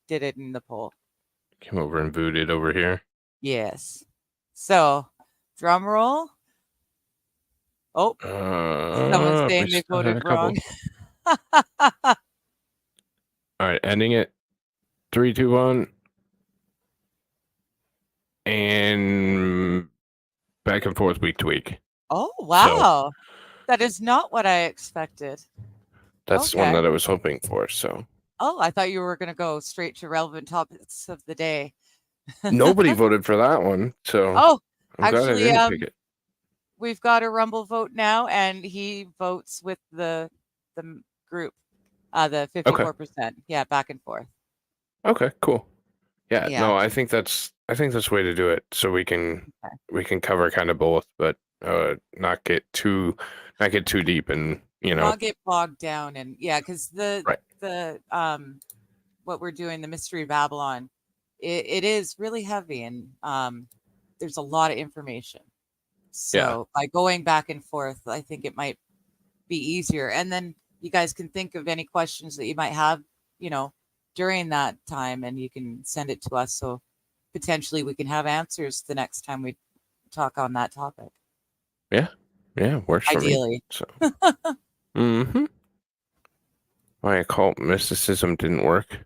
did it in the poll. Came over and booted over here. Yes. So, drum roll. Oh, someone's saying they voted wrong. All right, ending it. 3, 2, 1. And back and forth week to week. Oh, wow. That is not what I expected. That's one that I was hoping for. So. Oh, I thought you were going to go straight to relevant topics of the day. Nobody voted for that one. So. Oh, I'm glad I didn't pick it. We've got a Rumble vote now, and he votes with the group, the 54%. Okay. Yeah, back and forth. Okay, cool. Yeah, no, I think that's the way to do it. So we can cover kind of both, but not get too deep and not get bogged down and because the what we're doing, the Mystery Babylon, it is really heavy and there's a lot of information. So by going back and forth, I think it might be easier. And then you guys can think of any questions that you might have, during that time, and you can send it to us. So potentially we can have answers the next time we talk on that topic. Yeah. Works ideally. For me, so. Mm-hmm. Why occult mysticism didn't work?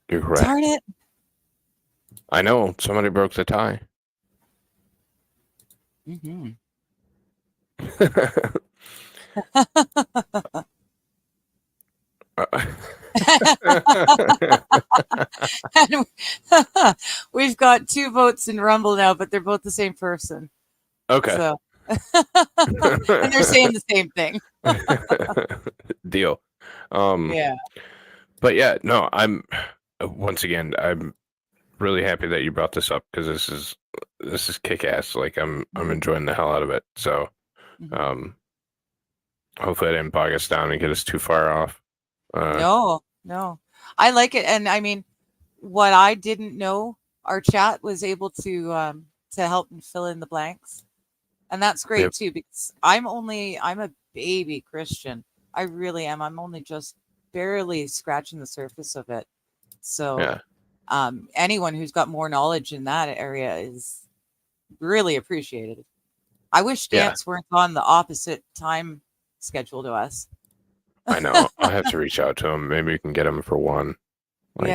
You're correct. Darn it. I know. Somebody broke the tie. Mm-hmm. And we've got 2 votes in Rumble now, but they're both the same person. Okay. So. And they're saying the same thing. Deal. Yeah. But yeah, no, I'm really happy that you brought this up because this is kick-ass. Like I'm enjoying the hell out of it. So hopefully I didn't bog us down and get us too far off. No. I like it. And I mean, what I didn't know, our chat was able to help and fill in the blanks. And that's great too, because I'm a baby Christian. I really am. I'm only just barely scratching the surface of it. So anyone who's got more knowledge in that area is really appreciated. I wish Dance weren't on the opposite time schedule to us. I know. I'll have to reach out to him. Maybe we can get him for one. We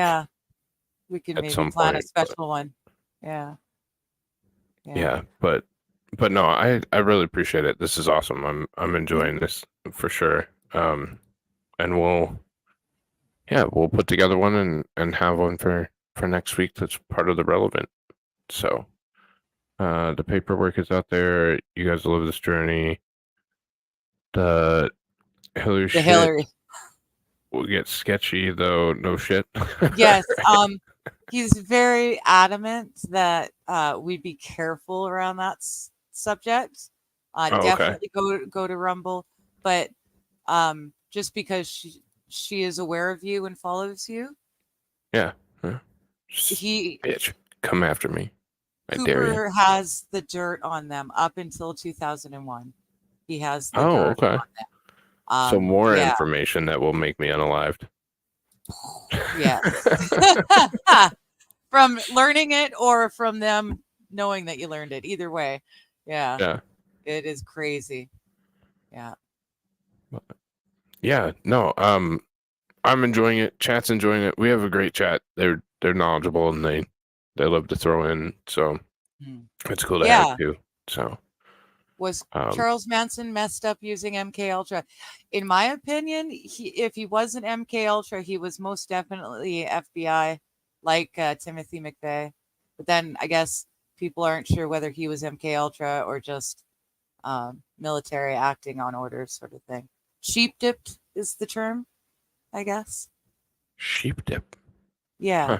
can maybe plan a special one. Yeah. Yeah, but no, I really appreciate it. This is awesome. I'm enjoying this for sure. And we'll put together one and have one for next week. That's part of the relevant. So, the paperwork is out there. You guys love this journey. The Hillary The shit Hillary. will get sketchy though. No shit. Yes. He's very adamant that we be careful around that subject. Oh, okay. Definitely go to Rumble, but just because she is aware of you and follows you. Yeah. He bitch, come after me. I dare you. Cooper has the dirt on them up until 2001. He has the dirt okay. on them. So more yeah. information that will make me unalived. Yes. From learning it or from them knowing that you learned it. Either way. Yeah. Yeah. It is crazy. Yeah. Yeah. No. I'm enjoying it. Chat's enjoying it. We have a great chat. They're knowledgeable and they love to throw in. So it's cool to have too. So was Charles Manson messed up using MK Ultra? In my opinion, if he wasn't MK Ultra, he was most definitely FBI, like Timothy McVeigh. But then I guess people aren't sure whether he was MK Ultra or just military acting on orders, sort of thing. Sheep dipped is the term, I guess. Sheep dip. Yeah. Huh.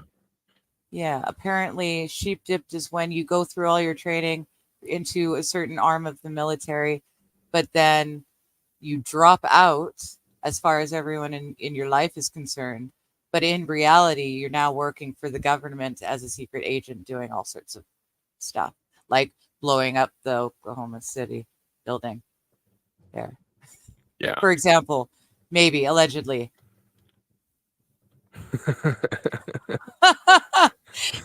Yeah. Apparently, sheep dipped is when you go through all your training into a certain arm of the military, but then you drop out as far as everyone in your life is concerned. But in reality, you're now working for the government as a secret agent doing all sorts of stuff, like blowing up the Oklahoma City building there. Yeah. For example, maybe, allegedly.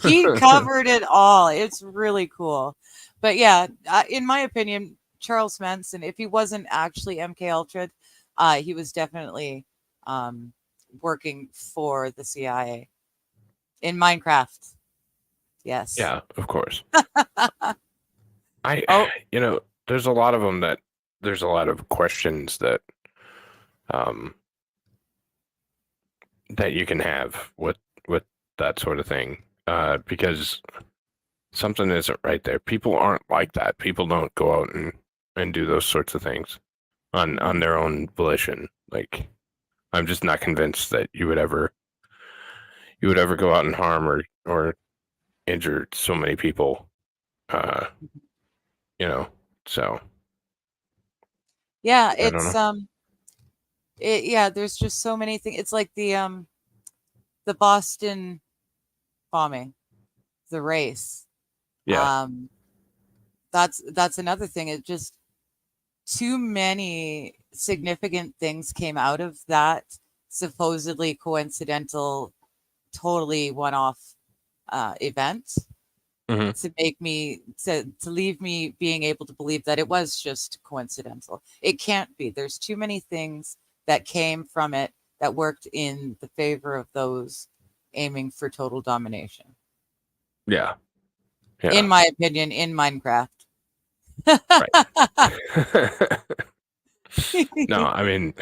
He covered it all. It's really cool. But yeah, in my opinion, Charles Manson, if he wasn't actually MK Ultra, he was definitely working for the CIA in Minecraft. Yes. Yeah, of course. There's a lot of them there's a lot of questions that you can have with that sort of thing, because something isn't right there. People aren't like that. People don't go out and do those sorts of things on their own volition. Like, I'm just not convinced that you would ever go out and harm or injure so many people. So yeah, it's there's just so many things. It's like the Boston bombing, the race. Yeah. That's another thing. It just too many significant things came out of that supposedly coincidental, totally one-off event to make me to leave me being able to believe that it was just coincidental. It can't be. There's too many things that came from it that worked in the favor of those aiming for total domination. Yeah. In my opinion, in Minecraft. No, I mean,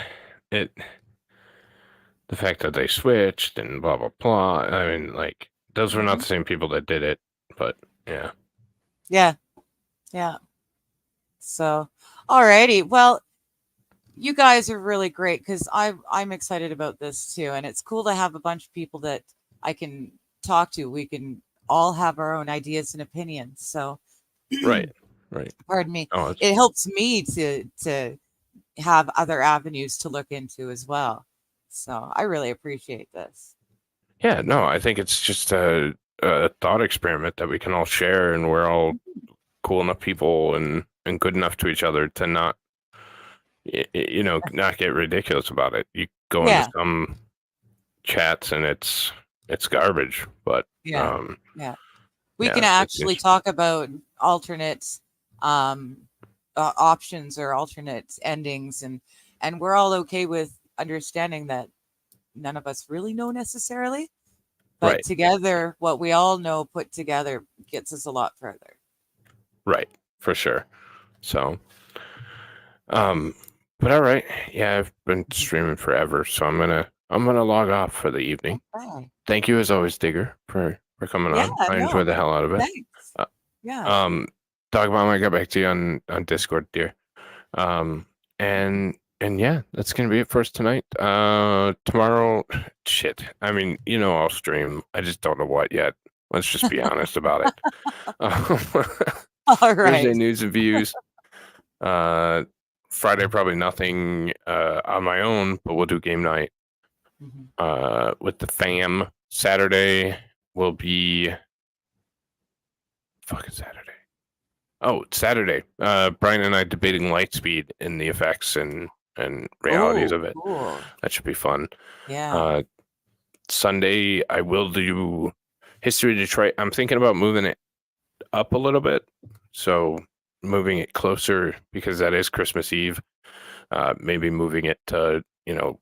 the fact that they switched and blah blah blah. I mean, like, those were not the same people that did it, but yeah. So, alrighty. Well, you guys are really great because I'm excited about this too, and it's cool to have a bunch of people that I can talk to. We can all have our own ideas and opinions. So, right. Pardon me. It helps me to have other avenues to look into as well. So I really appreciate this. Yeah, no, I think it's just a thought experiment that we can all share, and we're all cool enough people and good enough to each other to not get ridiculous about it. You go into some chats and it's garbage, but we can actually talk about alternate options or alternate endings, and we're all okay with understanding that none of us really know necessarily, but together what we all know put together gets us a lot further. Right, for sure. So, but all right, yeah, I've been streaming forever, so I'm gonna log off for the evening. Okay. Thank you as always, Digger, for coming Yeah, on. I no, enjoy the hell out of it. thanks. Uh, Yeah. Dog Bomb, I got back to you on Discord, dear. And yeah, that's gonna be it for us tonight. Tomorrow, shit. I mean, I'll stream. I just don't know what yet. Let's just be honest about it. All Thursday right. news and views. Friday probably nothing on my own, but we'll do game night with the fam. Saturday will be fucking Saturday. Oh, Saturday. Brian and I debating light speed and the effects and realities of it. Cool. That should be fun. Yeah. Sunday, I will do History of Detroit. I'm thinking about moving it up a little bit. So moving it closer because that is Christmas Eve. Maybe moving it to,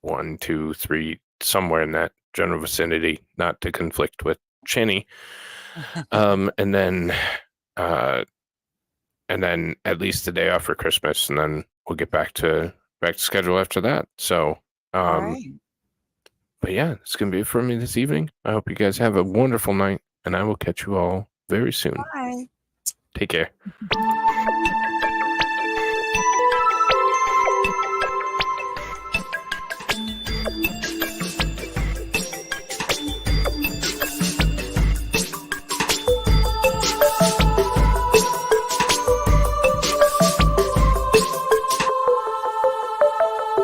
1, 2, 3, somewhere in that general vicinity, not to conflict with Chinny. And then at least the day off for Christmas, and then we'll get back to schedule after that. So, All right. but yeah, it's gonna be it for me this evening. I hope you guys have a wonderful night, and I will catch you all very soon. Bye. Take care.